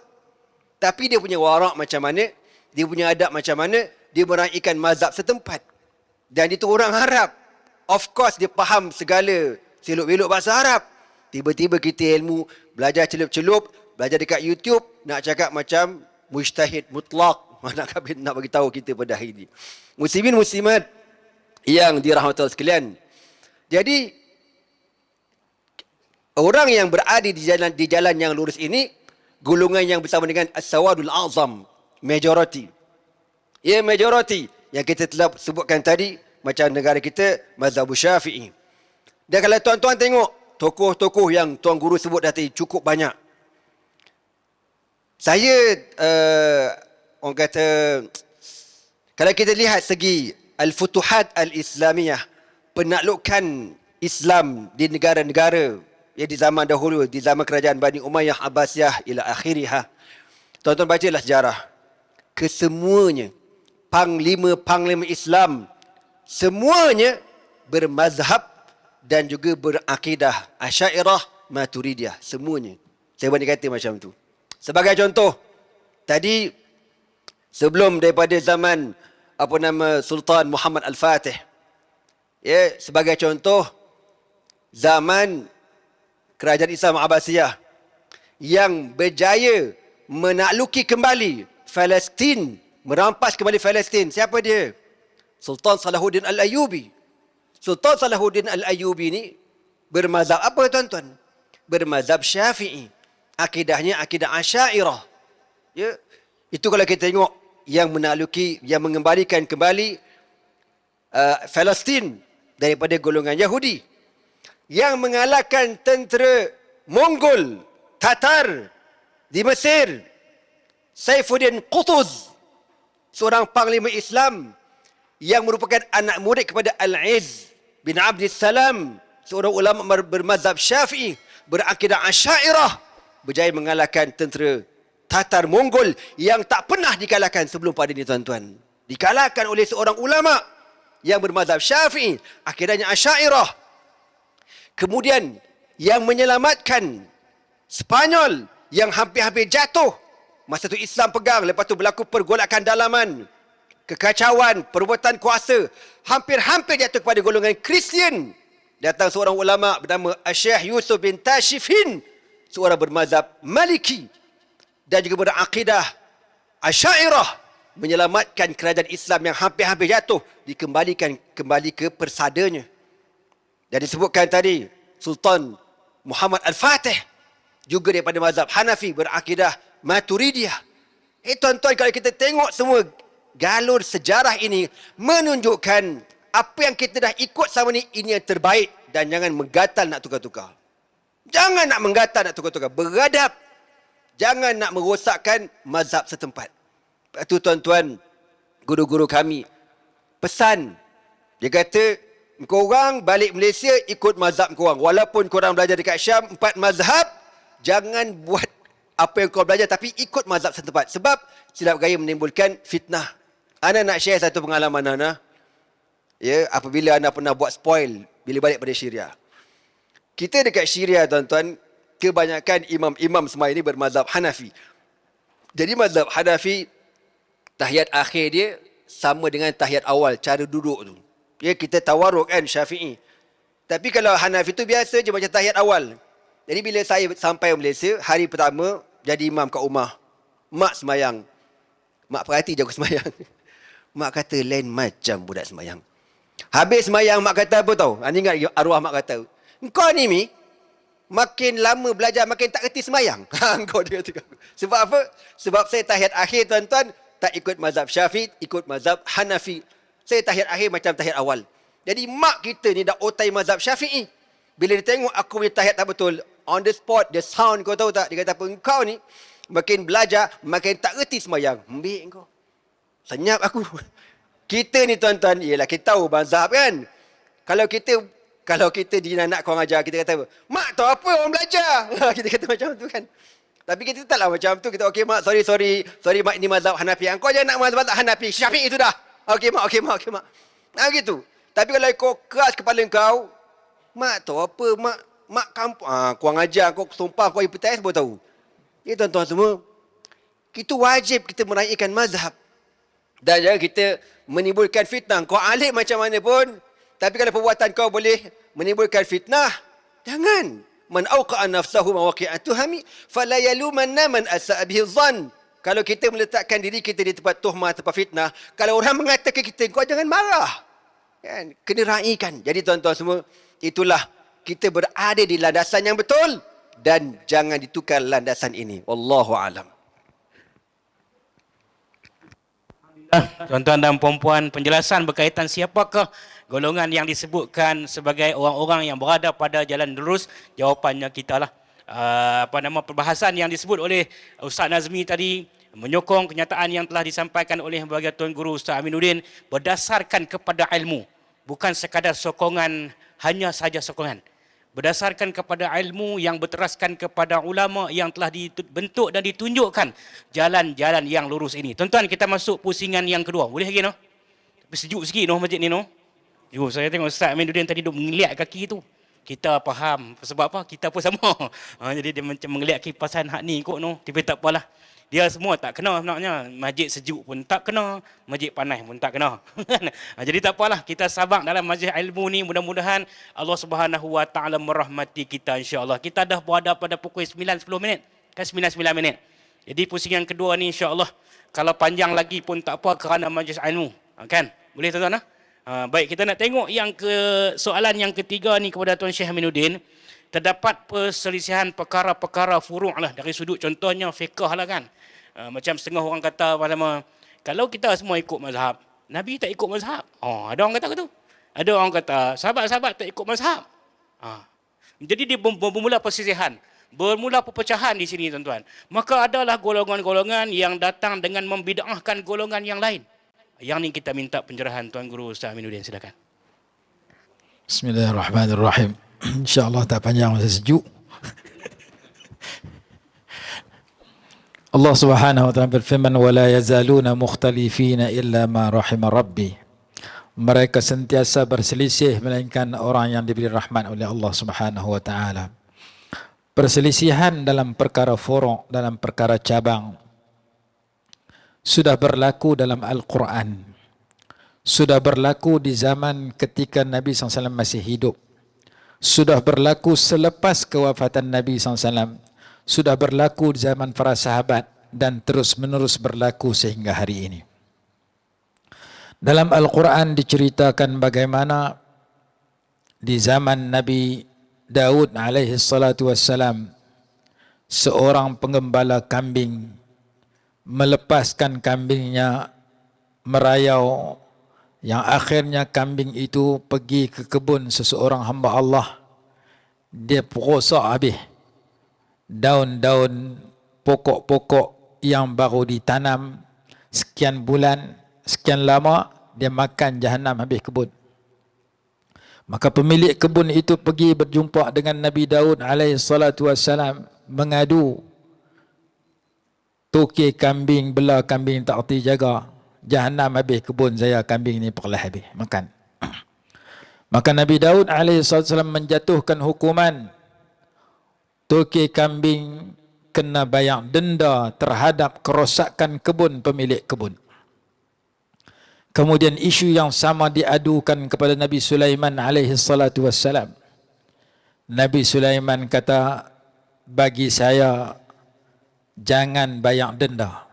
Tapi dia punya warak macam mana, dia punya adab macam mana, dia meraihkan mazhab setempat. Dan dia tu orang Arab. Of course dia faham segala selok-belok bahasa Arab. Tiba-tiba kita ilmu, belajar celup-celup, belajar dekat YouTube, nak cakap macam mujtahid mutlak. Nak bagi tahu kita pada hari ini. Muslimin muslimat yang dirahmati Allah sekalian. Jadi orang yang berada di jalan yang lurus ini, golongan yang bersama dengan as-sawadul azam, majority. Ya, majority yang kita telah sebutkan tadi, macam negara kita mazhab Syafi'i. Dan kalau tuan-tuan tengok tokoh-tokoh yang tuan guru sebut tadi cukup banyak. Saya orang kata, kalau kita lihat segi al-futuhat al-islamiyah, penaklukan Islam di negara-negara ya di zaman dahulu, di zaman kerajaan Bani Umayyah, Abbasiyah ila akhirihah. Tuan-tuan bacalah sejarah. Kesemuanya panglima-panglima Islam semuanya bermazhab dan juga berakidah Asy'ariyah, Maturidiyah, semuanya. Saya boleh kata macam tu. Sebagai contoh, tadi sebelum daripada zaman Sultan Muhammad Al-Fatih, ya, sebagai contoh zaman kerajaan Islam Abbasiyah yang berjaya menakluki kembali Palestin, merampas kembali Palestin. Siapa dia? Sultan Salahuddin Al-Ayyubi. Sultan Salahuddin Al-Ayyubi ni bermazhab apa tuan-tuan? Bermazhab Syafi'i. akidahnya akidah Asy'ariyah. Ya. Itu kalau kita tengok yang menakluki, yang mengembalikan kembali Palestin daripada golongan Yahudi. Yang mengalahkan tentera Mongol, Tatar di Mesir, Saifuddin Qutuz, seorang panglima Islam yang merupakan anak murid kepada Al-Izz bin Abdul Salam, seorang ulama bermazhab Syafi'i, berakidah Asy'ariyah, berjaya mengalahkan tentera Tatar Mongol yang tak pernah dikalahkan sebelum pada ini, tuan-tuan. Dikalahkan oleh seorang ulama yang bermazhab Syafi'i, akidahnya Asy'ariyah. Kemudian yang menyelamatkan Spanyol yang hampir-hampir jatuh. Masa tu Islam pegang, lepas tu berlaku pergolakan dalaman, kekacauan, perebutan kuasa, hampir-hampir jatuh kepada golongan Kristian. Datang seorang ulama bernama Syekh Yusuf bin Tashfin, seorang bermazhab Maliki dan juga berakidah Asy'ariyah, menyelamatkan kerajaan Islam yang hampir-hampir jatuh, dikembalikan kembali ke persadanya. Dan disebutkan tadi Sultan Muhammad Al-Fatih juga daripada mazhab Hanafi, berakidah Maturidiyah. Tuan-tuan, kalau kita tengok semua galur sejarah ini menunjukkan apa yang kita dah ikut sama ni, ini yang terbaik. Dan jangan menggatal nak tukar-tukar. Jangan nak menggatal nak tukar-tukar. Beradab. Jangan nak merosakkan mazhab setempat. Lepas tu, tuan-tuan, guru-guru kami pesan. Dia kata, korang balik Malaysia ikut mazhab korang. Walaupun korang belajar dekat Syam 4 mazhab, jangan buat apa yang kau belajar, tapi ikut mazhab setempat. Sebab silap gaya menimbulkan fitnah. Ana nak share satu pengalaman Ana. Ya, apabila Ana pernah buat spoil bila balik pada Syria. Kita dekat Syria, tuan-tuan, kebanyakan imam-imam semua ini bermazhab Hanafi. Jadi mazhab Hanafi, tahiyat akhir dia sama dengan tahiyat awal, cara duduk tu. Ya, kita tawarruk kan Syafi'i. Tapi kalau Hanafi tu biasa je macam tahiyat awal. Jadi bila saya sampai Malaysia, hari pertama jadi imam kat rumah. Mak semayang. Mak perhati je aku semayang. Mak kata lain macam budak semayang. Habis semayang, mak kata apa tau? Ni ingat arwah mak kata, engkau ni Mi, makin lama belajar makin tak kerti semayang. Engkau dia kata. Sebab apa? Sebab saya tahiyat akhir, tuan-tuan, tak ikut mazhab Syafi'i, ikut mazhab Hanafi. Saya tahiyat akhir macam tahiyat awal. Jadi mak kita ni dah otai mazhab Syafi'i. Bila dia tengok aku punya tahiyat tak betul, on the spot, the sound, kau tahu tak? Dia kata apa? Engkau ni makin belajar, makin tak reti semayang. Ambil kau. Senyap aku. Kita ni, tuan-tuan, ialah kita tahu mazhab kan. Kalau kita di anak kau ajar, kita kata apa? Mak tahu apa orang belajar. Kita kata macam tu kan. Tapi kita taklah macam tu. Kita okey mak, sorry mak, ini mazhab Hanafi. Kau jangan nak mazhab Hanafi. Syafi'i itu dah. Okey mak. Nah gitu. Tapi kalau kau keras kepala kau, mak tahu apa, mak kampung. Kau ajar, kau sumpah, kau IPTS baru tahu. Ya tuan-tuan semua, itu wajib kita meraihkan mazhab. Dan jangan kita menimbulkan fitnah. Kau alik macam mana pun, tapi kalau perbuatan kau boleh menimbulkan fitnah, jangan. Man awqa'a nafsahu mawaqi'atuhami fala yalumanna man asa'a bihi dhann. Kalau kita meletakkan diri kita di tempat tuhmah, tempat fitnah, kalau orang mengatakan kita, kau jangan marah. Kan? Kena raikan. Jadi tuan-tuan semua, itulah kita berada di landasan yang betul dan jangan ditukar landasan ini. Wallahu a'lam. Tuan-tuan dan puan-puan, penjelasan berkaitan siapakah golongan yang disebutkan sebagai orang-orang yang berada pada jalan lurus, jawapannya kita lah. Perbahasan yang disebut oleh Ustaz Nazmi tadi menyokong kenyataan yang telah disampaikan oleh bagi Tuan Guru Ustaz Aminuddin berdasarkan kepada ilmu, bukan sekadar sokongan, hanya saja sokongan. Berdasarkan kepada ilmu yang berteraskan kepada ulama yang telah dibentuk dan ditunjukkan jalan-jalan yang lurus ini. Tuan-tuan, kita masuk pusingan yang kedua. Boleh lagi no? Tapi sejuk sikit no masjid ni no. Saya tengok Ustaz Aminuddin tadi duk mengeliat kaki tu. Kita faham sebab apa? Kita pun sama. Jadi dia macam mengeliat kipasan hak ni kot no. Tapi tak apalah. Dia semua tak kena sebenarnya. Masjid sejuk pun tak kena. Masjid panas pun tak kena. Jadi tak apalah. Kita sabar dalam majlis ilmu ni. Mudah-mudahan Allah Subhanahu Wa Taala merahmati kita insya-Allah. Kita dah berada pada pukul 9.10 minit. Kan 9 minit. Jadi pusingan kedua ni insya-Allah. Kalau panjang lagi pun tak apa kerana majlis ilmu. Kan? Boleh tuan-tuan? Baik, kita nak tengok yang soalan yang ketiga ni kepada Tuan Syekh Aminuddin. terdapat perselisihan perkara-perkara furu' lah dari sudut contohnya fiqh lah kan. Macam setengah orang kata kalau kita semua ikut mazhab, Nabi tak ikut mazhab. Ada orang kata gitu. Ada orang kata sahabat-sahabat tak ikut mazhab. Jadi dia bermula perselisihan, bermula perpecahan di sini tuan-tuan. Maka adalah golongan-golongan yang datang dengan membid'ahkan golongan yang lain. Yang ni kita minta pencerahan Tuan Guru Ustaz Aminuddin, silakan. Bismillahirrahmanirrahim. InsyaAllah tak panjang, masa sejuk. Allah Subhanahu wa taala berfirman, wala yazaluna mukhtalifina illa ma rahima rabbi. Mereka sentiasa berselisih melainkan orang yang diberi rahmat oleh Allah Subhanahu wa taala. Perselisihan dalam perkara furu', dalam perkara cabang sudah berlaku dalam Al-Quran. Sudah berlaku di zaman ketika Nabi SAW masih hidup. Sudah berlaku selepas kewafatan Nabi SAW. Sudah berlaku di zaman para sahabat dan terus menerus berlaku sehingga hari ini. Dalam Al-Quran diceritakan bagaimana di zaman Nabi Daud alaihi salatu wassalam, seorang penggembala kambing melepaskan kambingnya merayau, yang akhirnya kambing itu pergi ke kebun seseorang hamba Allah. Dia perosak habis daun-daun pokok-pokok yang baru ditanam sekian bulan, sekian lama, dia makan jahanam habis kebun. Maka pemilik kebun itu pergi berjumpa dengan Nabi Daud alaihi salatu wassalam, mengadu, toke kambing, bela kambing tak erti jaga, jahanam habis kebun saya, kambing ni perlah habis makan. Maka Nabi Daud alaihi salatu wassalam menjatuhkan hukuman, toke kambing kena bayar denda terhadap kerosakan kebun pemilik kebun. Kemudian isu yang sama diadukan kepada Nabi Sulaiman alaihi salatu wassalam. Nabi Sulaiman kata, bagi saya jangan bayar denda.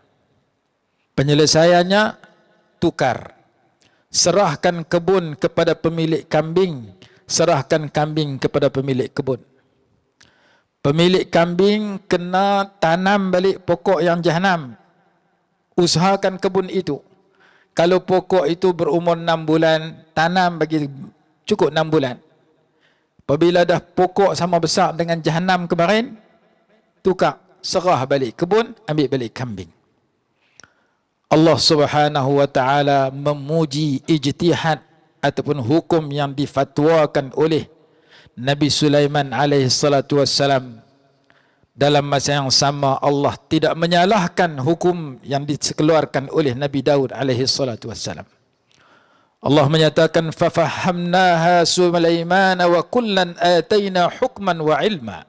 Penyelesaiannya tukar. Serahkan kebun kepada pemilik kambing, serahkan kambing kepada pemilik kebun. Pemilik kambing kena tanam balik pokok yang jahanam. Usahakan kebun itu. Kalau pokok itu berumur 6 bulan, tanam bagi cukup 6 bulan. Apabila dah pokok sama besar dengan jahanam kemarin, tukar, serah balik kebun, ambil balik kambing. Allah Subhanahu wa taala memuji ijtihad ataupun hukum yang difatwakan oleh Nabi Sulaiman alaihi salatu wassalam. Dalam masa yang sama Allah tidak menyalahkan hukum yang dikeluarkan oleh Nabi Daud alaihi salatu wassalam. Allah menyatakan, fafahamnaha Sulaiman wa kullan ataina hukman wa ilma.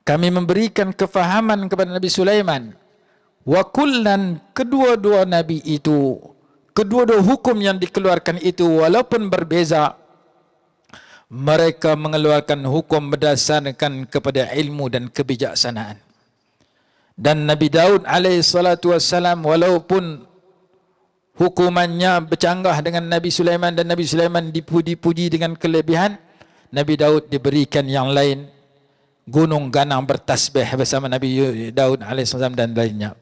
Kami memberikan kefahaman kepada Nabi Sulaiman. Wa kullan, kedua-dua nabi itu, kedua-dua hukum yang dikeluarkan itu walaupun berbeza, mereka mengeluarkan hukum berdasarkan kepada ilmu dan kebijaksanaan. Dan Nabi Daud alaihi salatu wassalam walaupun hukumannya bercanggah dengan Nabi Sulaiman dan Nabi Sulaiman dipuji dengan kelebihan, Nabi Daud diberikan yang lain, gunung ganang bertasbih bersama Nabi Daud alaihi salam dan lainnya.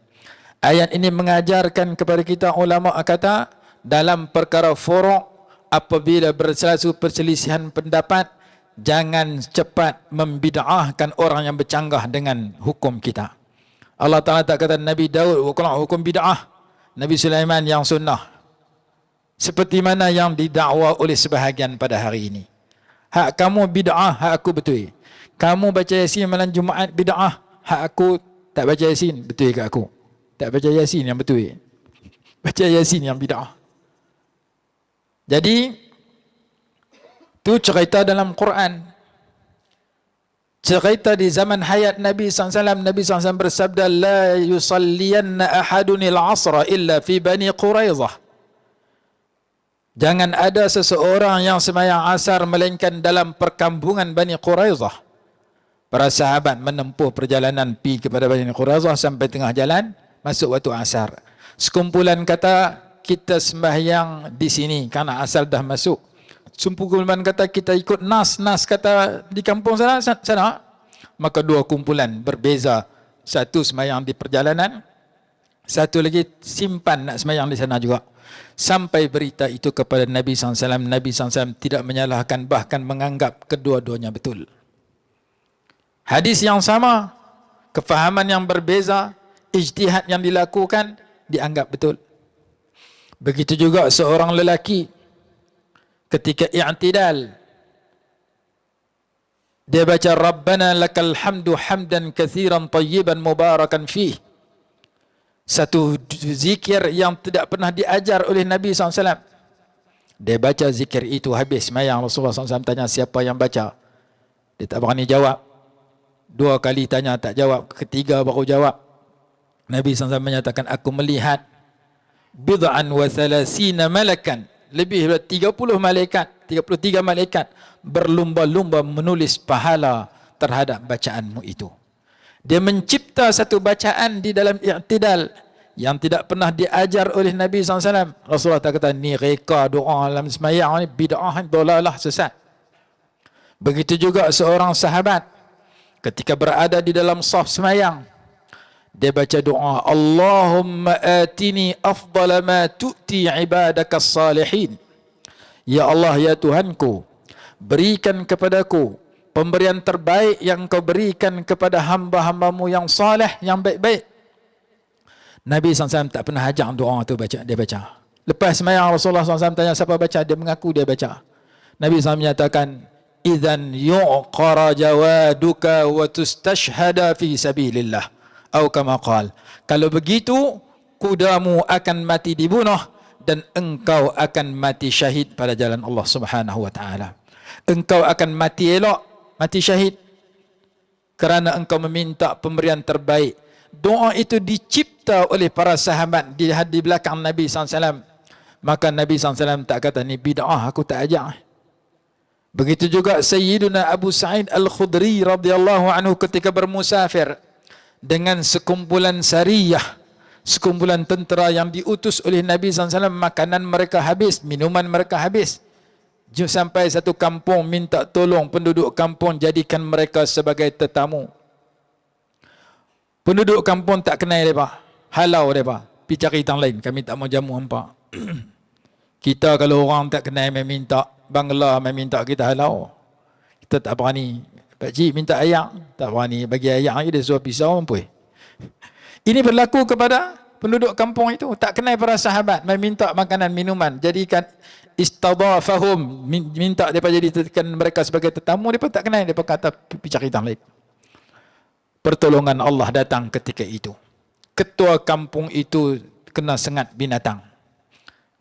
Ayat ini mengajarkan kepada kita, ulama kata, dalam perkara furu' apabila berlaku perselisihan pendapat, jangan cepat membid'ahkan orang yang bercanggah dengan hukum kita. Allah Ta'ala tak kata Nabi Daud hukum bid'ah, Nabi Sulaiman yang sunnah. Seperti mana yang didakwa oleh sebahagian pada hari ini. Hak kamu bid'ah, hak aku betul. Kamu baca Yasin malam Jumaat bid'ah, hak aku tak baca Yasin, betul ke aku? Tak baca Yasin yang betul. Baca Yasin yang bid'ah. Jadi, itu cerita dalam Quran. Cerita di zaman hayat Nabi SAW. Nabi SAW bersabda, la yusalliyanna ahadunil asra illa fi Bani Quraidah. Jangan ada seseorang yang sembahyang asar melainkan dalam perkampungan Bani Quraidah. Para sahabat menempuh perjalanan pergi kepada Bani Quraidah, sampai tengah jalan, masuk waktu asar. Sekumpulan kata, kita sembahyang di sini kerana asal dah masuk. Sekumpulan kata kita ikut nas kata di kampung sana, maka dua kumpulan berbeza. Satu semayang di perjalanan, satu lagi simpan nak semayang di sana juga. Sampai berita itu kepada Nabi SAW. Nabi SAW tidak menyalahkan, bahkan menganggap kedua-duanya betul. Hadis yang sama, kefahaman yang berbeza, ijtihad yang dilakukan, dianggap betul. Begitu juga seorang lelaki ketika i'tidal, dia baca Rabbana lakal hamdu hamdan kathiran tayyiban mubarakan fih. Satu zikir yang tidak pernah diajar oleh Nabi SAW. Dia baca zikir itu habis semayang. Rasulullah SAW tanya siapa yang baca. Dia tak berani jawab. 2 kali tanya tak jawab. Ketiga baru jawab. Nabi SAW menyatakan, aku melihat bid'an wa thalathina malakan, lebih dari 33 malaikat berlumba-lumba menulis pahala terhadap bacaanmu itu. Dia mencipta satu bacaan di dalam i'tidal yang tidak pernah diajar oleh Nabi SAW. Rasulullah tak kata, ni reka doa dalam semayang ni bid'ah, dolalah, sesat. Begitu juga seorang sahabat ketika berada di dalam saf semayang, dia baca doa, Allahumma atini afdala ma tu'ti ibadaka salihin. Ya Allah, ya Tuhanku, berikan kepadaku pemberian terbaik yang kau berikan kepada hamba-hambamu yang saleh, yang baik-baik. Nabi SAW tak pernah ajak doa tu dia baca. Lepas semayang Rasulullah SAW tanya siapa baca, dia mengaku dia baca. Nabi SAW menyatakan, idzan yu'qara jawaduka wa tustashhada fi sabilillah. Atau kama qala, kalau begitu kudamu akan mati dibunuh dan engkau akan mati syahid pada jalan Allah Subhanahu wa taala. Engkau akan mati elok, mati syahid kerana engkau meminta pemberian terbaik. Doa itu dicipta oleh para sahabat di belakang Nabi SAW. Maka Nabi SAW tak kata ni bid'ah, aku tak ajak. Begitu juga Sayyiduna Abu Sa'id Al-Khudri radhiyallahu anhu ketika bermusafir dengan sekumpulan sariyah, sekumpulan tentera yang diutus oleh Nabi SAW. Makanan mereka habis, minuman mereka habis. Sampai satu kampung minta tolong penduduk kampung jadikan mereka sebagai tetamu. Penduduk kampung tak kenal mereka, halau mereka, pergi cari tang lain, kami tak mau jamu hampa. Kita kalau orang tak kenal meminta bangla, meminta kita halau, kita tak berani. Pakcik minta ayak, tak berani bagi ayak lagi, dia suruh pisau mampu. Ini berlaku kepada penduduk kampung itu, tak kenal para sahabat, meminta makanan minuman, jadikan istadafahum, minta mereka jadikan mereka sebagai tetamu, mereka tak kenal, mereka kata pergi cari tang lain. Pertolongan Allah datang ketika itu. Ketua kampung itu kena sengat binatang,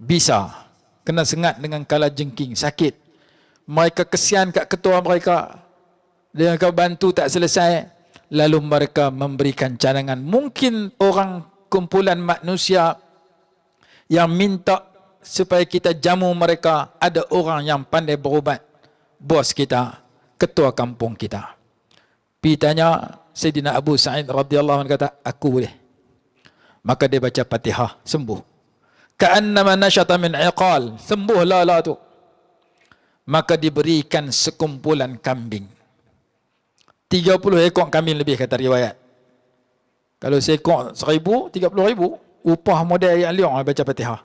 bisa kena sengat dengan kalajengking, sakit. Mereka kesian kat ketua mereka, dia kau bantu tak selesai, lalu mereka memberikan cadangan. Mungkin orang kumpulan manusia yang minta supaya kita jamu mereka, ada orang yang pandai berubat, bos kita, ketua kampung kita. Pergi tanya Sayyidina Abu Sa'id radhiyallahu anhu, kata aku boleh. Maka dia baca Fatihah, sembuh. Ka'annama nasyata min iqal, sembuh lala tu. Maka diberikan sekumpulan kambing, 30 ekor kambing lebih kata riwayat. Kalau seekor 1,000, 30,000, upah model yang liang baca Fatihah.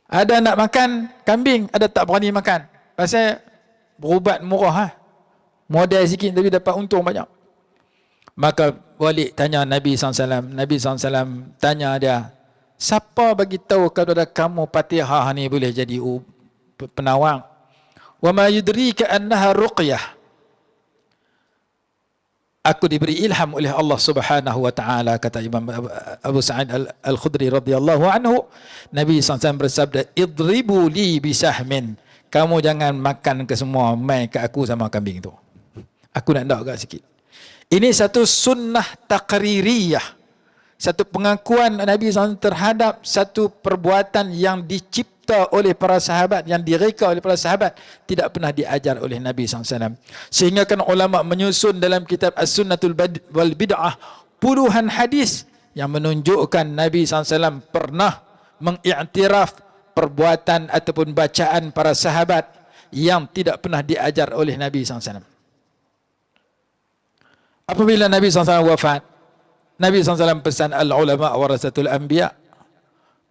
Ada nak makan kambing, ada tak berani makan. Pasal berubat murah, model sikit tapi dapat untung banyak. Maka balik tanya Nabi SAW. Nabi SAW tanya dia, siapa bagi tahu kepada kamu Fatihah ni boleh jadi penawang? Wa ma yudrika annaha ruqyah. Aku diberi ilham oleh Allah Subhanahu wa taala, kata Imam Abu Sa'id Al-Khudri radhiyallahu anhu. Nabi SAW bersabda, idribu li bisahmin. Kamu jangan makan ke semua, mai ke aku sama kambing tu. Aku nak dak agak sikit. Ini satu sunnah taqririyah, satu pengakuan Nabi SAW terhadap satu perbuatan yang dicipta oleh para sahabat, yang direka oleh para sahabat, tidak pernah diajar oleh Nabi SAW. Sehingga kan ulama menyusun dalam kitab As-Sunnatul wal Bid'ah puluhan hadis yang menunjukkan Nabi SAW pernah mengiktiraf perbuatan ataupun bacaan para sahabat yang tidak pernah diajar oleh Nabi SAW. Apabila Nabi SAW wafat, Nabi SAW pesan, al-ulama warasatul anbiya,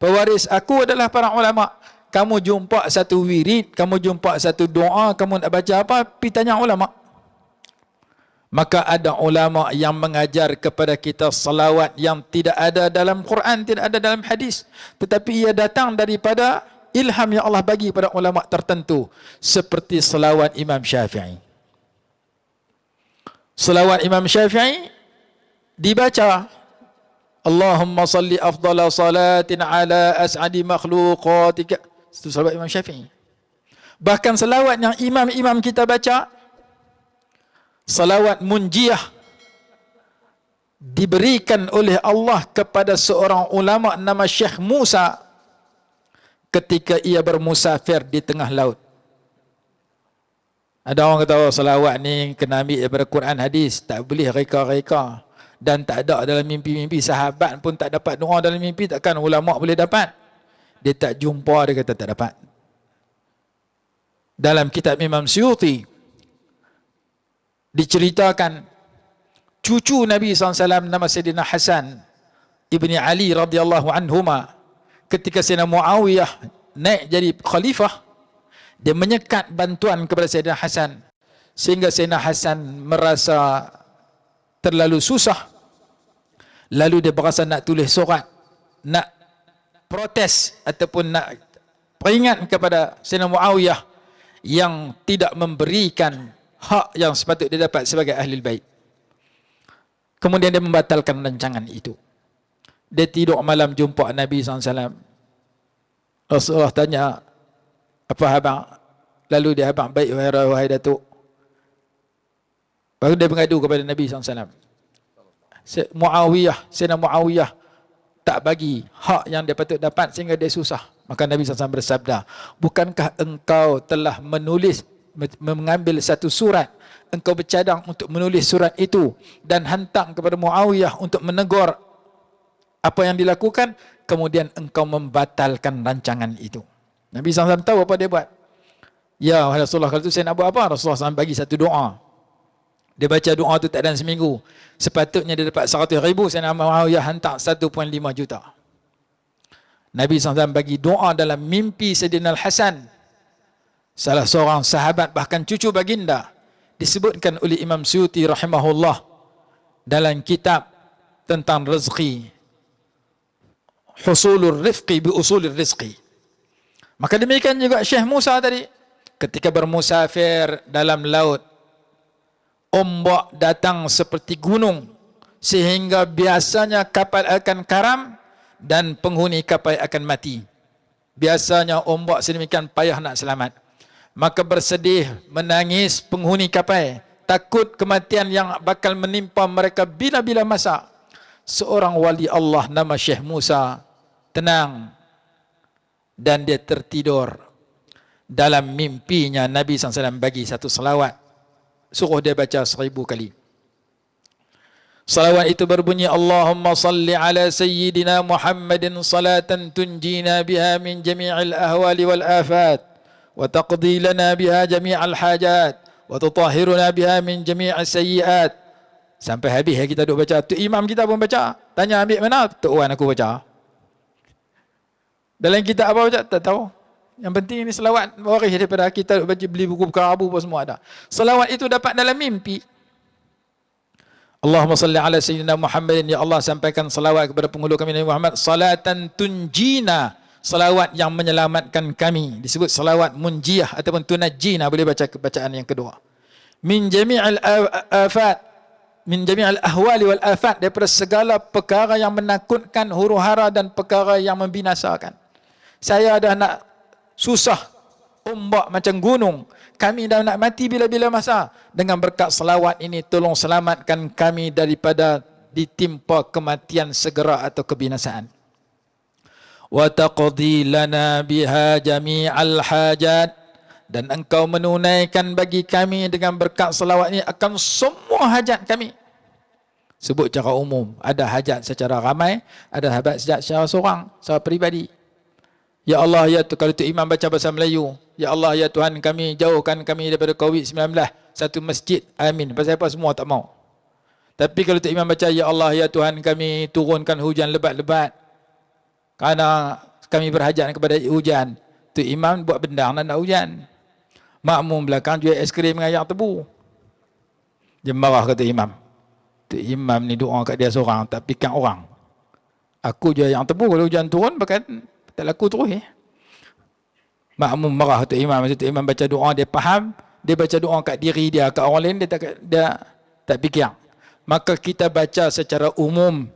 pewaris aku adalah para ulama. Kamu jumpa satu wirid, kamu jumpa satu doa, kamu nak baca apa, pergi tanya ulama. Maka ada ulama yang mengajar kepada kita salawat yang tidak ada dalam Quran, tidak ada dalam hadis, tetapi ia datang daripada ilham yang Allah bagi pada ulama tertentu, seperti salawat Imam Syafi'i. Salawat Imam Syafi'i dibaca, Allahumma salli afdala salatin ala as'adi makhluqatika. Itu salawat Imam Syafi'i. Bahkan salawat yang imam-imam kita baca, salawat munjiyah, diberikan oleh Allah kepada seorang ulama nama Syekh Musa ketika ia bermusafir di tengah laut. Ada orang kata, oh, salawat ni kena ambil daripada Quran hadis, tak boleh reka-reka, dan tak ada dalam mimpi-mimpi. Sahabat pun tak dapat doa dalam mimpi, takkan ulama boleh dapat? Dia tak jumpa, dia kata tak dapat. Dalam kitab Imam Suyuti diceritakan cucu Nabi SAW nama Sayyidina Hasan ibni Ali radhiyallahu anhuma, ketika Sayyidina Muawiyah naik jadi khalifah, dia menyekat bantuan kepada Sayyidina Hasan, sehingga Sayyidina Hasan merasa terlalu susah. Lalu dia berasa nak tulis surat, nak protes ataupun nak peringat kepada Sayyidina Muawiyah yang tidak memberikan hak yang sepatutnya dia dapat sebagai ahli bait. Kemudian dia membatalkan rancangan itu. Dia tidur malam jumpa Nabi SAW. Rasulullah tanya, apa abang? Lalu dia, abang baik wahai Datuk. Baru dia mengadu kepada Nabi SAW. Sayyidina Muawiyah tak bagi hak yang dia patut dapat sehingga dia susah. Maka Nabi SAW bersabda, bukankah engkau telah mengambil satu surat, engkau bercadang untuk menulis surat itu dan hantar kepada Muawiyah untuk menegur apa yang dilakukan, kemudian engkau membatalkan rancangan itu. Nabi SAW tahu apa dia buat. Ya Rasulullah, kalau itu saya nak buat apa? Rasulullah SAW bagi satu doa. Dia baca doa tu tak dalam seminggu, sepatutnya dia dapat 100,000, Sayyidina Muawiyah hantar 1.5 juta. Nabi SAW bagi doa dalam mimpi Sayyidina Al-Hasan, salah seorang sahabat, bahkan cucu baginda. Disebutkan oleh Imam Suyuti rahimahullah dalam kitab tentang rezeki, Husulur Rifqi bi Usulir Rizqi. Maka demikian juga Syekh Musa tadi, ketika bermusafir dalam laut, ombak datang seperti gunung, sehingga biasanya kapal akan karam dan penghuni kapal akan mati. Biasanya ombak sedemikian payah nak selamat. Maka bersedih, menangis penghuni kapal, takut kematian yang bakal menimpa mereka bila-bila masa. Seorang wali Allah nama Syekh Musa tenang dan dia tertidur. Dalam mimpinya Nabi SAW bagi satu salawat, suruh dia baca 1000 kali. Salawat itu berbunyi, Allahumma salli ala sayyidina Muhammadin salatan tunjina biha min jami'il ahwali wal afat, wa taqdi lana biha jami'al hajat, wa tutahhiruna biha min jami'is sayyiat. Sampai habis kita duk baca. Tu imam kita pun baca. Tanya ambil mana? Tok Wan aku baca. Dalam kitab apa baca? Tak tahu. Yang penting ini selawat waris daripada kita baca, beli buku Abu pun semua ada. Selawat itu dapat dalam mimpi. Allahumma salli ala sayyidina Muhammadin, ya Allah sampaikan selawat kepada penghulu kami Nabi Muhammad, salatan tunjina, selawat yang menyelamatkan kami. Disebut selawat munjiyah ataupun tunajjina, boleh baca bacaan yang kedua. Min jami'il afat, min jami'il ahwali wal afat, daripada segala perkara yang menakutkan, huru-hara dan perkara yang membinasakan. Saya dah nak susah, ombak macam gunung, kami dah nak mati bila-bila masa. Dengan berkat selawat ini, tolong selamatkan kami daripada ditimpa kematian segera atau kebinasaan. Wa taqdi lana biha jami'al hajat, dan engkau menunaikan bagi kami dengan berkat selawat ini akan semua hajat kami. Sebut secara umum, ada hajat secara ramai, ada hajat secara seorang, secara peribadi. Ya Allah, ya tu, kalau tu imam baca bahasa Melayu, ya Allah, ya Tuhan kami, jauhkan kami daripada COVID-19, satu masjid, amin. Pasal apa semua tak mau. Tapi kalau tu imam baca, ya Allah, ya Tuhan kami, turunkan hujan lebat-lebat, kerana kami berhajat kepada hujan. Tu imam buat bendang dan nak hujan. Makmum belakang jual es krim dengan ayam tebu. Dia marah kata imam. Tu imam ni doa kat dia seorang, tak fikir orang. Aku jual ayam tebu, kalau hujan turun, bahkan tak laku terus. Makmum marah tu imam. Masa tu imam baca doa, dia faham. Dia baca doa kat diri dia, kat orang lain, dia tak fikir. Maka kita baca secara umum,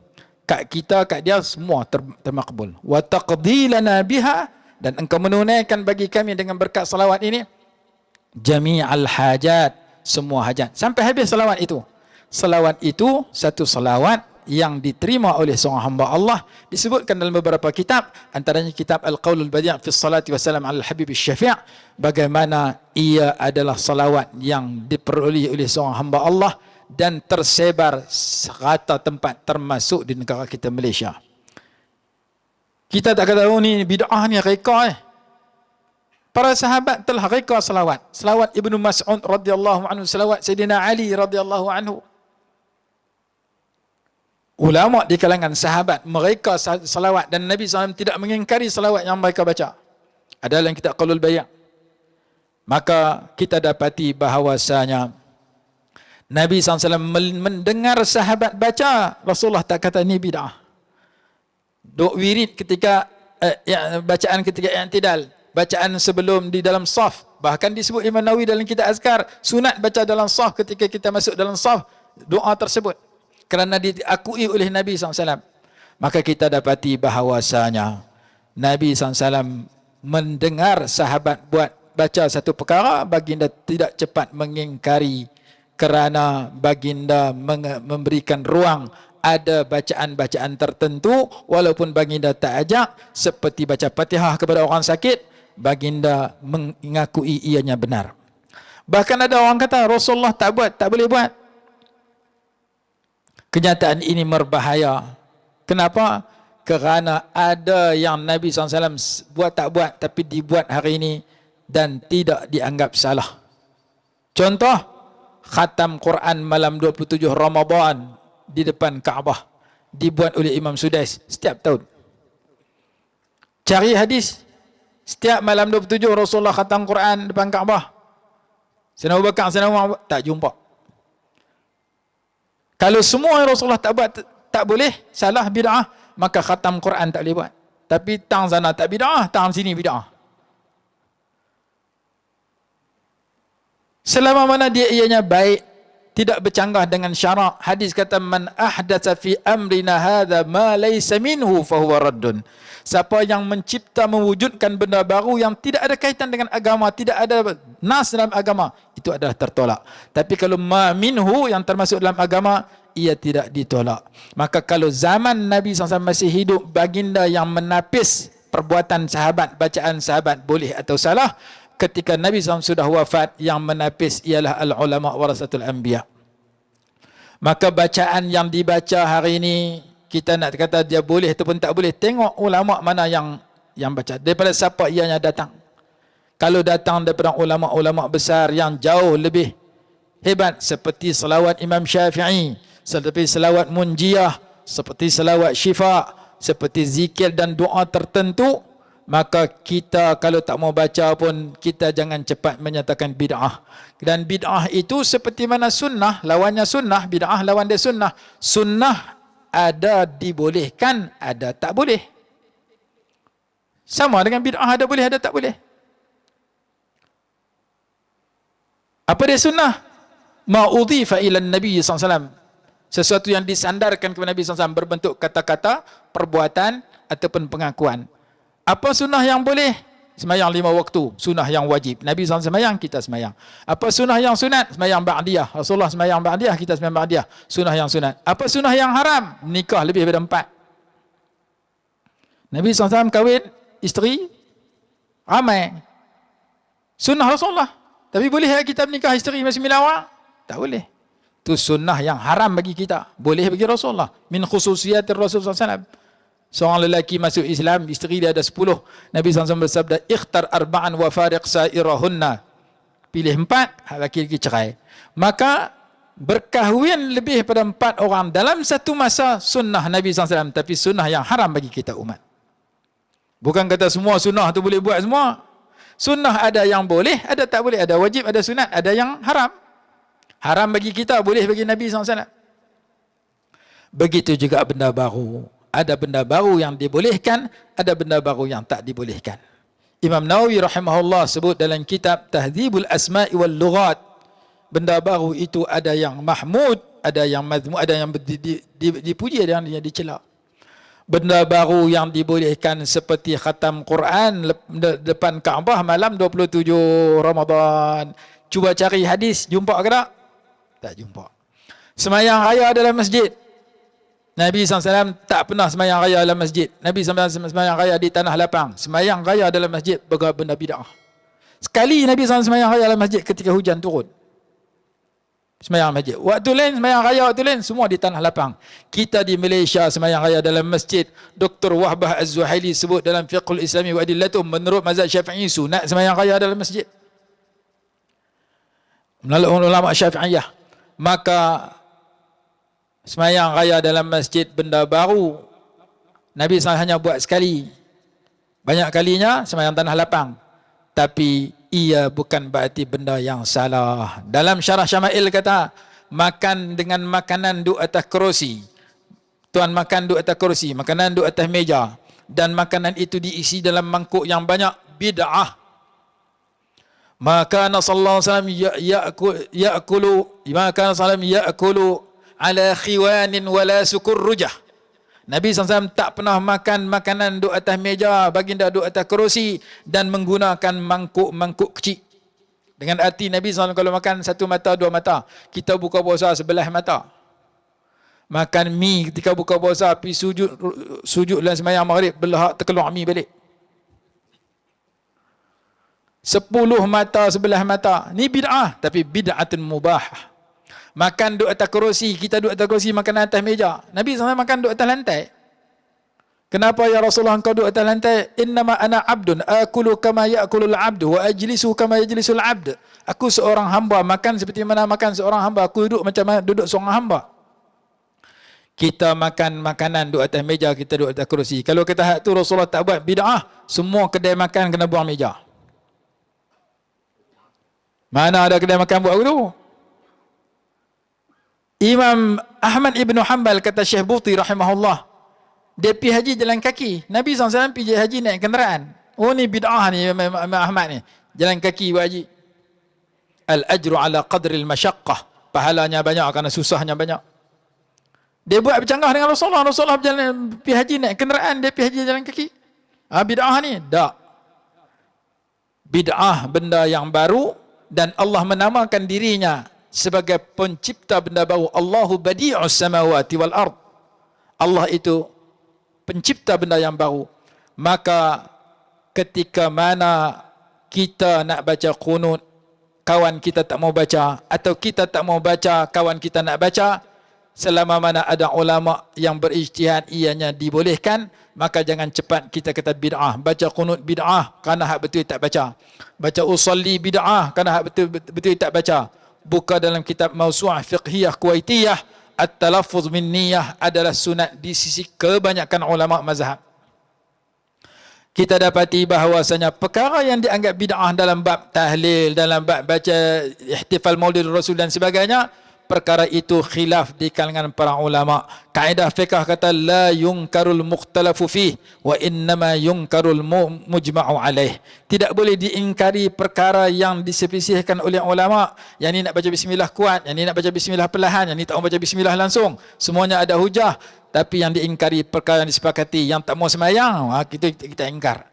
kat kita, kat dia, semua termakbul. Wa taqdi lana biha, dan engkau menunaikan bagi kami dengan berkat salawat ini jami'al hajat, semua hajat. Sampai habis salawat itu. Salawat itu satu salawat yang diterima oleh seorang hamba Allah, disebutkan dalam beberapa kitab, antaranya kitab Al-Qaulul Badi' fi Salati Wassalam Al Habib Syafi', bagaimana ia adalah salawat yang diperoleh oleh seorang hamba Allah dan tersebar serata tempat, termasuk di negara kita Malaysia. Kita tak kata, oh ni bid'ah ni reka. Para sahabat telah reka salawat. Salawat Ibnu Mas'ud radhiyallahu anhu, salawat Sayyidina Ali radhiyallahu anhu. Ulama di kalangan sahabat mereka salawat, dan Nabi SAW tidak mengingkari salawat yang mereka baca. Ada dalam kitab Qaulul Badi'. Maka kita dapati bahawasanya Nabi SAW mendengar sahabat baca, Rasulullah tak kata ni bid'ah. Duk wirid ketika bacaan ketika i'tidal, bacaan sebelum di dalam saf, bahkan disebut Imam Nawawi dalam kitab Azkar, sunat baca dalam saf ketika kita masuk dalam saf, doa tersebut kerana diakui oleh Nabi SAW. Maka kita dapati bahawasanya Nabi SAW mendengar sahabat buat baca satu perkara, baginda tidak cepat mengingkari, kerana baginda memberikan ruang. Ada bacaan-bacaan tertentu walaupun baginda tak ajak, seperti baca Fatihah kepada orang sakit, baginda mengakui ianya benar. Bahkan ada orang kata Rasulullah tak buat, tak boleh buat. Kenyataan ini berbahaya. Kenapa? Kerana ada yang Nabi SAW buat tak buat, tapi dibuat hari ini dan tidak dianggap salah. Contoh, khatam Quran malam 27 Ramadan di depan Kaabah, dibuat oleh Imam Sudais setiap tahun. Cari hadis, setiap malam 27 Rasulullah khatam Quran depan Kaabah. Sayyidina Abu Bakar, Sayyidina Umar, tak jumpa. Kalau semua Rasulullah tak buat, tak boleh, salah, bid'ah, maka khatam Quran tak boleh buat. Tapi tang sana tak bid'ah, tang sini bid'ah. Selama mana dia ianya baik, tidak bercanggah dengan syarak. Hadis kata, man ahdatsa fi amrina hadza ma laysa minhu fahuwa raddun. Siapa yang mencipta, mewujudkan benda baru yang tidak ada kaitan dengan agama, tidak ada nas dalam agama, itu adalah tertolak. Tapi kalau ma minhu, yang termasuk dalam agama, ia tidak ditolak. Maka kalau zaman Nabi SAW masih hidup, baginda yang menapis perbuatan sahabat, bacaan sahabat boleh atau salah. Ketika Nabi SAW sudah wafat, yang menapis ialah al-ulama warasatul anbiya. Maka bacaan yang dibaca hari ini, kita nak kata dia boleh ataupun tak boleh, tengok ulama mana yang baca, daripada siapa ianya datang. Kalau datang daripada ulama-ulama besar yang jauh lebih hebat, seperti selawat Imam Syafi'i, seperti selawat Munjiyah, seperti selawat Syifa, seperti zikir dan doa tertentu, maka kita kalau tak mau baca pun, kita jangan cepat menyatakan bid'ah. Dan bid'ah itu seperti mana sunnah, lawannya sunnah, bid'ah lawan dia sunnah. Sunnah ada dibolehkan, ada tak boleh. Sama dengan bid'ah, ada boleh, ada tak boleh. Apa dia sunnah? Ma'udhifa ila Nabi SAW. Sesuatu yang disandarkan kepada Nabi SAW berbentuk kata-kata, perbuatan ataupun pengakuan. Apa sunnah yang boleh? Semayang 5 waktu, sunnah yang wajib. Nabi SAW semayang, kita semayang. Apa sunnah yang sunat? Semayang ba'diyah. Rasulullah semayang ba'diyah, kita semayang ba'diyah. Sunnah yang sunat. Apa sunnah yang haram? Nikah lebih daripada 4. Nabi SAW kahwin isteri ramai. Sunnah Rasulullah. Tapi boleh kita menikah isteri masih 9 orang? Tak boleh. Itu sunnah yang haram bagi kita. Boleh bagi Rasulullah. Min khususiyatir Rasul SAW. Seorang lelaki masuk Islam, isteri dia ada 10. Nabi SAW bersabda, ikhtar arba'an wa fariq sa'irahunna. Pilih 4, laki-laki cerai. Maka berkahwin lebih pada 4 orang dalam satu masa sunnah Nabi SAW, tapi sunnah yang haram bagi kita umat. Bukan kata semua sunnah tu boleh buat semua. Sunnah ada yang boleh, ada tak boleh, ada wajib, ada sunat, ada yang haram. Haram bagi kita, boleh bagi Nabi SAW. Begitu juga benda baru. Ada benda baru yang dibolehkan, ada benda baru yang tak dibolehkan. Imam Nawawi rahimahullah sebut dalam kitab Tahdzibul Asma'i wal Lughat, benda baru itu ada yang mahmud, ada yang mazmum, ada yang dipuji, ada yang dicela. Benda baru yang dibolehkan seperti khatam Quran depan Kaabah malam 27 Ramadan. Cuba cari hadis, jumpa ke tak? Tak jumpa. Semayang raya dalam masjid, Nabi SAW tak pernah semayang raya dalam masjid. Nabi SAW semayang raya di tanah lapang. Semayang raya dalam masjid benda bid'ah. Sekali Nabi SAW semayang raya dalam masjid ketika hujan turun. Semayang masjid. Waktu lain semayang raya, waktu lain semua di tanah lapang. Kita di Malaysia semayang raya dalam masjid. Dr. Wahbah Az-Zuhaili sebut dalam Fiqhul Islami wa Adillatum, menurut mazhab Syafi'i sunat semayang raya dalam masjid. Melalui ulama Syafi'iyah. Maka semayang raya dalam masjid benda baru. Nabi SAW hanya buat sekali. Banyak kalinya semayang tanah lapang. Tapi ia bukan berarti benda yang salah. Dalam syarah Syama'il kata, makan dengan makanan duduk atas kerusi. Tuan makan duduk atas kerusi, makanan duduk atas meja, dan makanan itu diisi dalam mangkuk yang banyak, bid'ah. Maka Nasallallahu alaihi wasallam ya'kulu ala khiwanin wala sukur rujah. Nabi SAW tak pernah makan makanan duduk atas meja, baginda duduk atas kerusi dan menggunakan mangkuk-mangkuk kecil. Dengan arti Nabi SAW kalau makan satu mata, dua mata, kita buka puasa sebelah mata. Makan mi ketika buka puasa, pergi sujud dalam sembahyang maghrib, belahak terkeluar mi balik. 10 mata sebelah mata. Ni bid'ah, tapi bid'atun mubah. Makan duduk atas kerusi, kita duduk atas kerusi, makan atas meja. Nabi SAW makan duduk atas lantai. Kenapa ya Rasulullah engkau duduk atas lantai? Innama ana abdun, akulu kama ya'kulul abdu, wa ajlisu kama yajlisul abd. Aku seorang hamba, makan seperti mana makan seorang hamba. Aku duduk macam mana duduk seorang hamba. Kita makan makanan duduk atas meja, kita duduk atas kerusi. Kalau kata hak tu Rasulullah tak buat, bid'ah. Semua kedai makan kena buang meja. Mana ada kedai makan buat aku tu? Imam Ahmad Ibn Hanbal kata Syekh Buti rahimahullah, dia pergi haji jalan kaki. Nabi SAW pergi haji naik kenderaan. Oh ni bid'ah ni Imam Ahmad ni. Jalan kaki buat haji. Al-ajru ala qadril masyaqqah. Pahalanya banyak kerana susahnya banyak. Dia buat bercanggah dengan Rasulullah. Rasulullah berjalan, pergi haji naik kenderaan, dia pergi haji jalan kaki. Bid'ah ni? Tak. Bid'ah benda yang baru dan Allah menamakan dirinya sebagai pencipta benda baru. Allahu badi'us samawati wal ard. Allah itu pencipta benda yang baru. Maka ketika mana kita nak baca qunut, kawan kita tak mau baca, atau kita tak mau baca, kawan kita nak baca, selama mana ada ulama yang berijtihad ianya dibolehkan, maka jangan cepat kita kata bid'ah. Baca qunut bid'ah kerana hak betul tak baca. Baca usalli bid'ah kerana hak betul tak baca. Buka dalam kitab Mawsu'ah Fiqhiyah Kuwaitiyah, at-talaffuz min niyah adalah sunat di sisi kebanyakan ulama mazhab. Kita dapati bahawasanya perkara yang dianggap bid'ah dalam bab tahlil, dalam bab baca ihtifal Maulid Rasul dan sebagainya, perkara itu khilaf di kalangan para ulama. Kaedah fiqh kata la yunkarul mukhtalafu fih wa innama yunkarul mujma'u alaih. Tidak boleh diingkari perkara yang diselisihkan oleh ulama. Yang ni nak baca bismillah kuat, yang ni nak baca bismillah perlahan, yang ni tak mau baca bismillah langsung. Semuanya ada hujah. Tapi yang diingkari perkara yang disepakati. Yang tak mau semayang, kita ingkar.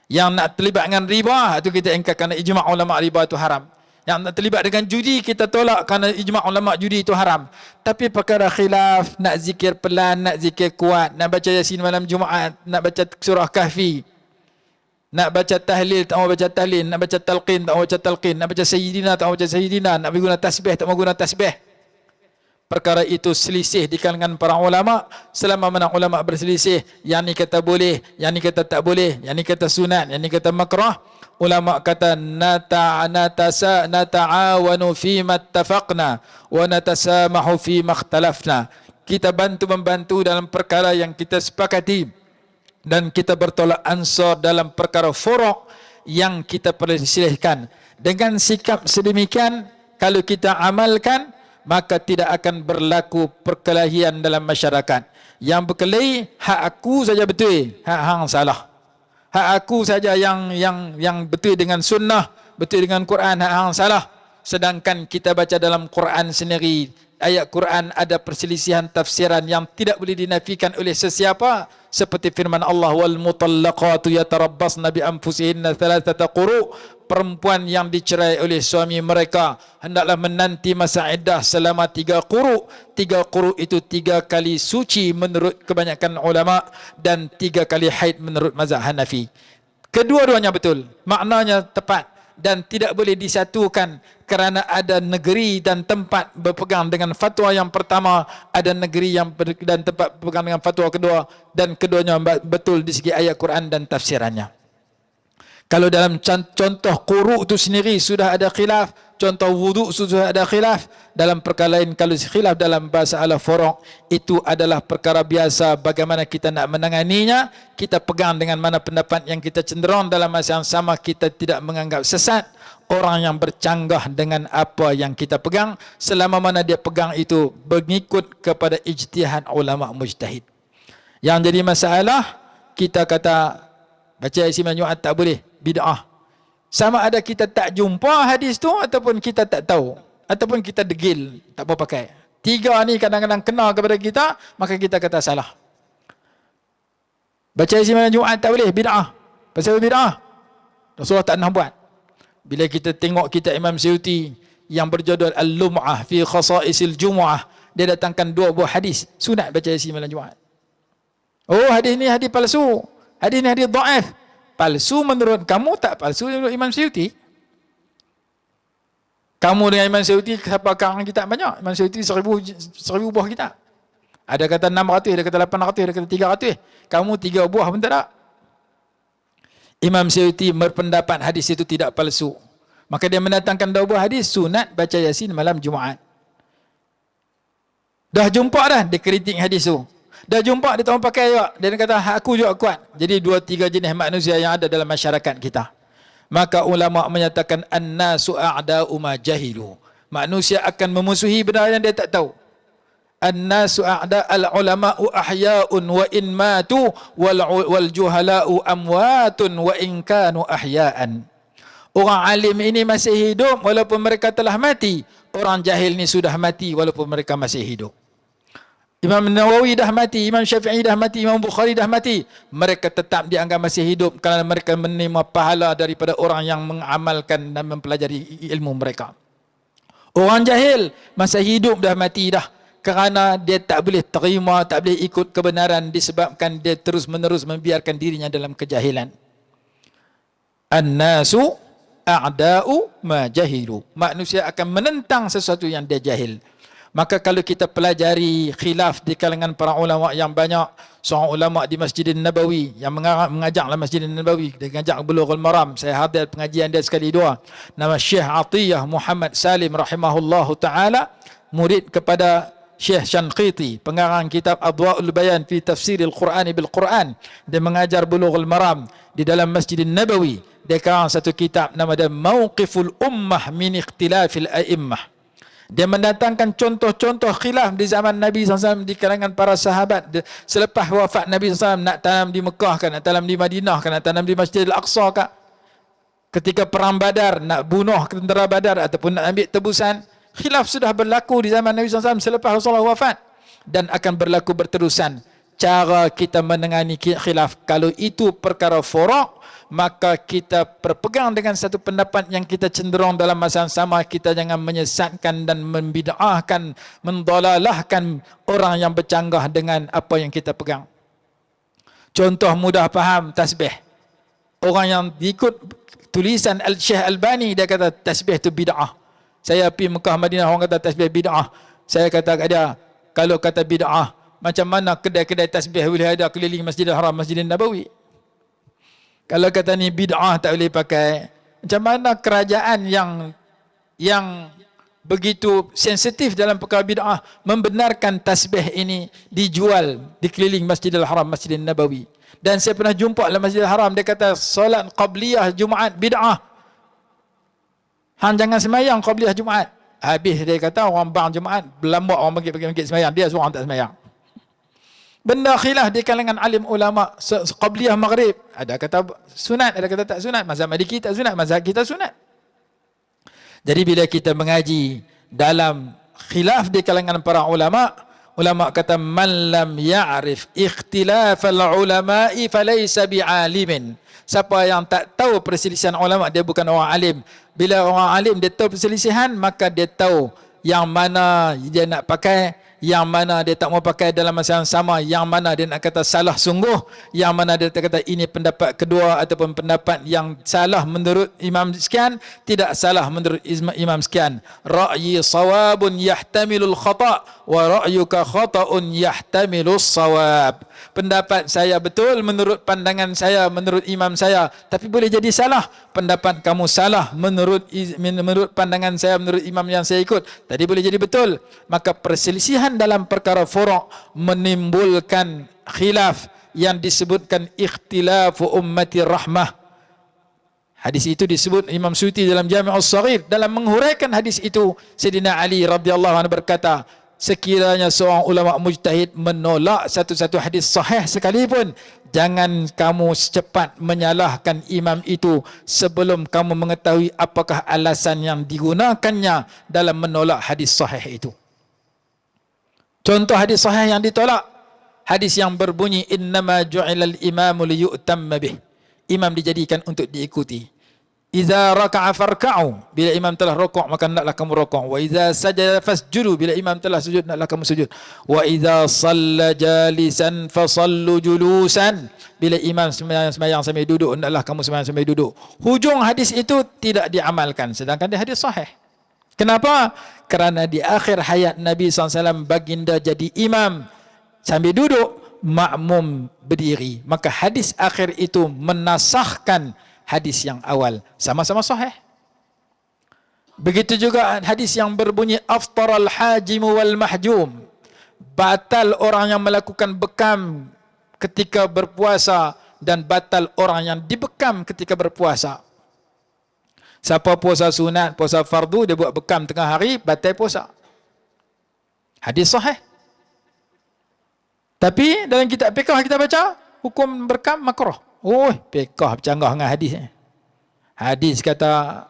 Yang nak terlibat dengan riba, itu kita ingkar kerana ijma' ulama riba itu haram. Yang nak terlibat dengan judi, kita tolak kerana ijma' ulama judi itu haram. Tapi perkara khilaf, nak zikir pelan, nak zikir kuat, nak baca Yasin malam Jumaat, nak baca surah Kahfi, nak baca tahlil, tak mau baca tahlil, nak baca talqin, tak mau baca talqin, nak baca sayyidina, tak mau baca sayyidina, nak guna tasbih, tak mau guna tasbih. perkara itu selisih di kalangan para ulama. Selama mana ulama berselisih, yang ni kata boleh, yang ni kata tak boleh, yang ni kata sunat, yang ni kata makrah, ulama kata nata'awanu fima ittafaqna wa natasamahu fima ikhtalafna. Kita bantu-membantu dalam perkara yang kita sepakati, dan kita bertolak ansur dalam perkara furuk yang kita perselisihkan. Dengan sikap sedemikian, kalau kita amalkan, maka tidak akan berlaku perkelahian dalam masyarakat. Yang berkelahi, hak aku saja betul, hak hang salah. Hak aku saja yang betul dengan sunnah, betul dengan Quran, hak hang salah. Sedangkan kita baca dalam Quran sendiri, ayat Quran ada perselisihan tafsiran yang tidak boleh dinafikan oleh sesiapa, seperti firman Allah, wal mutallaqatu yatarabbasna bi anfusihinna thalathata quru'. Perempuan yang dicerai oleh suami mereka hendaklah menanti masa iddah selama 3 quru'. 3 quru' itu 3 kali suci menurut kebanyakan ulama, dan 3 kali haid menurut mazhab Hanafi. Kedua-duanya betul, maknanya tepat, dan tidak boleh disatukan kerana ada negeri dan tempat berpegang dengan fatwa yang pertama, ada negeri yang dan tempat berpegang dengan fatwa kedua, dan keduanya betul di segi ayat Quran dan tafsirannya. Kalau dalam contoh quru' itu sendiri sudah ada khilaf, contoh wudu' sudah ada khilaf. Dalam perkara lain, kalau khilaf dalam bahasa al-furuq, itu adalah perkara biasa. Bagaimana kita nak menanganinya, kita pegang dengan mana pendapat yang kita cenderung. Dalam masa yang sama, kita tidak menganggap sesat orang yang bercanggah dengan apa yang kita pegang, selama mana dia pegang itu mengikut kepada ijtihad ulama mujtahid. Yang jadi masalah, kita kata baca Yasin Jumaat tak boleh, bid'ah. Sama ada kita tak jumpa hadis tu, ataupun kita tak tahu, ataupun kita degil, tak mau pakai. 3 ni kadang-kadang kena kepada kita, maka kita kata salah. Baca Yasin Jumaat tak boleh, bid'ah. Pasal bid'ah, Rasulullah tak nak buat. Bila kita tengok kitab Imam Suyuti yang berjudul Al-Lum'ah fi Khasa'isil Jumu'ah, dia datangkan 2 buah hadis sunat baca Yasin Jumaat. Oh, hadis ni hadis palsu, hadis ni hadis dhaif. Palsu menurut kamu, tak palsu menurut Imam Suyuti. Kamu dengan Imam Suyuti, siapa karang kitab banyak? Imam Suyuti 1000 buah kitab. Ada kata 600, ada kata 800, ada kata 300. Kamu 3 buah pun tak ada. Imam Suyuti berpendapat hadis itu tidak palsu. Maka dia mendatangkan 2 buah hadis sunat baca Yasin malam Jumaat. Dah jumpa dah, dia kritik hadis tu. Dah jumpa, dia tak mau pakai juga. Dia kata, aku juga kuat. Jadi 2-3 jenis manusia yang ada dalam masyarakat kita. Maka ulama menyatakan, an-nasu a'da'u ma jahilu. Manusia akan memusuhi benda yang dia tak tahu. An-nasu a'da'al ulama'u ahya'un wa in matu wal juhala'u amwatun wa in kanu ahya'an. Orang alim ini masih hidup walaupun mereka telah mati. Orang jahil ni sudah mati walaupun mereka masih hidup. Imam Nawawi dah mati, Imam Syafi'i dah mati, Imam Bukhari dah mati. Mereka tetap dianggap masih hidup kerana mereka menerima pahala daripada orang yang mengamalkan dan mempelajari ilmu mereka. Orang jahil masa hidup dah mati dah, kerana dia tak boleh terima, tak boleh ikut kebenaran disebabkan dia terus-menerus membiarkan dirinya dalam kejahilan. An-nasu a'da'u ma jahilu. Manusia akan menentang sesuatu yang dia jahil. Maka kalau kita pelajari khilaf di kalangan para ulama yang banyak, seorang ulama di Masjidin Nabawi yang mengajaklah Masjidin Nabawi, dia mengajak Bulughul Maram, saya hadir pengajian dia sekali 2, nama Syekh Atiyah Muhammad Salim rahimahullahu ta'ala, murid kepada Syekh Shanqiti, pengarang kitab Adwa'ul Bayan fi Tafsiril Qur'ani bil Qur'an. Dia mengajar Bulughul Maram di dalam Masjidin Nabawi. Dia karang satu kitab nama dia Mauqiful Ummah min Ikhtilafil A'immah. Dia mendatangkan contoh-contoh khilaf di zaman Nabi SAW di kalangan para sahabat. Selepas wafat Nabi SAW, nak tanam di Mekah kan, nak tanam di Madinah kan, nak tanam di Masjid Al-Aqsa kan. Ketika perang Badar, nak bunuh tentera Badar ataupun nak ambil tebusan. Khilaf sudah berlaku di zaman Nabi SAW selepas Rasulullah wafat. Dan akan berlaku berterusan. Cara kita menangani khilaf, kalau itu perkara furuk, maka kita berpegang dengan satu pendapat yang kita cenderung dalam masa yang sama. Kita jangan menyesatkan dan membid'ahkan, mendalalahkan orang yang bercanggah dengan apa yang kita pegang. Contoh mudah faham, tasbih. Orang yang ikut tulisan Syekh Albani, dia kata tasbih itu bid'ah. Saya pergi Mekah Madinah, orang kata tasbih bid'ah. Saya kata kat dia, kalau kata bid'ah, macam mana kedai-kedai tasbih boleh ada keliling Masjidil Haram, Masjidil Nabawi? Kalau kata ni bid'ah tak boleh pakai, macam mana kerajaan yang begitu sensitif dalam perkara bid'ah membenarkan tasbih ini dijual di keliling Masjidil Haram, Masjidil Nabawi? Dan saya pernah jumpa dalam Masjidil Haram, dia kata solat qabliyah Jumaat bid'ah. Hang jangan semayang qabliyah Jumaat. Habis dia kata orang bang Jumaat berlambak orang bagi semayang, dia seorang tak semayang. Benda khilaf di kalangan alim ulama. Qabliyah maghrib, ada kata sunat, ada kata tak sunat. Mazhab Maliki tak sunat, mazhab kita sunat. Jadi bila kita mengaji dalam khilaf di kalangan para ulama, ulama kata man lam ya'rif ikhtilaf al-ulama'i falaysa bi'alimin. Siapa yang tak tahu perselisihan ulama, dia bukan orang alim. Bila orang alim dia tahu perselisihan, maka dia tahu yang mana dia nak pakai, yang mana dia tak mau pakai dalam masa yang sama, yang mana dia nak kata salah sungguh, yang mana dia tak kata ini pendapat kedua ataupun pendapat yang salah menurut imam sekian, tidak salah menurut imam sekian. Ra'yi sawabun yahtamilul khata' wa ra'yuka khata'un yahtamilu sawab. Pendapat saya betul menurut pandangan saya, menurut imam saya, tapi boleh jadi salah. Pendapat kamu salah menurut pandangan saya, menurut imam yang saya ikut, tadi boleh jadi betul. Maka perselisihan dalam perkara furu' menimbulkan khilaf yang disebutkan ikhtilafu ummati rahmah. Hadis itu disebut Imam Suyuti dalam Jami' As-Saghir. Dalam menghuraikan hadis itu, Sayyidina Ali radhiyallahu anhu berkata, sekiranya seorang ulama mujtahid menolak satu-satu hadis sahih sekalipun, jangan kamu secepat menyalahkan imam itu sebelum kamu mengetahui apakah alasan yang digunakannya dalam menolak hadis sahih itu. Contoh hadis sahih yang ditolak, hadis yang berbunyi innama ju'ilal imamu liyu'tamma bih. Imam dijadikan untuk diikuti. Iza raka'a farka'u, bila imam telah rokok maka hendaklah kamu rokok. Wa iza sajada fasjudu, bila imam telah sujud hendaklah kamu sujud. Wa iza shalla jalisan fasallu julusan, bila imam sembahyang sambil duduk hendaklah kamu sembahyang sambil duduk. Hujung hadis itu tidak diamalkan, sedangkan dia hadis sahih. Kenapa? Kerana di akhir hayat Nabi SAW baginda jadi imam sambil duduk, makmum berdiri. Maka hadis akhir itu menasahkan hadis yang awal, sama-sama sahih. Begitu juga hadis yang berbunyi aftaral hajim wal mahjum, batal orang yang melakukan bekam ketika berpuasa dan batal orang yang dibekam ketika berpuasa. Siapa puasa sunat, puasa fardu, dia buat bekam tengah hari, batal puasa. Hadis sahih. Tapi dalam kitab fiqh kita baca hukum bekam makruh. Oh, fiqh bercanggah dengan hadis. Hadis kata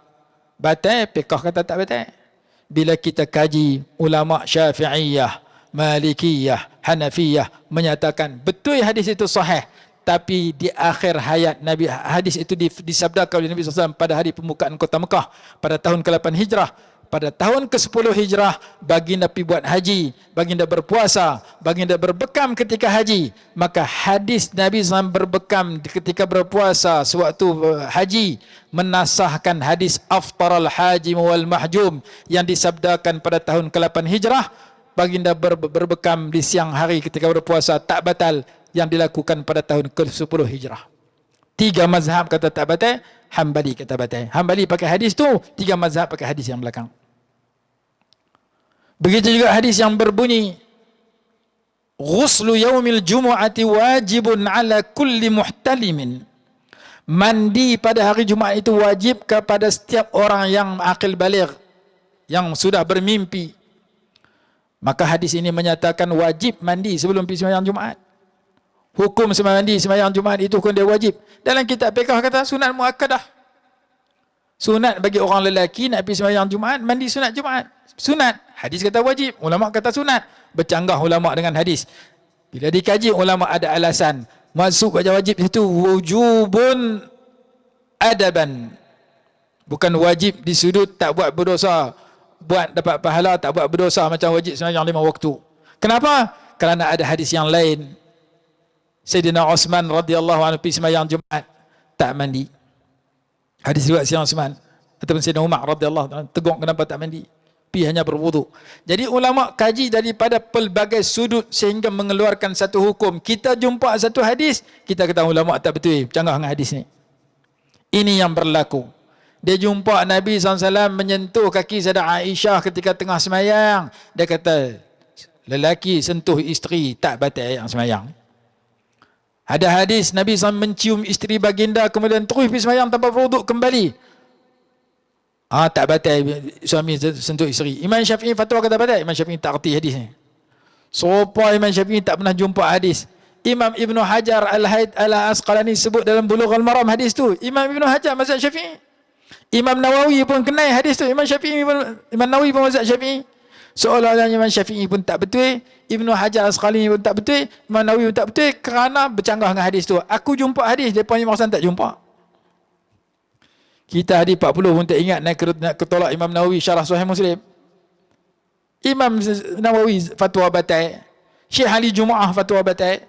batal, fiqh kata tak batal. Bila kita kaji, ulama Syafi'iyah, Malikiyah, Hanafiyah menyatakan betul hadis itu sahih, tapi di akhir hayat Nabi, hadis itu disabdakan oleh Nabi SAW pada hari pembukaan kota Mekah pada tahun ke-8 Hijrah. Pada tahun ke-10 Hijrah, baginda pergi buat haji, baginda berpuasa, baginda berbekam ketika haji. Maka hadis Nabi SAW berbekam ketika berpuasa sewaktu haji menasahkan hadis aftaral hajim wal mahjum yang disabdakan pada tahun ke-8 Hijrah. Baginda berbekam di siang hari ketika berpuasa tak batal, yang dilakukan pada tahun ke-10 Hijrah. 3 mazhab kata tak batal, Hambali kata batal. Hambali pakai hadis tu, 3 mazhab pakai hadis yang belakang. Begitu juga hadis yang berbunyi ghuslu yaumil jumu'ati wajibun ala kulli muhtalimin. Mandi pada hari Jumaat itu wajib kepada setiap orang yang akil baligh, yang sudah bermimpi. Maka hadis ini menyatakan wajib mandi sebelum pergi sembahyang Jumaat. Hukum mandi sembahyang Jumaat itu hukum dia wajib. Dalam kitab fiqh kata sunat muakkadah. Sunat bagi orang lelaki nak pergi sembahyang Jumaat, mandi sunat Jumaat. Sunat. Hadis kata wajib, ulama kata sunat. Bercanggah ulama dengan hadis. Bila dikaji, ulama ada alasan. Masuk baca wajib itu wujubun adaban. Bukan wajib di sudut tak buat berdosa, buat dapat pahala, tak buat berdosa macam wajib sembahyang 5 waktu. Kenapa? Kerana ada hadis yang lain. Sayyidina Osman radhiyallahu anhu pergi sembahyang Jumaat tak mandi. Hadis riwayat Sayyidina Osman ataupun Sayyidina Umar radhiyallahu anhu tegur kenapa tak mandi. pi hanya berwuduk. Jadi ulama kaji daripada pelbagai sudut sehingga mengeluarkan satu hukum. Kita jumpa satu hadis, kita kata ulama tak betul, bercanggah dengan hadis ni. Ini yang berlaku. Dia jumpa Nabi SAW menyentuh kaki Sayyidah Aisyah ketika tengah semayang. Dia kata, lelaki sentuh isteri tak batal yang semayang. Ada hadis Nabi SAW mencium isteri baginda kemudian terus pergi semayang tanpa berwuduk kembali. Tak batal suami sentuh isteri. Imam Syafi'i fatwa kata batal. Imam Syafi'i tak erti hadis ni. Serupa Imam Syafi'i tak pernah jumpa hadis. Imam Ibn Hajar Al-Asqalani sebut dalam Bulughul Maram hadis tu. Imam Ibn Hajar mazhab Syafi'i. Imam Nawawi pun kenal hadis tu. Imam Nawawi pun mazhab Syafi'i. Seolah-olah Imam Syafi'i pun tak betul, Ibn Hajar Al-Asqalani pun tak betul, Imam Nawawi pun tak betul kerana bercanggah dengan hadis tu. Aku jumpa hadis, mereka Imam Hasan tak jumpa. Kita hadis 40 pun tak ingat nak ketolak Imam Nawawi syarah Sahih Muslim. Imam Nawawi fatwa batal. Syekh Ali Jumaah fatwa batal.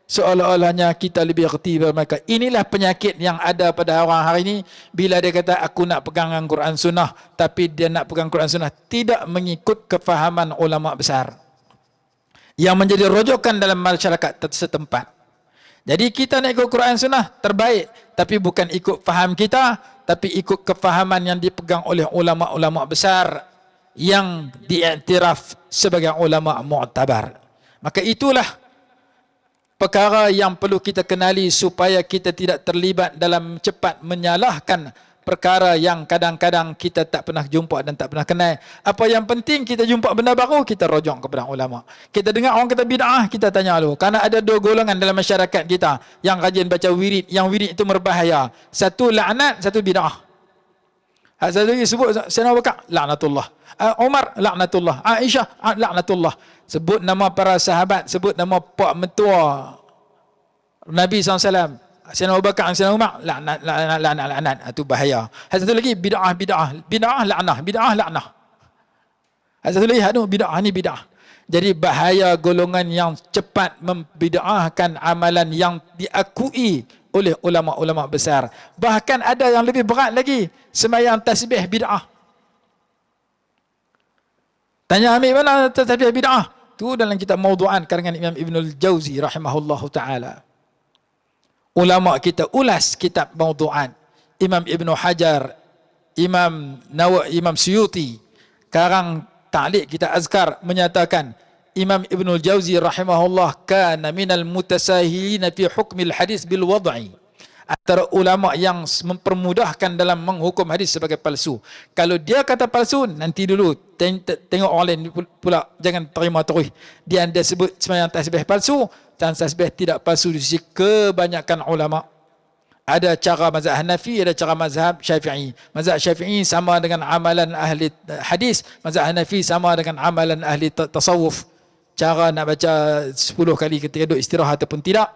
Seolah-olahnya kita lebih erti mereka. Inilah penyakit yang ada pada orang hari ini. Bila dia kata aku nak pegang Quran Sunnah, tapi dia nak pegang Quran Sunnah tidak mengikut kefahaman ulama besar yang menjadi rojokan dalam masyarakat setempat. Jadi kita nak ikut Quran Sunnah terbaik, tapi bukan ikut faham kita, tapi ikut kefahaman yang dipegang oleh ulama-ulama besar yang diiktiraf sebagai ulama mu'tabar. Maka itulah perkara yang perlu kita kenali supaya kita tidak terlibat dalam cepat menyalahkan perkara yang kadang-kadang kita tak pernah jumpa dan tak pernah kenal. Apa yang penting kita jumpa benda baru, kita rojok kepada ulama. Kita dengar orang kata bid'ah, kita tanya dulu. Karena ada dua golongan dalam masyarakat kita yang rajin baca wirid, yang wirid itu berbahaya. Satu laknat, satu bid'ah. Satu lagi sebut Sayyidina Abu Bakar, laknatullah. Umar, laknatullah. Aisyah, laknatullah. Sebut nama para sahabat, sebut nama pak mentua Nabi SAW. Sayyidina Abu Bakar, Sayyidina Umar, laknat. Itu bahaya. Satu lagi bid'ah, laknah, bid'ah, laknah. Satu lagi bid'ah ni bid'ah. Jadi bahaya golongan yang cepat membid'ahkan amalan yang diakui oleh ulama-ulama besar. Bahkan ada yang lebih berat lagi, sembahyang tasbih bid'ah. Tanya ambil mana tasbih bid'ah? Tu dalam kitab Mawdu'an karangan Imam Ibnul Jauzi rahimahullahu ta'ala. Ulama kita ulas kitab Mawdu'an. Imam Ibn Hajar, Imam Suyuti karang ta'liq kita Azkar menyatakan Imam Ibnul Jauzi rahimahullah kana minal mutasahilin fi hukmil hadis bil wad'i. Antara ulama yang mempermudahkan dalam menghukum hadis sebagai palsu. Kalau dia kata palsu, nanti dulu tengok orang lain pula, jangan terima terus. Dia anda sebut sembahyang tasbih palsu, dan tasbih tidak palsu di sisi kebanyakan ulama. Ada cara mazhab Hanafi, ada cara mazhab Syafi'i. Mazhab Syafi'i sama dengan amalan ahli hadis, mazhab Hanafi sama dengan amalan ahli tasawuf. Cara nak baca 10 kali ketika duduk istirahat ataupun tidak.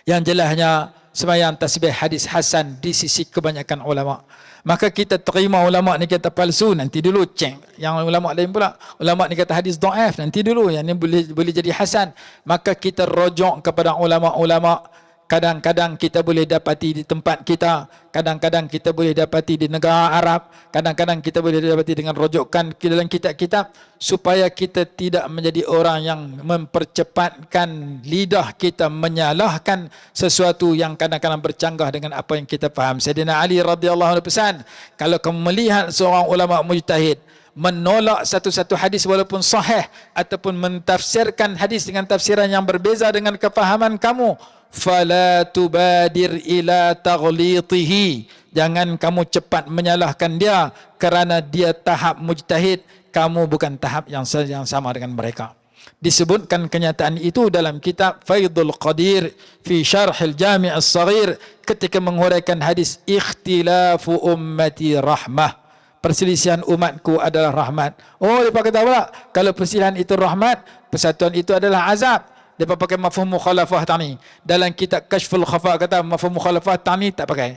Yang jelasnya sembahyang tasbih hadis hasan di sisi kebanyakan ulama. Maka kita terima ulama ni kata palsu, nanti dulu cek. Yang ulama lain pula, ulama ni kata hadis dhaif, nanti dulu yang ni boleh jadi hasan. Maka kita rojok kepada ulama-ulama. Kadang-kadang kita boleh dapati di tempat kita, kadang-kadang kita boleh dapati di negara Arab, kadang-kadang kita boleh dapati dengan rojokan dalam kitab-kitab, supaya kita tidak menjadi orang yang mempercepatkan lidah kita menyalahkan sesuatu yang kadang-kadang bercanggah dengan apa yang kita faham. Sayyidina Ali radhiyallahu anhu pesan, kalau kamu melihat seorang ulama mujtahid menolak satu-satu hadis walaupun sahih, ataupun mentafsirkan hadis dengan tafsiran yang berbeza dengan kefahaman kamu, fala tubadir ila taghlitihi, jangan kamu cepat menyalahkan dia kerana dia tahap mujtahid, kamu bukan tahap yang sama dengan mereka. Disebutkan kenyataan itu dalam kitab Faidul Qadir fi Syarhil Jami' As-Saghir ketika menguraikan hadis ikhtilafu ummati rahmah, perselisihan umatku adalah rahmat. Oh, dia kata pula kalau perselisihan itu rahmat, persatuan itu adalah azab. Dia pakai mafhum mukhalafah tani. Dalam kitab Kashful Khafa kata mafhum mukhalafah tani tak pakai.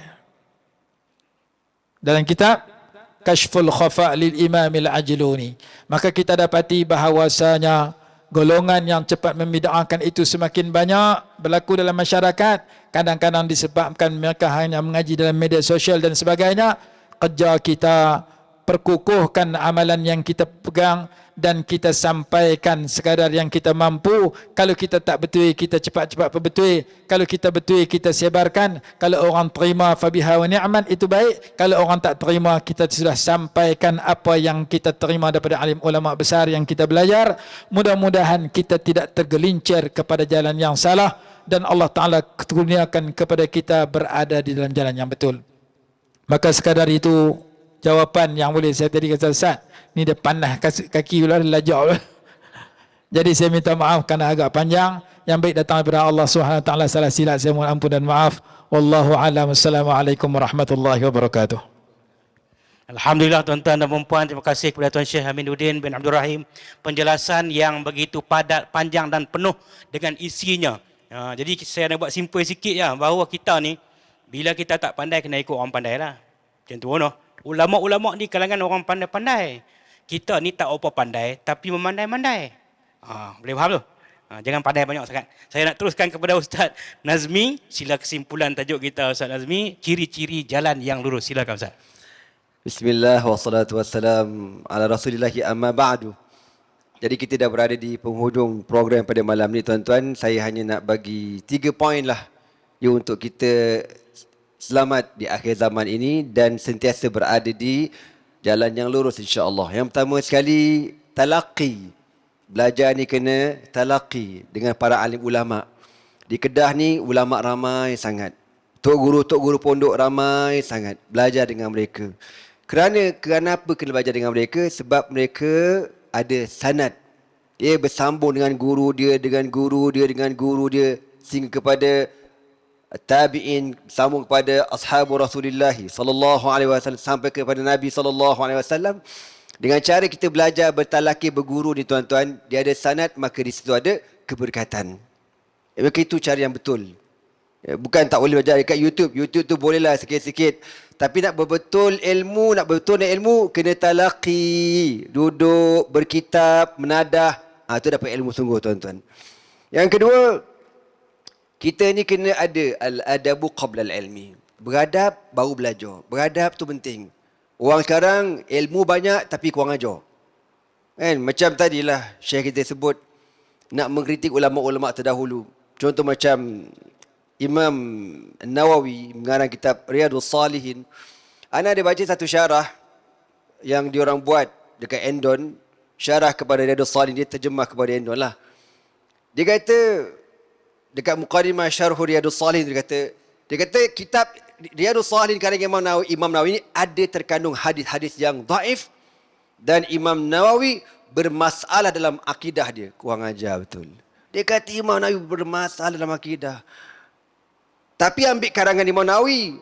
Dalam kitab Kashful Khafa lil Imam Al-Ajluni. Maka kita dapati bahawasanya golongan yang cepat membid'ahkan itu semakin banyak berlaku dalam masyarakat. Kadang-kadang disebabkan mereka hanya mengaji dalam media sosial dan sebagainya. Kerja kita perkukuhkan amalan yang kita pegang dan kita sampaikan sekadar yang kita mampu. Kalau kita tak betul, kita cepat-cepat perbetul. Kalau kita betul, kita sebarkan. Kalau orang terima, fabiha wa ni'man, itu baik. Kalau orang tak terima, kita sudah sampaikan apa yang kita terima daripada alim ulama besar yang kita belajar. Mudah-mudahan kita tidak tergelincir kepada jalan yang salah dan Allah Ta'ala kurniakan kepada kita berada di dalam jalan yang betul. Maka sekadar itu jawapan yang boleh saya tadi kata Ustaz. Ni dia panah kaki pula, lajak pula. Jadi saya minta maaf kerana agak panjang. Yang baik datang daripada Allah SWT. Salah silap saya mohon ampun dan maaf. Wallahu a'lam. Assalamualaikum warahmatullahi wabarakatuh. Alhamdulillah tuan-tuan dan puan-puan, terima kasih kepada Tuan Syekh Aminuddin bin Abdul Rahim. Penjelasan yang begitu padat, panjang dan penuh dengan isinya. Jadi saya nak buat simple sikit ya, bahawa kita ni, bila kita tak pandai, kena ikut orang pandai lah. Macam tu no. Ulama-ulama ni kalangan orang pandai-pandai. Kita ni tak apa pandai, tapi memandai-mandai. Boleh faham tu? Jangan pandai banyak sangat. Saya nak teruskan kepada Ustaz Nazmi. Sila kesimpulan tajuk kita Ustaz Nazmi. Ciri-ciri jalan yang lurus. Silakan Ustaz. Bismillah wassalatu wassalam ala rasulillahi amma ba'du. Jadi kita dah berada di penghujung program pada malam ni tuan-tuan. Saya hanya nak bagi 3 poin lah ya, untuk kita selamat di akhir zaman ini dan sentiasa berada di jalan yang lurus insya-Allah. Yang pertama sekali, talaqi. Belajar ni kena talaqi dengan para alim ulama. Di Kedah ni ulama ramai sangat. Tok guru pondok ramai sangat. Belajar dengan mereka. Kenapa kena belajar dengan mereka? Sebab mereka ada sanad. Dia bersambung dengan guru dia, dengan guru dia, dengan guru dia, sehingga kepada tabi'in, sambung kepada ashabu Rasulullah sallallahu alaihi wasallam sampai kepada Nabi sallallahu alaihi wasallam. Dengan cara kita belajar bertalaki berguru ni tuan-tuan, dia ada sanad, maka di situ ada keberkatan. Maka itu cara yang betul. Bukan tak boleh belajar dekat YouTube. YouTube tu bolehlah sikit-sikit. Tapi nak betul ilmu, kena talaki, duduk, berkitab, menadah. Itu dapat ilmu sungguh tuan-tuan. Yang kedua, kita ni kena ada al-adabu qabla al-ilmi. Beradab baru belajar. Beradab tu penting. Orang sekarang ilmu banyak tapi kurang ajar. Kan? Macam tadilah Syekh kita sebut nak mengkritik ulama-ulama terdahulu. Contoh macam Imam Nawawi mengarang kitab Riyadhus Salihin. Ana ada baca satu syarah yang diorang buat dekat Endon, syarah kepada Riyadhus Salihin, dia terjemah kepada Endon lah. Dia kata dekat Muqaddimah Syarh Riyadhus Salihin, dia kata kitab Riyadhus Salihin karangan Imam Nawawi ini ada terkandung hadis-hadis yang dhaif dan Imam Nawawi bermasalah dalam akidah dia. Kurang ajar betul. Dia kata Imam Nawawi bermasalah dalam akidah. Tapi ambil karangan Imam Nawawi,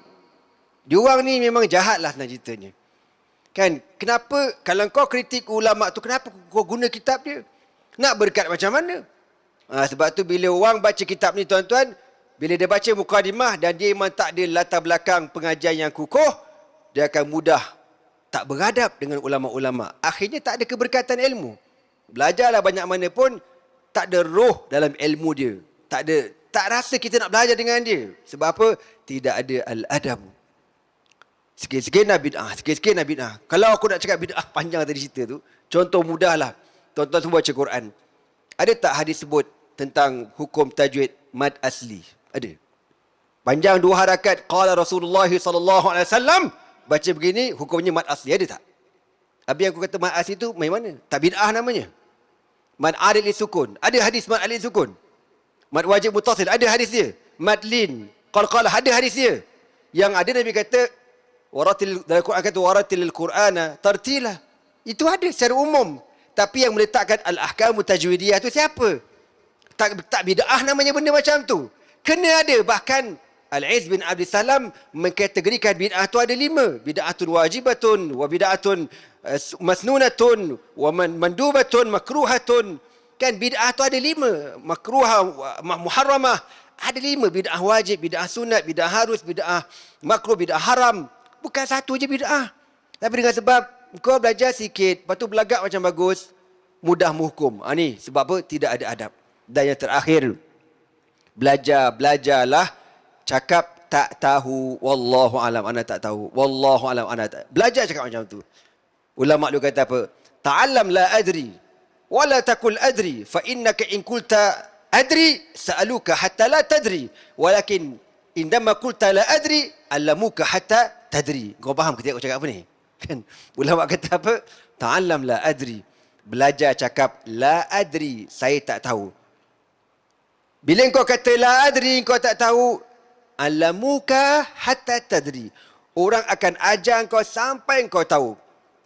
diorang ni memang jahat lah nak ceritanya. Kan? Kenapa kalau kau kritik ulama tu, kenapa kau guna kitab dia? Nak berkat macam mana? Sebab tu bila orang baca kitab ni tuan-tuan, bila dia baca mukadimah dan dia memang tak ada latar belakang pengajian yang kukuh, dia akan mudah tak beradab dengan ulama-ulama. Akhirnya tak ada keberkatan ilmu. Belajarlah banyak mana pun, tak ada roh dalam ilmu dia. Tak rasa kita nak belajar dengan dia. Sebab apa? Tidak ada al-adab. Sikit-sikit nak bid'ah, sikit-sikit nak bid'ah. Kalau aku nak cakap bid'ah panjang tadi cerita tu, contoh mudahlah. Tuan-tuan semua baca Quran. Ada tak hadis sebut tentang hukum tajwid mad asli? Ada. Panjang 2 harakat qala Rasulullah sallallahu alaihi wasallam, baca begini hukumnya mad asli, ada tak? Habis yang aku kata mad asli tu main mana? Tak bid'ah namanya. Mad adil sukun. Ada hadis mad adil sukun. Mad wajib mutasil, ada hadis dia. Mad lin, qalqalah, ada hadis dia. Yang ada Nabi kata waratil, dalam Quran kata waratil Qur'ana tartila. Itu ada secara umum. Tapi yang meletakkan al-ahkamu tajwidiyah tu siapa? Tak bid'ah namanya benda macam tu. Kena ada. Bahkan Al-Izz bin Abdul Salam mengkategorikan bid'ah tu ada 5. Bid'atun wajibatun, wa bid'atun masnunatun, wa mandubatun, makruhatun. Kan bid'ah tu ada 5. Makruhah, muharramah. Ada 5. Bid'ah wajib, bid'ah sunat, bid'ah harus, bid'ah makruh, bid'ah haram. Bukan satu je bid'ah. Tapi dengan sebab kau belajar sikit, lepas tu belagak macam bagus, mudah menghukum. Ni sebab apa? Tidak ada adab. Dan yang terakhir, belajarlah. Cakap tak tahu, wallahu alam, ana tak tahu. Wallahu alam, ana tak. Belajar cakap macam tu. Ulama lu kata apa? Ta'allam la adri wala takul adri fa innaka in qulta adri sa'aluka hatta la tadri walakin indama qulta la adri allamuka hatta tadri. Kau faham ketika aku cakap apa ni? Kan ulama kata apa? Ta'allam la adri. Belajar cakap la adri, saya tak tahu. Bila kau kata la adri, kau tak tahu, allamuka hatta tadri. Orang akan ajar kau sampai kau tahu.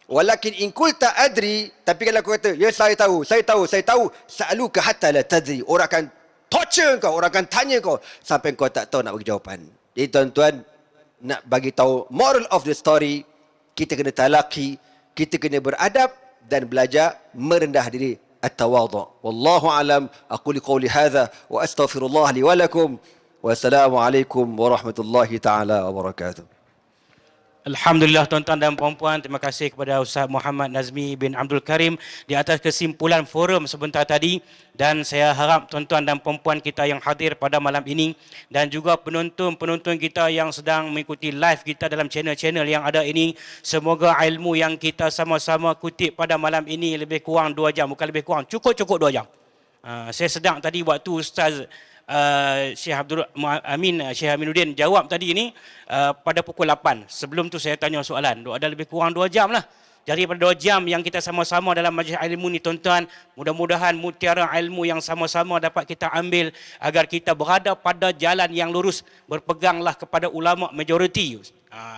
Walakin in qulta adri, tapi kalau kau kata, ya saya tahu, sa'aluka hatta la tadri. Orang akan torture kau, orang akan tanya kau sampai kau tak tahu nak bagi jawapan. Jadi tuan-tuan, nak bagi tahu moral of the story, kita kena talaki, kita kena beradab dan belajar merendah diri. At-tawadhu. Wallahu alam. Aqulu qawli hadha wa astaghfirullah li wa lakum. Wassalamualaikum warahmatullahi taala wabarakatuh. Alhamdulillah tuan-tuan dan puan-puan, terima kasih kepada Ustaz Muhammad Nazmi bin Abdul Karim di atas kesimpulan forum sebentar tadi, dan saya harap tuan-tuan dan puan-puan kita yang hadir pada malam ini dan juga penonton-penonton kita yang sedang mengikuti live kita dalam channel-channel yang ada ini, semoga ilmu yang kita sama-sama kutip pada malam ini lebih kurang 2 jam, bukan lebih kurang, cukup 2 jam. Saya sedang tadi waktu Ustaz Syekh Abdul Amin, Syekh Aminuddin jawab tadi ini pada pukul 8. Sebelum tu saya tanya soalan. Ada lebih kurang 2 jam lah. Jadi pada 2 jam yang kita sama-sama dalam majlis ilmu ni tuan-tuan, mudah-mudahan mutiara ilmu yang sama-sama dapat kita ambil agar kita berada pada jalan yang lurus. Berpeganglah kepada ulama majoriti.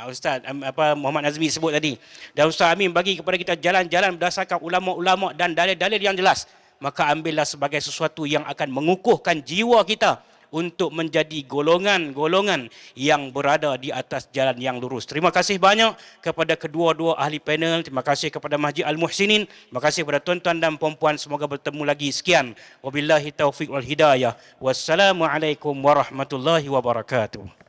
Ustaz Muhammad Nazmi sebut tadi. Dan Ustaz Amin bagi kepada kita jalan-jalan berdasarkan ulama-ulama dan dalil-dalil yang jelas. Maka ambillah sebagai sesuatu yang akan mengukuhkan jiwa kita untuk menjadi golongan-golongan yang berada di atas jalan yang lurus. Terima kasih banyak kepada kedua-dua ahli panel. Terima kasih kepada Masjid Al-Muhsinin. Terima kasih kepada tuan-tuan dan puan-puan. Semoga bertemu lagi. Sekian. Wabillahi taufiq wal hidayah. Wassalamualaikum warahmatullahi wabarakatuh.